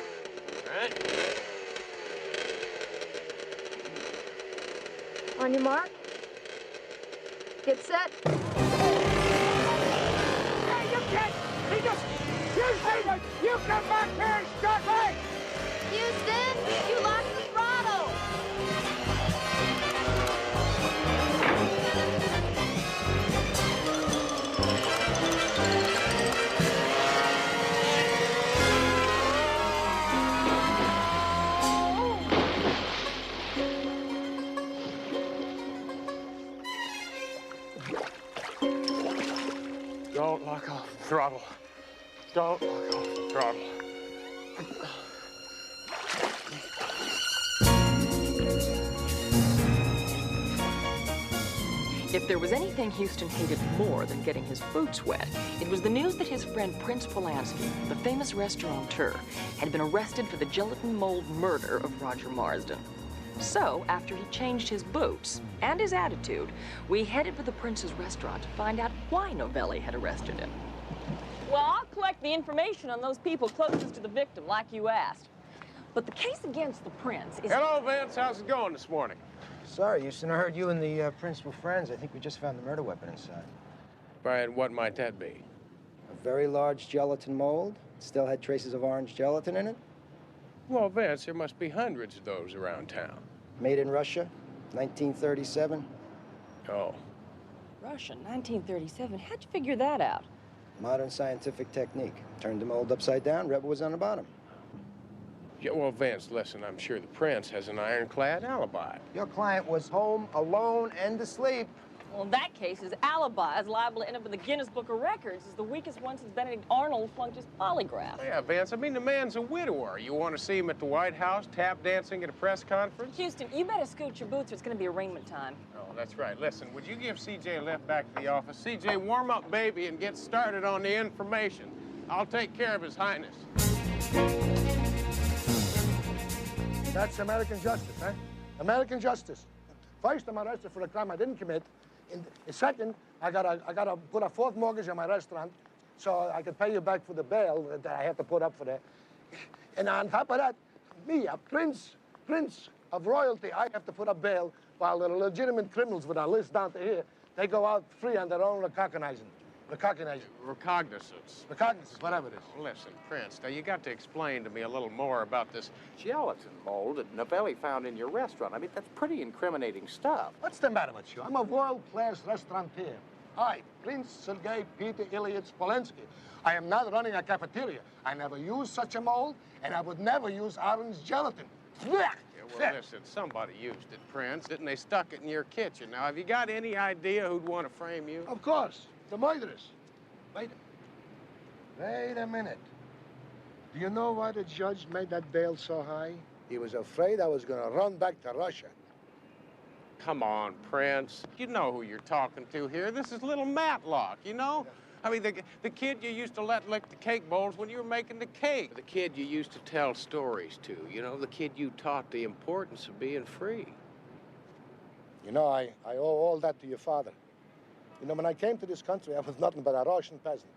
right. On your mark. Get set. Hey, you can't! Houston, you come back here and start right! Houston, you lost the throttle! Don't. Throttle. If there was anything Houston hated more than getting his boots wet, it was the news that his friend Prince Polanski, the famous restaurateur, had been arrested for the gelatin mold murder of Roger Marsden. So, after he changed his boots and his attitude, we headed for the Prince's restaurant to find out why Novelli had arrested him. Well, I'll collect the information on those people closest to the victim, like you asked. But the case against the Prince is... Hello, Vince. How's it going this morning? Sorry, Houston. I heard you and the Prince were friends. I think we just found the murder weapon inside. Brian, what might that be? A very large gelatin mold. Still had traces of orange gelatin in it. Well, Vince, there must be hundreds of those around town. Made in Russia, 1937. Oh. Russia, 1937. How'd you figure that out? Modern scientific technique. Turned the mold upside down, rubber was on the bottom. Yeah, well, Vince, listen, I'm sure the Prince has an ironclad alibi. Your client was home, alone, and asleep. Well, in that case, his alibi is liable to end up in the Guinness Book of Records as the weakest one since Benedict Arnold flunked his polygraph. Yeah, Vince, I mean, the man's a widower. You want to see him at the White House, tap dancing at a press conference? Houston, you better scoot your boots or it's going to be arraignment time. Oh, that's right. Listen, would you give C.J. a lift back to the office? C.J., warm up, baby, and get started on the information. I'll take care of His Highness. That's American justice, eh? American justice. First, I'm arrested for a crime I didn't commit. Second, I gotta put a fourth mortgage on my restaurant so I can pay you back for the bail that I have to put up for that. And on top of that, me, a prince of royalty, I have to put up bail while the legitimate criminals with our list down to here, they go out free on their own recognizance, whatever it is. Listen, Prince, now you got to explain to me a little more about this gelatin mold that Novelli found in your restaurant. I mean, that's pretty incriminating stuff. What's the matter with you? I'm a world-class restaurateur. I, Prince Sergei Peter Ilyich Polensky. I am not running a cafeteria. I never used such a mold, and I would never use orange gelatin. Yeah, well, listen, somebody used it, Prince. Didn't they stuck it in your kitchen? Now, have you got any idea who'd want to frame you? Of course, the murderers. Wait a minute. Do you know why the judge made that bail so high? He was afraid I was going to run back to Russia. Come on, Prince. You know who you're talking to here. This is little Matlock, you know? I mean, the kid you used to let lick the cake bowls when you were making the cake. The kid you used to tell stories to, you know? The kid you taught the importance of being free. You know, I owe all that to your father. You know, when I came to this country, I was nothing but a Russian peasant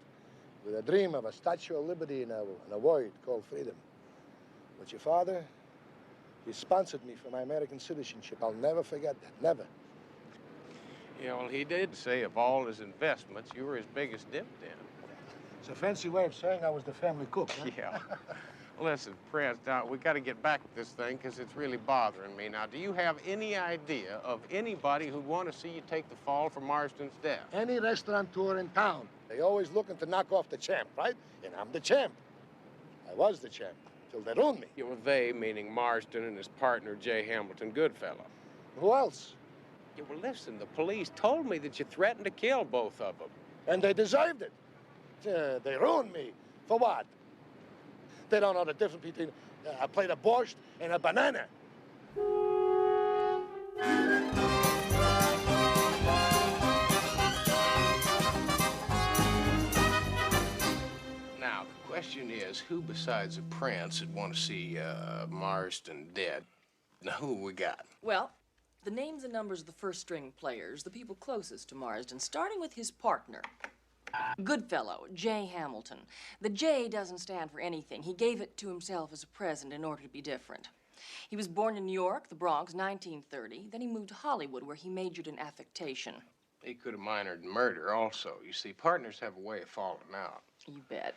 with a dream of a Statue of Liberty in a void called freedom. But your father, he sponsored me for my American citizenship. I'll never forget that, never. Yeah, well, he did say of all his investments, you were his biggest dividend. It's a fancy way of saying I was the family cook, huh? Yeah. Listen, Prince, now, we got to get back to this thing because it's really bothering me. Now, do you have any idea of anybody who'd want to see you take the fall for Marsden's death? Any restaurateur in town. They always looking to knock off the champ, right? And I'm the champ. I was the champ till they ruined me. Yeah, well, they, meaning Marsden and his partner, J. Hamilton Goodfellow. Who else? Yeah, well, listen, the police told me that you threatened to kill both of them. And they deserved it. They ruined me. For what? They don't know the difference between a plate of borscht and a banana. Now, the question is, who besides the Prince would want to see Marsden dead? Now, who we got? Well, the names and numbers of the first-string players, the people closest to Marsden, starting with his partner. Goodfellow, J. Hamilton. The J doesn't stand for anything. He gave it to himself as a present in order to be different. He was born in New York, the Bronx, 1930. Then he moved to Hollywood, where he majored in affectation. He could have minored in murder also. You see, partners have a way of falling out. You bet.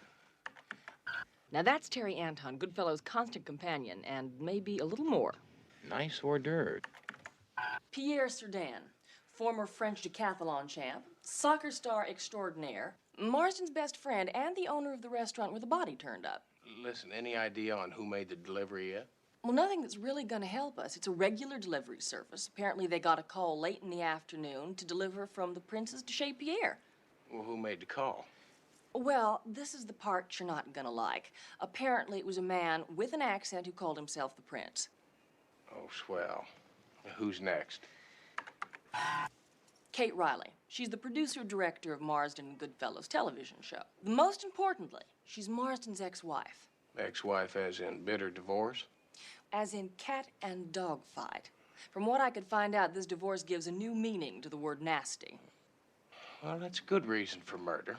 Now, that's Terry Anton, Goodfellow's constant companion, and maybe a little more. Nice hors d'oeuvre. Pierre Sardin, former French decathlon champ, soccer star extraordinaire, Marsden's best friend, and the owner of the restaurant where the body turned up. Listen, any idea on who made the delivery yet? Well, nothing that's really going to help us. It's a regular delivery service. Apparently, they got a call late in the afternoon to deliver from the Prince's to Chez Pierre. Well, who made the call? Well, this is the part you're not gonna like. Apparently, it was a man with an accent who called himself the Prince. Oh, swell. Who's next? Kate Riley. She's the producer-director of Marsden and Goodfellows television show. Most importantly, she's Marsden's ex-wife. Ex-wife as in bitter divorce? As in cat and dog fight. From what I could find out, this divorce gives a new meaning to the word nasty. Well, that's a good reason for murder.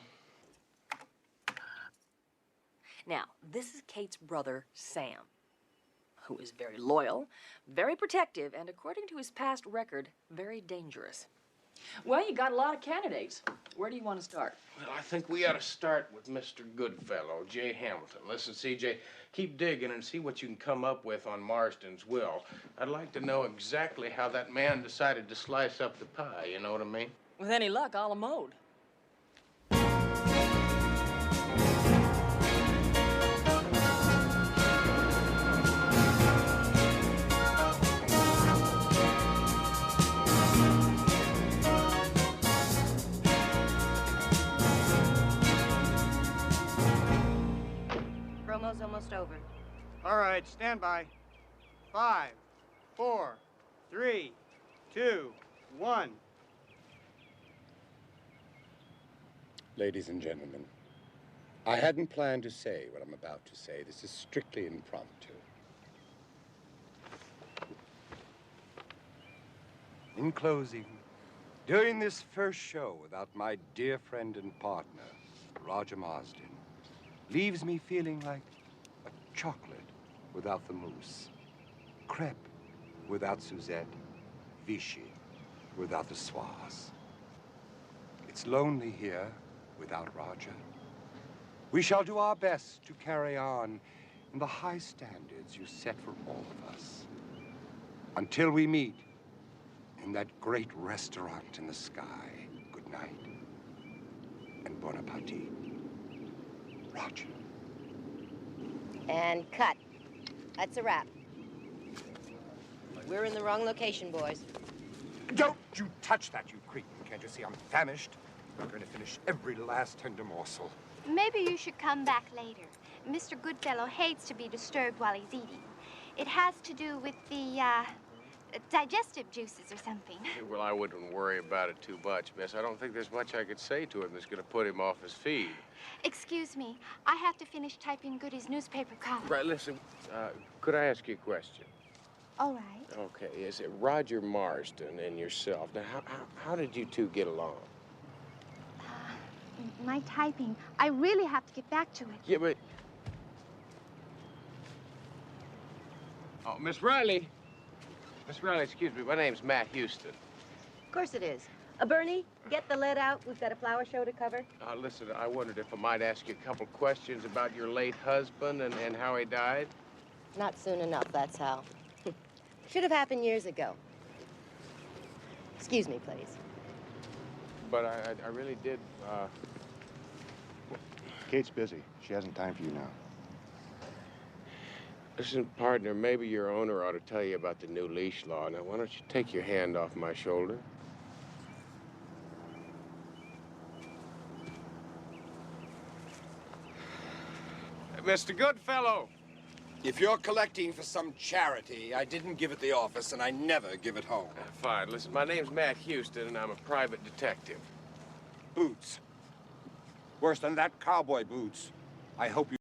Now, this is Kate's brother, Sam, who is very loyal, very protective, and according to his past record, very dangerous. Well, you got a lot of candidates. Where do you want to start? Well, I think we ought to start with Mr. Goodfellow, Jay Hamilton. Listen, CJ, keep digging and see what you can come up with on Marsden's will. I'd like to know exactly how that man decided to slice up the pie, you know what I mean? With any luck, a la mode. Promo's almost over. All right, stand by. 5, 4, 3, 2, 1. Ladies and gentlemen, I hadn't planned to say what I'm about to say. This is strictly impromptu. In closing, during this first show without my dear friend and partner, Roger Marsden, leaves me feeling like a chocolate without the mousse, crepe without Suzette, Vichy without the Soise. It's lonely here without Roger. We shall do our best to carry on in the high standards you set for all of us. Until we meet in that great restaurant in the sky, good night and bon appetit. Roger. And cut. That's a wrap. We're in the wrong location, boys. Don't you touch that, you cretin. Can't you see I'm famished? I'm going to finish every last tender morsel. Maybe you should come back later. Mr. Goodfellow hates to be disturbed while he's eating. It has to do with the, digestive juices or something. Well, I wouldn't worry about it too much, miss. I don't think there's much I could say to him that's going to put him off his feed. Excuse me. I have to finish typing Goody's newspaper column. Right, listen, could I ask you a question? All right. Okay, is it Roger Marsden and yourself? Now, how did you two get along? My typing. I really have to get back to it. Yeah, but... Oh, Miss Riley. Miss Riley, excuse me. My name's Matt Houston. Of course it is. Bernie, get the lead out. We've got a flower show to cover. Listen, I wondered if I might ask you a couple questions about your late husband and how he died. Not soon enough, that's how. Should have happened years ago. Excuse me, please. But I really did, Kate's busy. She hasn't time for you now. Listen, partner, maybe your owner ought to tell you about the new leash law. Now, why don't you take your hand off my shoulder? Mr. Goodfellow! If you're collecting for some charity, I didn't give it the office, and I never give it home. Fine. Listen, my name's Matt Houston, and I'm a private detective. Boots. Worse than that, cowboy boots. I hope you...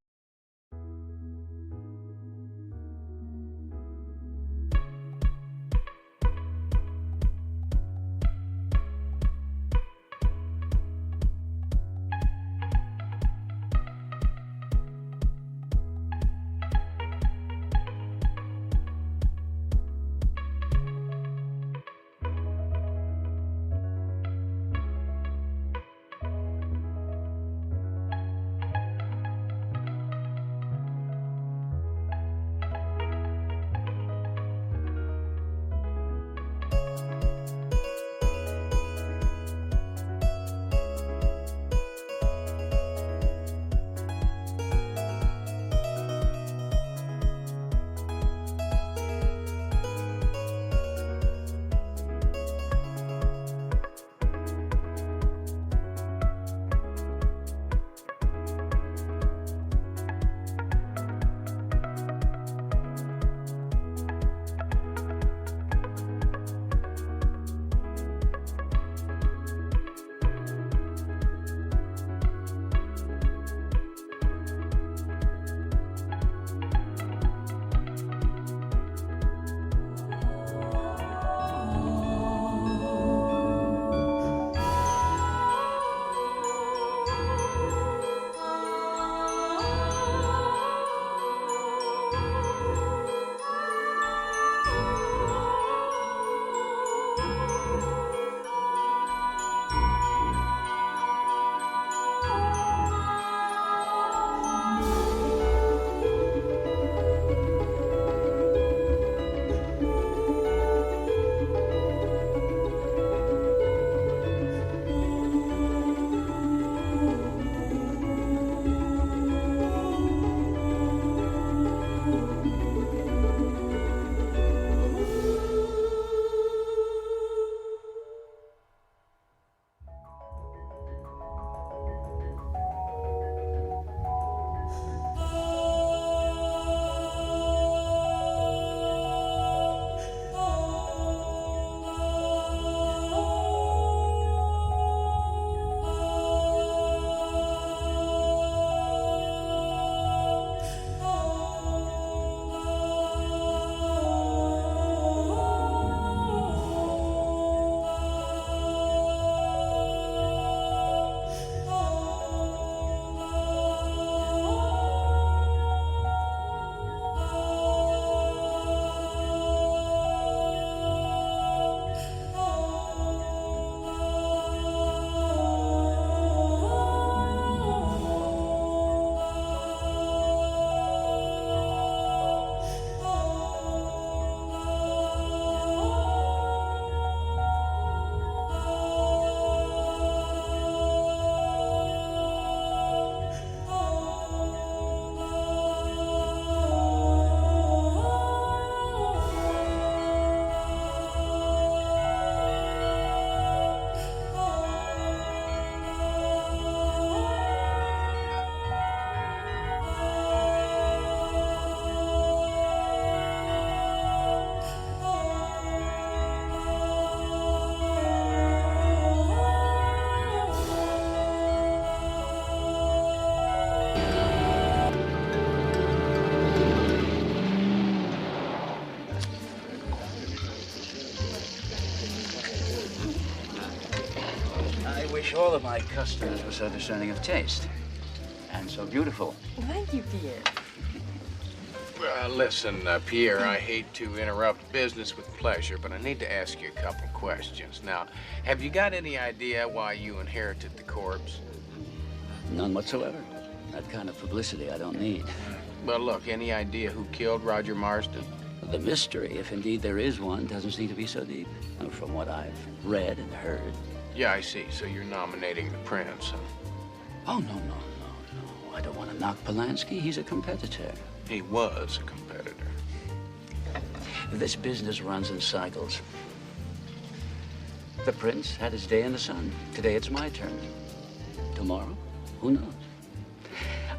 wish all of my customers were so discerning of taste. And so beautiful. Thank you, Pierre. Well, listen, Pierre, I hate to interrupt business with pleasure, but I need to ask you a couple questions. Now, have you got any idea why you inherited the corpse? None whatsoever. That kind of publicity I don't need. Well, look, any idea who killed Roger Marsden? The mystery, if indeed there is one, doesn't seem to be so deep. From what I've read and heard. Yeah, I see. So you're nominating the prince, huh? Oh, no. I don't want to knock Polanski. He's a competitor. He was a competitor. This business runs in cycles. The prince had his day in the sun. Today it's my turn. Tomorrow, who knows?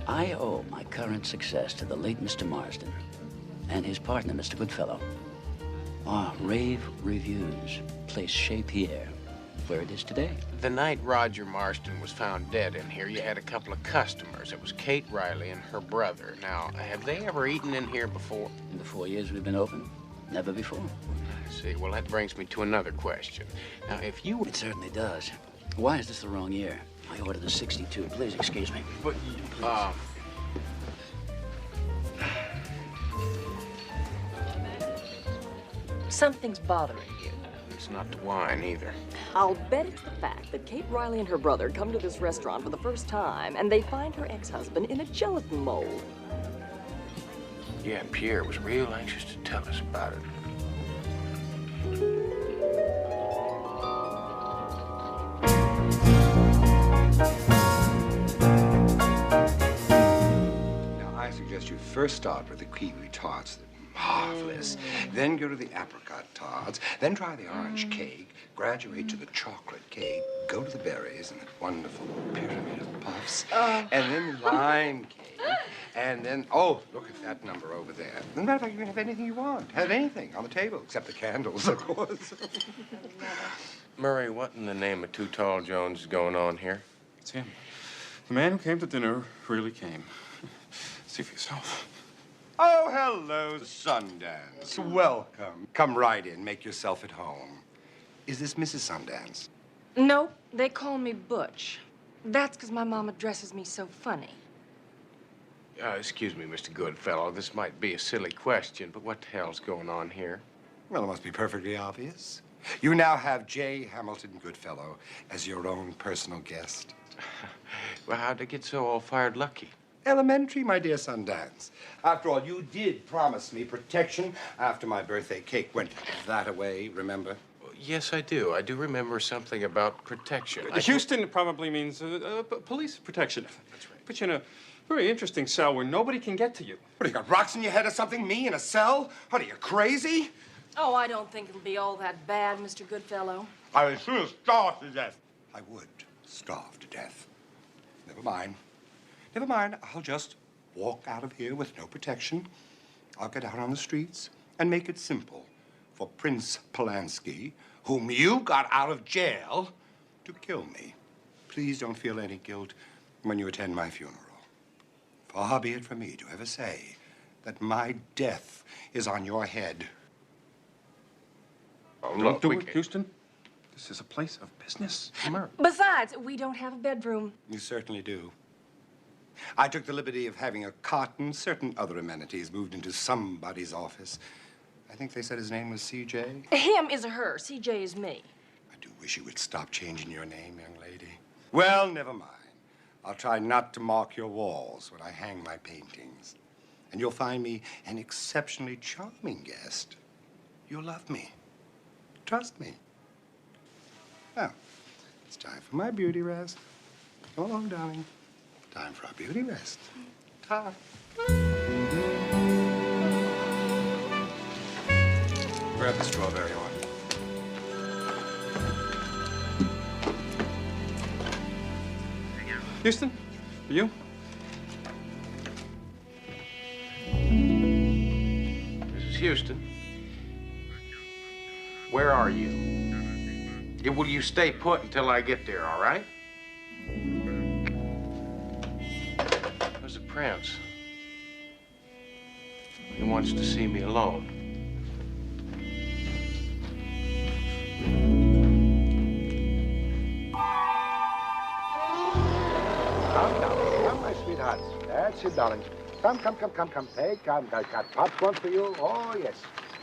I owe my current success to the late Mr. Marsden and his partner, Mr. Goodfellow. Our rave reviews placed Chez Pierre where it is today. The night Roger Marsden was found dead in here, you had a couple of customers. It was Kate Riley and her brother. Now, have they ever eaten in here before? In the 4 years we've been open? Never before. I see. Well, that brings me to another question. Now, if you... It certainly does. Why is this the wrong year? I ordered a 62. Please excuse me. But, Something's bothering you. It's not the wine, either. I'll bet it's the fact that Kate Riley and her brother come to this restaurant for the first time, and they find her ex-husband in a gelatin mold. Yeah, Pierre was real anxious to tell us about it. Now, I suggest you first start with the kiwi tarts. Marvelous. Then go to the apricot tarts. Then try the orange cake. Graduate to the chocolate cake. Go to the berries and that wonderful pyramid of puffs. And then lime cake. And then, oh, look at that number over there. As a matter of fact, you can have anything you want. Have anything on the table, except the candles, of course. Murray, what in the name of Too Tall Jones is going on here? It's him. The man who came to dinner really came. See for yourself. Oh, hello, Sundance. Welcome. Come right in. Make yourself at home. Is this Mrs. Sundance? No, they call me Butch. That's because my mom addresses me so funny. Excuse me, Mr. Goodfellow. This might be a silly question, but what the hell's going on here? Well, it must be perfectly obvious. You now have J. Hamilton Goodfellow as your own personal guest. Well, how'd they get so all-fired lucky? Elementary, my dear Sundance. After all, you did promise me protection after my birthday cake went that-a-way, remember? Yes, I do. I do remember something about protection. Houston probably means police protection. That's right. Put you in a very interesting cell where nobody can get to you. What, you got rocks in your head or something? Me in a cell? What, are you crazy? Oh, I don't think it'll be all that bad, Mr. Goodfellow. I would soon starve to death. I would starve to death. Never mind. Never mind. I'll just walk out of here with no protection. I'll get out on the streets and make it simple for Prince Polanski, whom you got out of jail, to kill me. Please don't feel any guilt when you attend my funeral. Far be it from me to ever say that my death is on your head. Oh, don't do it, Houston. This is a place of business. Besides, we don't have a bedroom. You certainly do. I took the liberty of having a cot and certain other amenities moved into somebody's office. I think they said his name was C.J. Him is a her. C.J. is me. I do wish you would stop changing your name, young lady. Well, never mind. I'll try not to mark your walls when I hang my paintings. And you'll find me an exceptionally charming guest. You'll love me. Trust me. Now, it's time for my beauty rest. Come along, darling. Time for our beauty rest. Ta. Grab the strawberry one. Houston, for you? Mrs. Houston, where are you? Will you stay put until I get there, all right? Where's the prince? He wants to see me alone. shots. That's it, darling. Come. Take, I got popcorn for you. Oh, yes.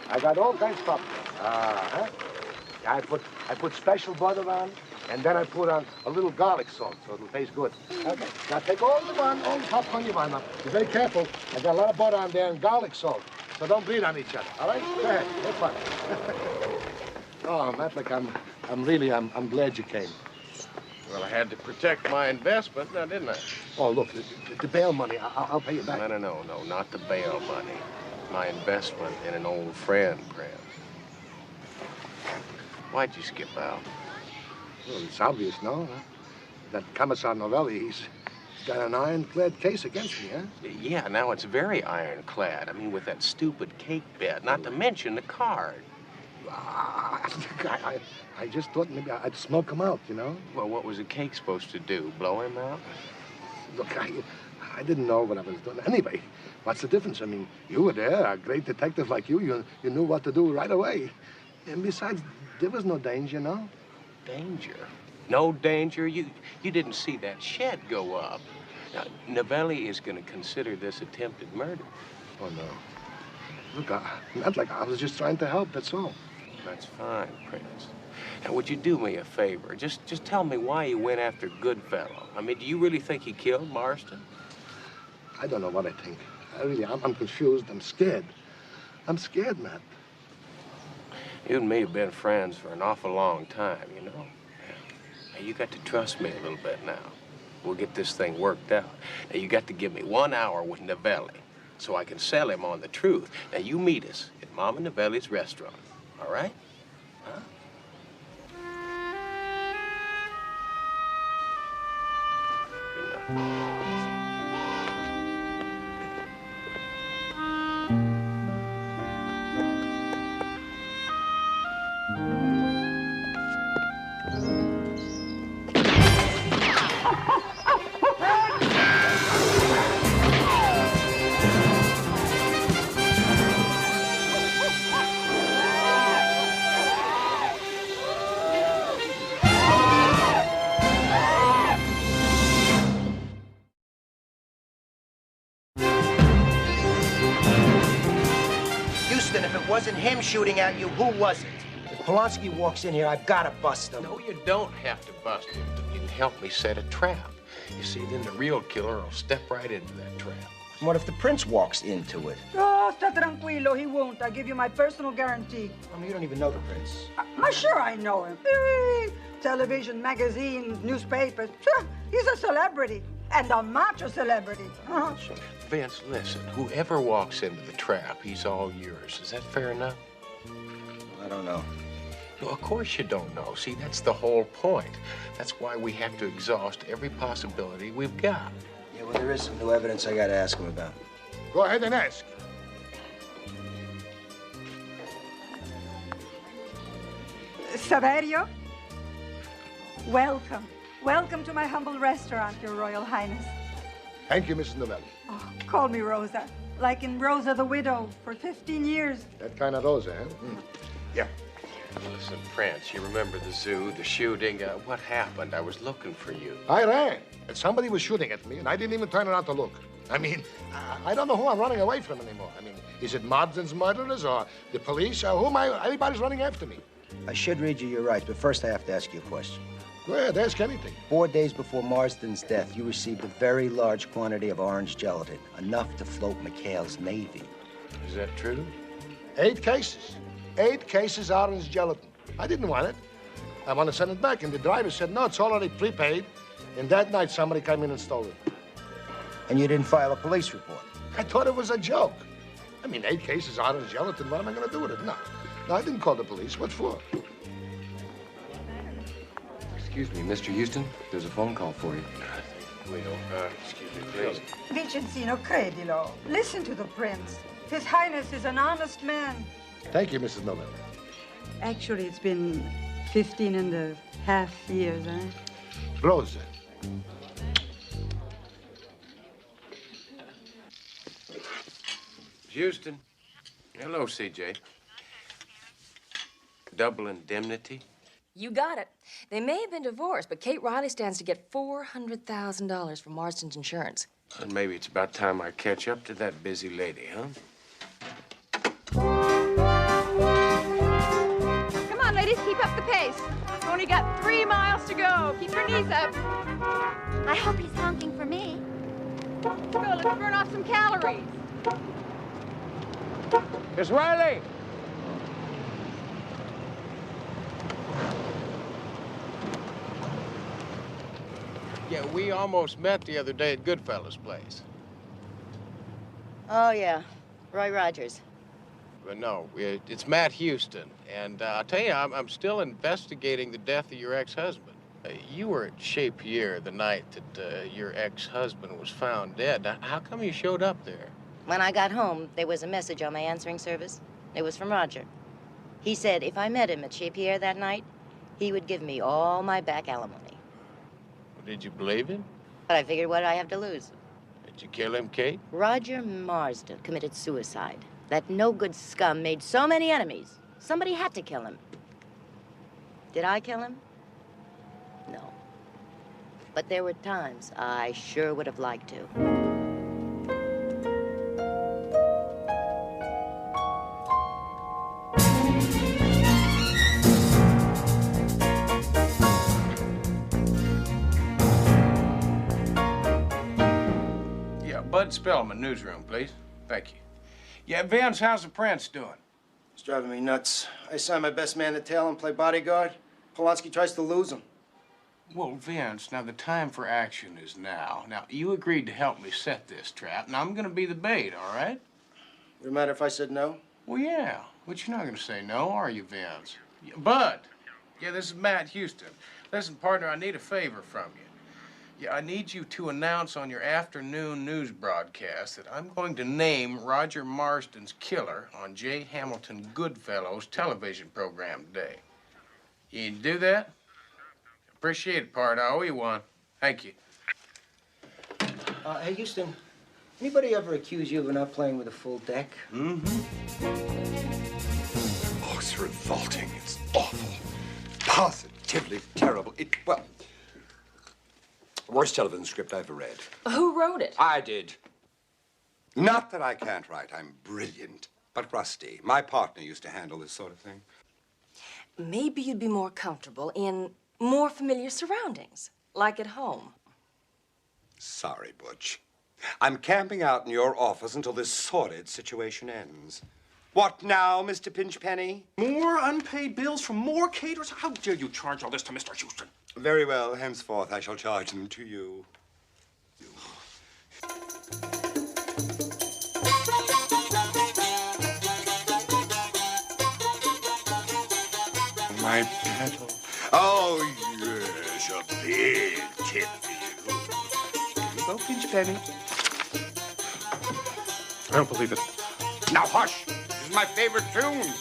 I got all kinds of popcorn. I put special butter on, and then I put on a little garlic salt, so it'll taste good. Okay. Now take all the popcorn you want. Now, be very careful. I got a lot of butter on there and garlic salt, so don't bleed on each other. All right? Go ahead. Have fun. Oh, Matlick, I'm glad you came. Well, I had to protect my investment, now, didn't I? Oh, look, the bail money, I'll pay you back. No, not the bail money. My investment in an old friend, Prince. Why'd you skip out? Well, it's obvious, no? That Commissar Novelli, he's got an ironclad case against me, huh? Yeah, now it's very ironclad. I mean, with that stupid cake bet, not to mention the card. I just thought maybe I'd smoke him out, you know? Well, what was the cake supposed to do? Blow him out? Look, I didn't know what I was doing. Anyway, what's the difference? I mean, you were there, a great detective like you knew what to do right away. And besides, there was no danger, no? Danger? No danger? You didn't see that shed go up. Now, Novelli is going to consider this attempted murder. Oh, no. Look, not like I was just trying to help, that's all. That's fine, Prince. Now, would you do me a favor? Just tell me why you went after Goodfellow. I mean, do you really think he killed Marston? I don't know what I think. I'm confused. I'm scared. I'm scared, Matt. You and me have been friends for an awful long time, you know? Now, you got to trust me a little bit now. We'll get this thing worked out. Now, you got to give me 1 hour with Novelli so I can sell him on the truth. Now, you meet us at Mama Novelli's restaurant, all right? Huh? Good enough. If it wasn't him shooting at you, who was it? If Polanski walks in here, I've got to bust him. No, you don't have to bust him. You can help me set a trap. You see, then the real killer will step right into that trap. What if the prince walks into it? Oh, sta tranquilo, he won't. I give you my personal guarantee. I mean, you don't even know the prince. Sure I know him. Television, magazines, newspapers. Sure, he's a celebrity. And a macho celebrity. Vince, listen, whoever walks into the trap, he's all yours. Is that fair enough? I don't know. No, of course you don't know. See, that's the whole point. That's why we have to exhaust every possibility we've got. Yeah, well, there is some new evidence I got to ask him about. Go ahead and ask. Saverio, welcome. Welcome to my humble restaurant, Your Royal Highness. Thank you, Mrs. Novelli. Oh, call me Rosa, like in Rosa the Widow, for 15 years. That kind of Rosa, huh? Yeah. Listen, Prince, you remember the zoo, the shooting? What happened? I was looking for you. I ran, and somebody was shooting at me, and I didn't even turn around to look. I mean, I don't know who I'm running away from anymore. I mean, is it Marsden's murderers or the police? Or who am I? Everybody's running after me. I should read you your rights, but first I have to ask you a question. Go ahead, ask anything. 4 days before Marsden's death, you received a very large quantity of orange gelatin, enough to float McHale's Navy. Is that true? 8 cases. 8 cases orange gelatin. I didn't want it. I want to send it back, and the driver said, no, it's already prepaid. And that night, somebody came in and stole it. And you didn't file a police report? I thought it was a joke. I mean, 8 cases orange gelatin, what am I going to do with it? No, I didn't call the police. What for? Excuse me, Mr. Houston, there's a phone call for you. Excuse me, please. Vincenzino, credilo. Listen to the prince. His Highness is an honest man. Thank you, Mrs. Novelli. Actually, it's been 15.5 years, eh? Rosa. Houston. Hello, CJ. Double indemnity? You got it. They may have been divorced, but Kate Riley stands to get $400,000 from Marston's insurance. And maybe it's about time I catch up to that busy lady, huh? Come on, ladies, keep up the pace. We've only got 3 miles to go. Keep your knees up. I hope he's honking for me. Let's go, let's burn off some calories. Miss Riley! Yeah, we almost met the other day at Goodfellow's place. Oh, yeah. Roy Rogers. But no, it's Matt Houston. And I'll tell you, I'm still investigating the death of your ex-husband. You were at Chez Pierre the night that your ex-husband was found dead. Now, how come you showed up there? When I got home, there was a message on my answering service. It was from Roger. He said if I met him at Chez Pierre that night, he would give me all my back alimony. Did you believe him? But I figured, what did I have to lose? Did you kill him, Kate? Roger Marsden committed suicide. That no-good scum made so many enemies. Somebody had to kill him. Did I kill him? No. But there were times I sure would have liked to. Bud Spellman, newsroom, please. Thank you. Yeah, Vince, how's the Prince doing? It's driving me nuts. I signed my best man to tail and play bodyguard. Polanski tries to lose him. Well, Vince, now the time for action is now. Now, you agreed to help me set this trap, and I'm gonna be the bait, all right? Would it matter if I said no? Well, yeah, but you're not gonna say no, are you, Vince? Yeah, Bud, yeah, this is Matt Houston. Listen, partner, I need a favor from you. Yeah, I need you to announce on your afternoon news broadcast that I'm going to name Roger Marsden's killer on J. Hamilton Goodfellow's television program today. You do that? Appreciate it, Pard. I owe you one. Thank you. Hey, Houston, anybody ever accuse you of not playing with a full deck? Mm-hmm. Oh, it's revolting. It's awful. Positively terrible. Well, worst television script I ever read. Who wrote it? I did. Not that I can't write. I'm brilliant. But Rusty, my partner, used to handle this sort of thing. Maybe you'd be more comfortable in more familiar surroundings, like at home. Sorry, Butch. I'm camping out in your office until this sordid situation ends. What now, Mr. Pinchpenny? More unpaid bills from more caterers? How dare you charge all this to Mr. Houston? Very well. Henceforth, I shall charge them to you. My petal. Oh, yes, a big tip for you. Here you go, Pinchpenny. I don't believe it. Now, hush. This is my favorite tune.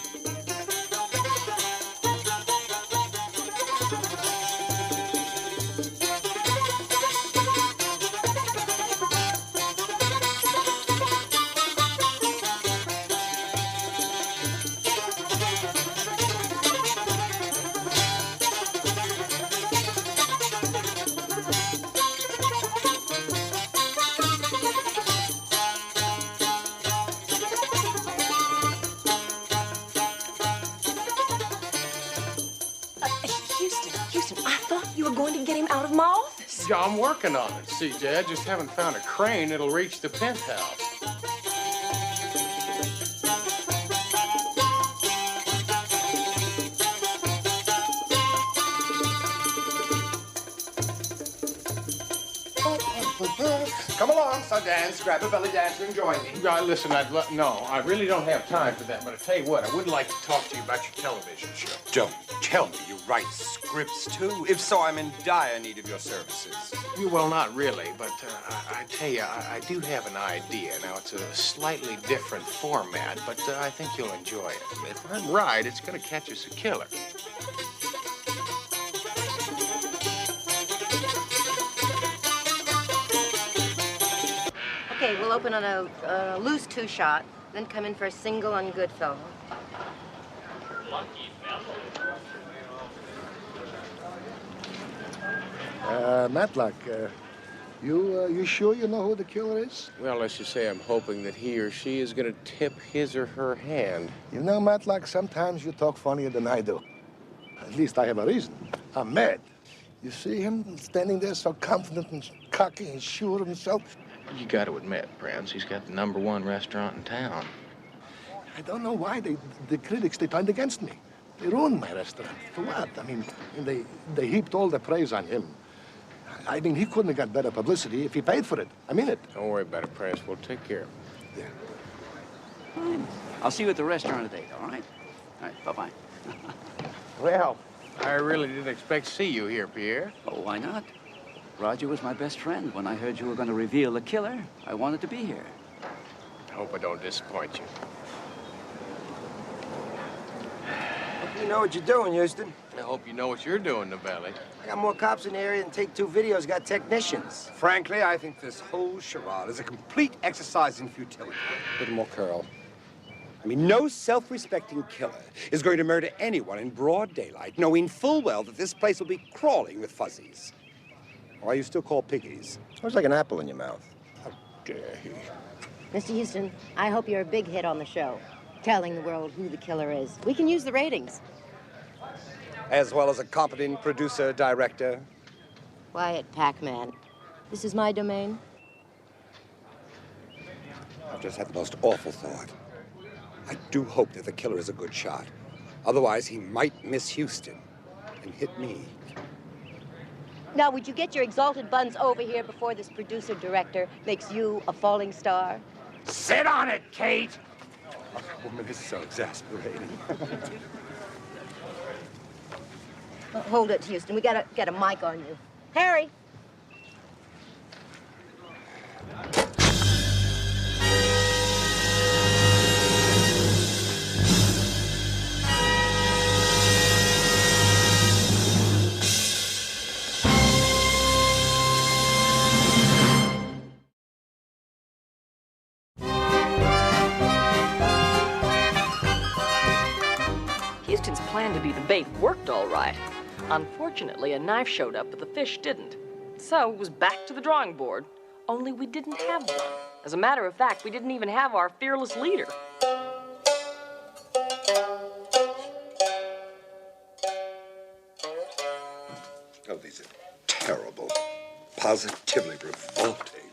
Yeah, I'm working on it, CJ. I just haven't found a crane that'll reach the penthouse. Come along, Sundance. Grab a belly dancer and join me. Listen, no, I really don't have time for that, but I tell you what, I would like to talk to you about your television show. Don't tell me you write scripts, too. If so, I'm in dire need of your services. Well, not really, but I tell you, I do have an idea. Now, it's a slightly different format, but I think you'll enjoy it. If I'm right, it's going to catch us a killer. Okay, we'll open on a loose two-shot, then come in for a single on Goodfellow. Matlock, You sure you know who the killer is? Well, let's just say I'm hoping that he or she is going to tip his or her hand. You know, Matlock, sometimes you talk funnier than I do. At least I have a reason. I'm mad. You see him standing there so confident and cocky and sure of himself? You got to admit, Prince, he's got the #1 restaurant in town. I don't know why the critics, they turned against me. They ruined my restaurant. For what? I mean, they heaped all the praise on him. I mean, he couldn't have got better publicity if he paid for it. I mean it. Don't worry about it, Prince. We'll take care of it. Yeah. I'll see you at the restaurant today, all right? All right, bye-bye. Well, I really didn't expect to see you here, Pierre. Oh, why not? Roger was my best friend. When I heard you were going to reveal the killer, I wanted to be here. I hope I don't disappoint you. You know what you're doing, Houston. I hope you know what you're doing, Novelli. I got more cops in the area than Take Two Video's got technicians. Frankly, I think this whole charade is a complete exercise in futility. A little more curl. I mean, no self-respecting killer is going to murder anyone in broad daylight, knowing full well that this place will be crawling with fuzzies. Why you still call piggies? Sounds like an apple in your mouth. How dare he? Mr. Houston, I hope you're a big hit on the show, telling the world who the killer is. We can use the ratings. As well as a competent producer, director. Quiet, Pac-Man. This is my domain. I've just had the most awful thought. I do hope that the killer is a good shot. Otherwise, he might miss Houston and hit me. Now, would you get your exalted buns over here before this producer-director makes you a falling star? Sit on it, Kate! Oh, woman, this is so exasperating. Hold it, Houston. We gotta get a mic on you. Harry! Houston's plan to be the bait worked all right. Unfortunately, a knife showed up, but the fish didn't. So it was back to the drawing board, only we didn't have one. As a matter of fact, we didn't even have our fearless leader. Oh, these are terrible. Positively revolting.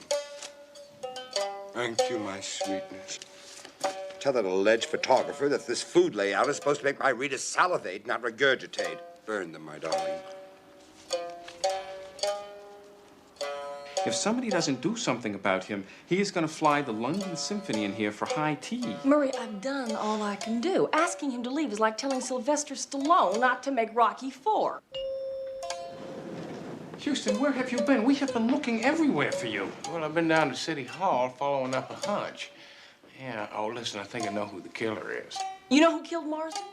Thank you, my sweetness. Tell that alleged photographer that this food layout is supposed to make my readers salivate, not regurgitate. Burn them, my darling. If somebody doesn't do something about him, he is going to fly the London Symphony in here for high tea. Murray, I've done all I can do. Asking him to leave is like telling Sylvester Stallone not to make Rocky IV. Houston, where have you been? We have been looking everywhere for you. Well, I've been down to City Hall following up a hunch. Yeah, oh, listen, I think I know who the killer is. You know who killed Marsden?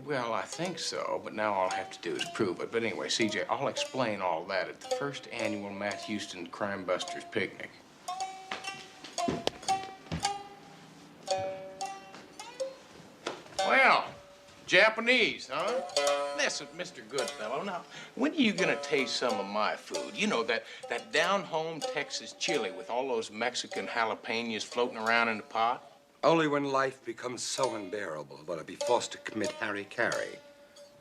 Well, I think so, but now all I have to do is prove it. But anyway, CJ, I'll explain all that at the first annual Matt Houston Crime Busters picnic. Well, Japanese, huh? Listen, Mr. Goodfellow, now, when are you gonna taste some of my food? You know, that down-home Texas chili with all those Mexican jalapenos floating around in the pot? Only when life becomes so unbearable will I be forced to commit hara-kiri.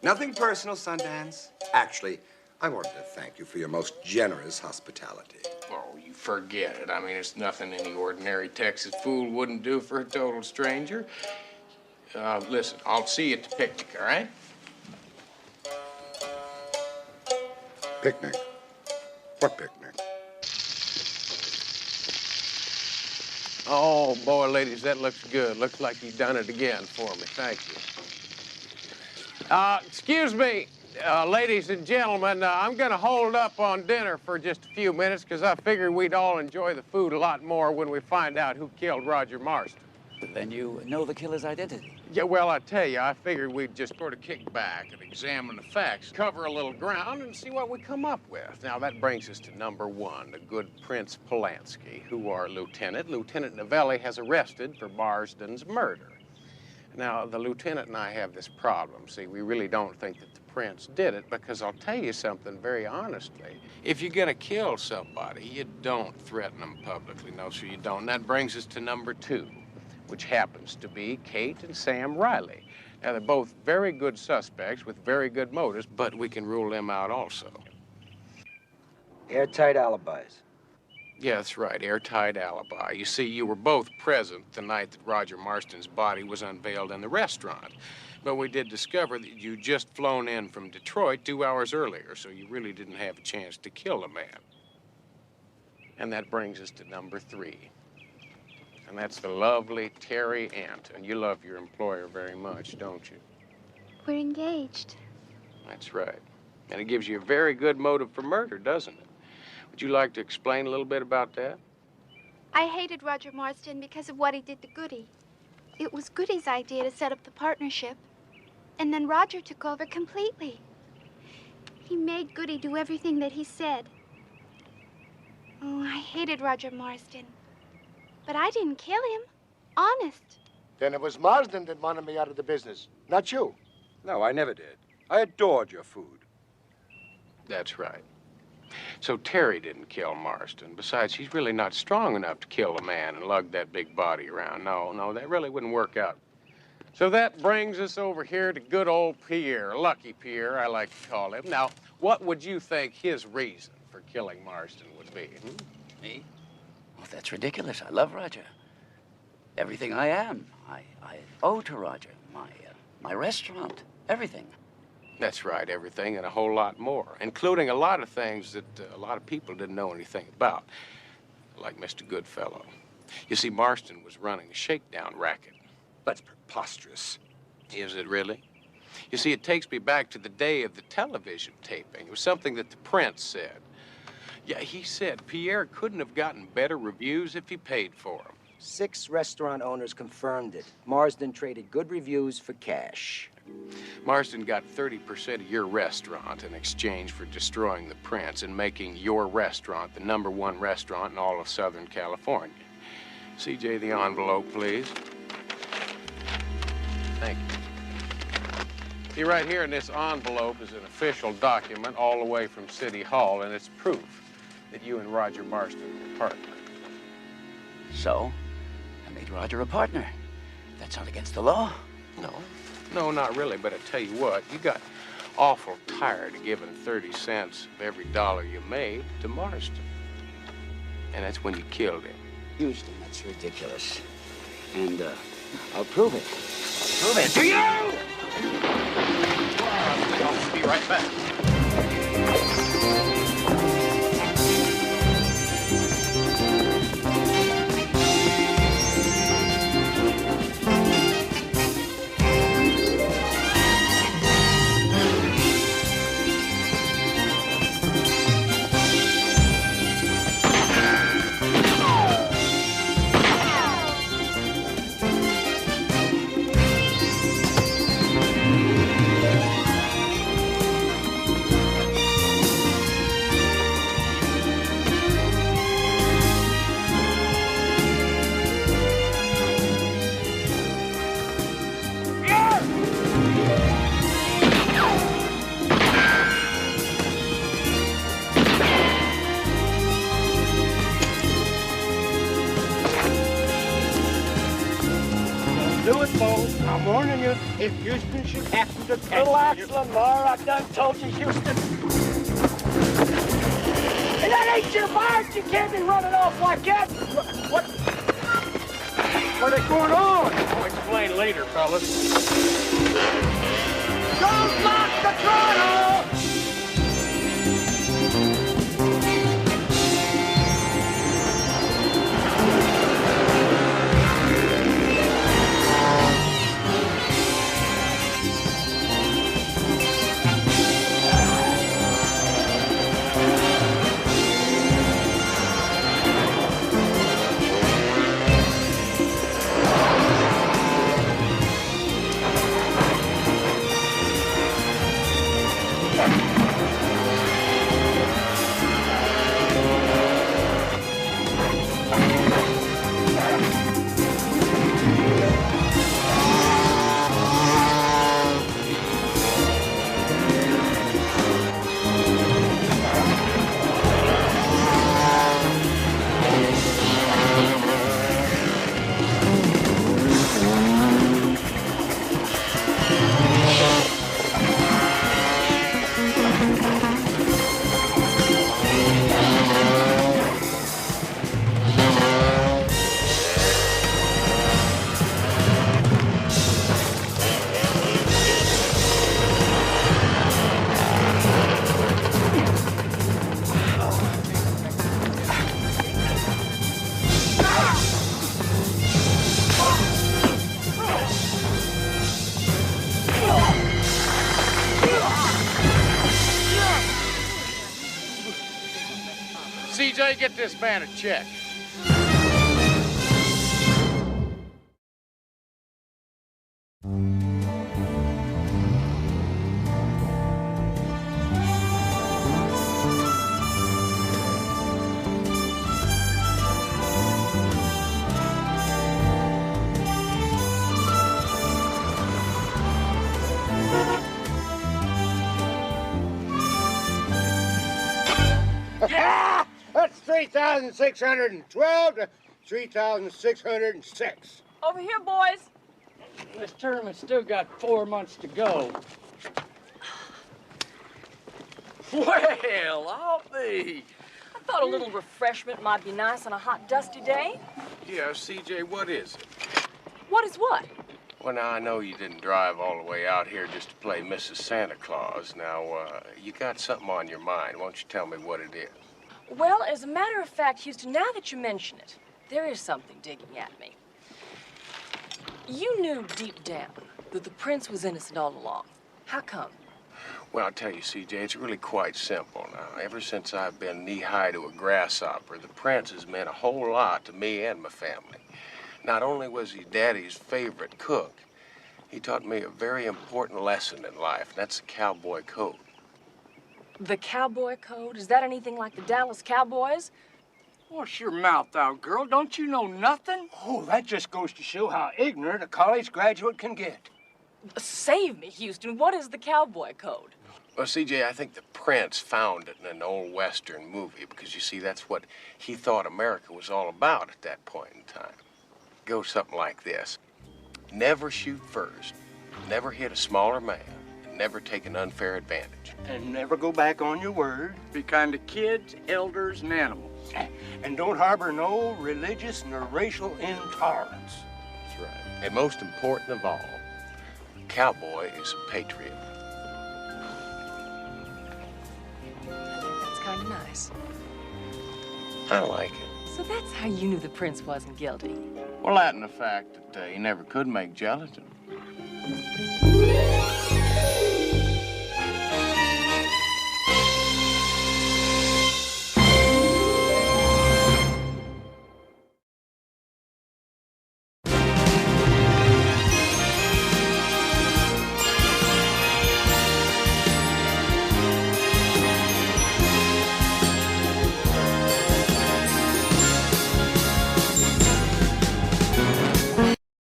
Nothing personal, Sundance. Actually, I wanted to thank you for your most generous hospitality. Oh, you forget it. I mean, it's nothing any ordinary Texas fool wouldn't do for a total stranger. Listen, I'll see you at the picnic, all right? Picnic? What picnic? Oh, boy, ladies, that looks good. Looks like you've done it again for me. Thank you. Excuse me, ladies and gentlemen. I'm going to hold up on dinner for just a few minutes because I figured we'd all enjoy the food a lot more when we find out who killed Roger Marsden. Then you know the killer's identity. Yeah, well, I tell you, I figured we'd just sort of kick back and examine the facts, cover a little ground, and see what we come up with. Now, that brings us to #1, the good Prince Polanski, who our lieutenant, Lieutenant Novelli, has arrested for Marsden's murder. Now, the lieutenant and I have this problem. See, we really don't think that the Prince did it, because I'll tell you something very honestly. If you're gonna kill somebody, you don't threaten them publicly. No, sir, you don't. And that brings us to number 2, which happens to be Kate and Sam Riley. Now, they're both very good suspects with very good motives, but we can rule them out also. Airtight alibis. Yeah, that's right, airtight alibi. You see, you were both present the night that Roger Marston's body was unveiled in the restaurant. But we did discover that you'd just flown in from Detroit 2 hours earlier, so you really didn't have a chance to kill the man. And that brings us to number 3. And that's the lovely Terry Ant. And you love your employer very much, don't you? We're engaged. That's right. And it gives you a very good motive for murder, doesn't it? Would you like to explain a little bit about that? I hated Roger Marston because of what he did to Goody. It was Goody's idea to set up the partnership, and then Roger took over completely. He made Goody do everything that he said. Oh, I hated Roger Marston. But I didn't kill him. Honest. Then it was Marsden that wanted me out of the business, not you. No, I never did. I adored your food. That's right. So Terry didn't kill Marston. Besides, he's really not strong enough to kill a man and lug that big body around. No, that really wouldn't work out. So that brings us over here to good old Pierre, Lucky Pierre, I like to call him. Now, what would you think his reason for killing Marston would be? Me? Oh, that's ridiculous. I love Roger. Everything I am, I owe to Roger. My restaurant, everything. That's right, everything and a whole lot more, including a lot of things that a lot of people didn't know anything about, like Mr. Goodfellow. You see, Marston was running a shakedown racket. That's preposterous. Is it really? You see, it takes me back to the day of the television taping. It was something that the Prince said. Yeah, he said Pierre couldn't have gotten better reviews if he paid for them. 6 restaurant owners confirmed it. Marsden traded good reviews for cash. Marsden got 30% of your restaurant in exchange for destroying the Prince and making your restaurant the #1 restaurant in all of Southern California. CJ, the envelope, please. Thank you. See, right here in this envelope is an official document all the way from City Hall, and it's proof that you and Roger Marston were partners. So, I made Roger a partner. That's not against the law. No, not really, but I tell you what, you got awful tired of giving 30 cents of every dollar you made to Marston. And that's when you killed him. Houston, that's ridiculous. And, I'll prove it. I'll prove it to you! I'll be right back. Do it, Bo. I'm warning you. If Houston should happen to catch Relax, you... Lamar. I done told you, Houston. And that ain't your march. You can't be running off like that. What? What is going on? I'll explain later, fellas. Don't lock the throttle! Somebody get this man a check. Yeah! That's 3,612 to 3,606. Over here, boys. This tournament's still got 4 months to go. Well, I'll be. I thought a little refreshment might be nice on a hot, dusty day. Yeah, CJ, what is it? What is what? Well, now, I know you didn't drive all the way out here just to play Mrs. Santa Claus. Now, you got something on your mind. Why don't you tell me what it is? Well, as a matter of fact, Houston, now that you mention it, there is something digging at me. You knew deep down that the prince was innocent all along. How come? Well, I'll tell you, CJ, it's really quite simple now. Ever since I've been knee-high to a grasshopper, the prince has meant a whole lot to me and my family. Not only was he Daddy's favorite cook, he taught me a very important lesson in life, and that's the cowboy code. The cowboy code? Is that anything like the Dallas Cowboys? Wash your mouth out, girl. Don't you know nothing? Oh, that just goes to show how ignorant a college graduate can get. Save me, Houston. What is the cowboy code? Well, CJ, I think the prince found it in an old Western movie because, you see, that's what he thought America was all about at that point in time. It goes something like this. Never shoot first, never hit a smaller man, and never take an unfair advantage. And never go back on your word. Be kind to kids, elders, and animals. And don't harbor no religious nor racial intolerance. That's right. And most important of all, cowboy is a patriot. That's kind of nice. I like it. So that's how you knew the prince wasn't guilty. Well, that and the fact that he never could make gelatin.